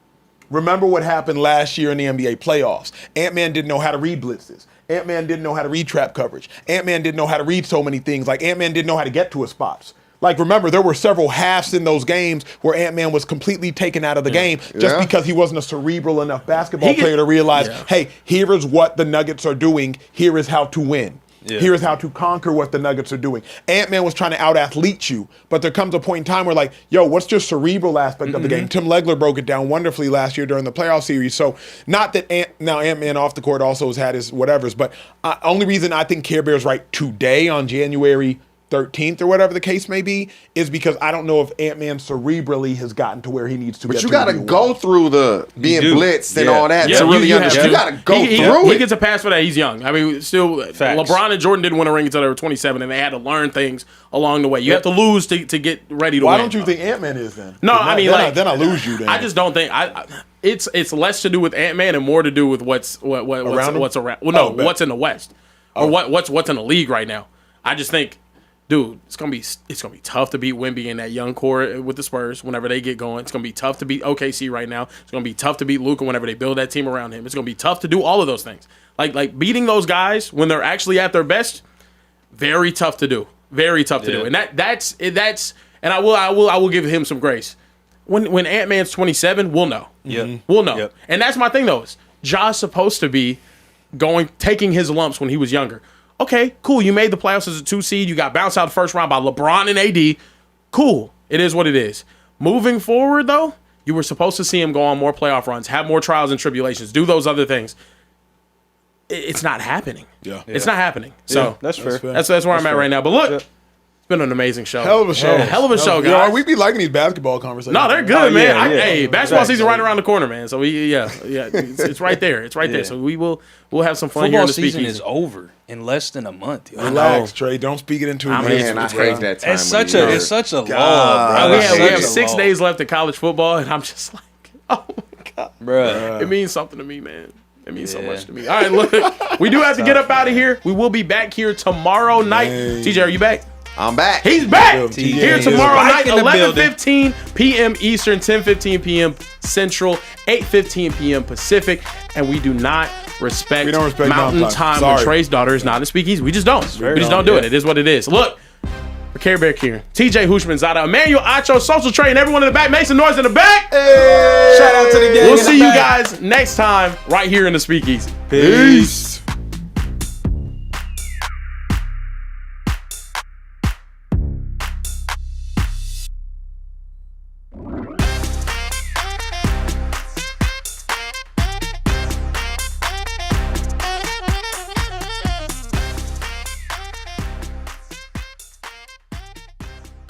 Remember what happened last year in the NBA playoffs. Ant-Man didn't know how to read blitzes. Ant-Man didn't know how to read trap coverage. Ant-Man didn't know how to read so many things. Like, Ant-Man didn't know how to get to his spots. Like, remember, there were several halves in those games where Ant-Man was completely taken out of the game just because he wasn't a cerebral enough basketball player to realize, hey, here is what the Nuggets are doing. Here is how to win. Here is how to conquer what the Nuggets are doing. Ant-Man was trying to out-athlete you, but there comes a point in time where like, yo, what's your cerebral aspect of the game? Tim Legler broke it down wonderfully last year during the playoff series. So not that Ant-Man off the court also has had his whatevers, but only reason I think Care Bear's right today on January 13th or whatever the case may be is because I don't know if Ant-Man cerebrally has gotten to where he needs to get. But you to got to go through the being blitzed and all that to really understand. You got to go through it. He gets a pass for that. He's young. I mean, still, LeBron and Jordan didn't win a ring until they were 27, and they had to learn things along the way. You have to lose to get ready to win. Why don't you think Ant-Man is then? No, I mean, then I lose you. Then I just don't think it's less to do with Ant-Man and more to do with what's around. Well, no, what's in the West or what's in the league right now. I just think. Dude, it's gonna be tough to beat Wemby in that young core with the Spurs whenever they get going. It's gonna be tough to beat OKC right now. It's gonna be tough to beat Luka whenever they build that team around him. It's gonna be tough to do all of those things. Like beating those guys when they're actually at their best, very tough to do. Very tough to do. And that's and I will give him some grace. When Ant-Man's 27, we'll know. We'll know. Yep. And that's my thing though. Is Ja's supposed to be taking his lumps when he was younger. Okay, cool. You made the playoffs as a 2 seed. You got bounced out the first round by LeBron and AD. Cool. It is what it is. Moving forward, though, you were supposed to see him go on more playoff runs, have more trials and tribulations, do those other things. It's not happening. It's not happening. So that's fair. That's where I'm at right now. But look, it's been an amazing show. Hell of a show. Hell of a show, guys. We be liking these basketball conversations. No, they're good, man. Hey, basketball season right around the corner, man. So it's right there. It's right there. So we'll have some fun here in the Speakeasy. Football season is over in less than a month. Relax, Trey. Don't speak it into Man, I hate that time. It's such a lull, bro. We have 6 days left of college football, and I'm just like, oh my god, bro. It means something to me, man. It means so much to me. All right, look, we do have to get up out of here. We will be back here tomorrow night. TJ, are you back? I'm back. He's back here tomorrow night, 11:15 p.m. Eastern, 10:15 p.m. Central, 8:15 p.m. Pacific, and we do not respect Mountain Time. When Trey's daughter is not a Speakeasy. We just don't. We just don't do it. It is what it is. Look, for Care Bear Kieran, TJ Hushman, Zada, Emmanuel, Acho, Social Trey, and everyone in the back. Make some noise in the back. Shout out to the gang. We'll see you guys next time right here in the Speakeasy. Peace.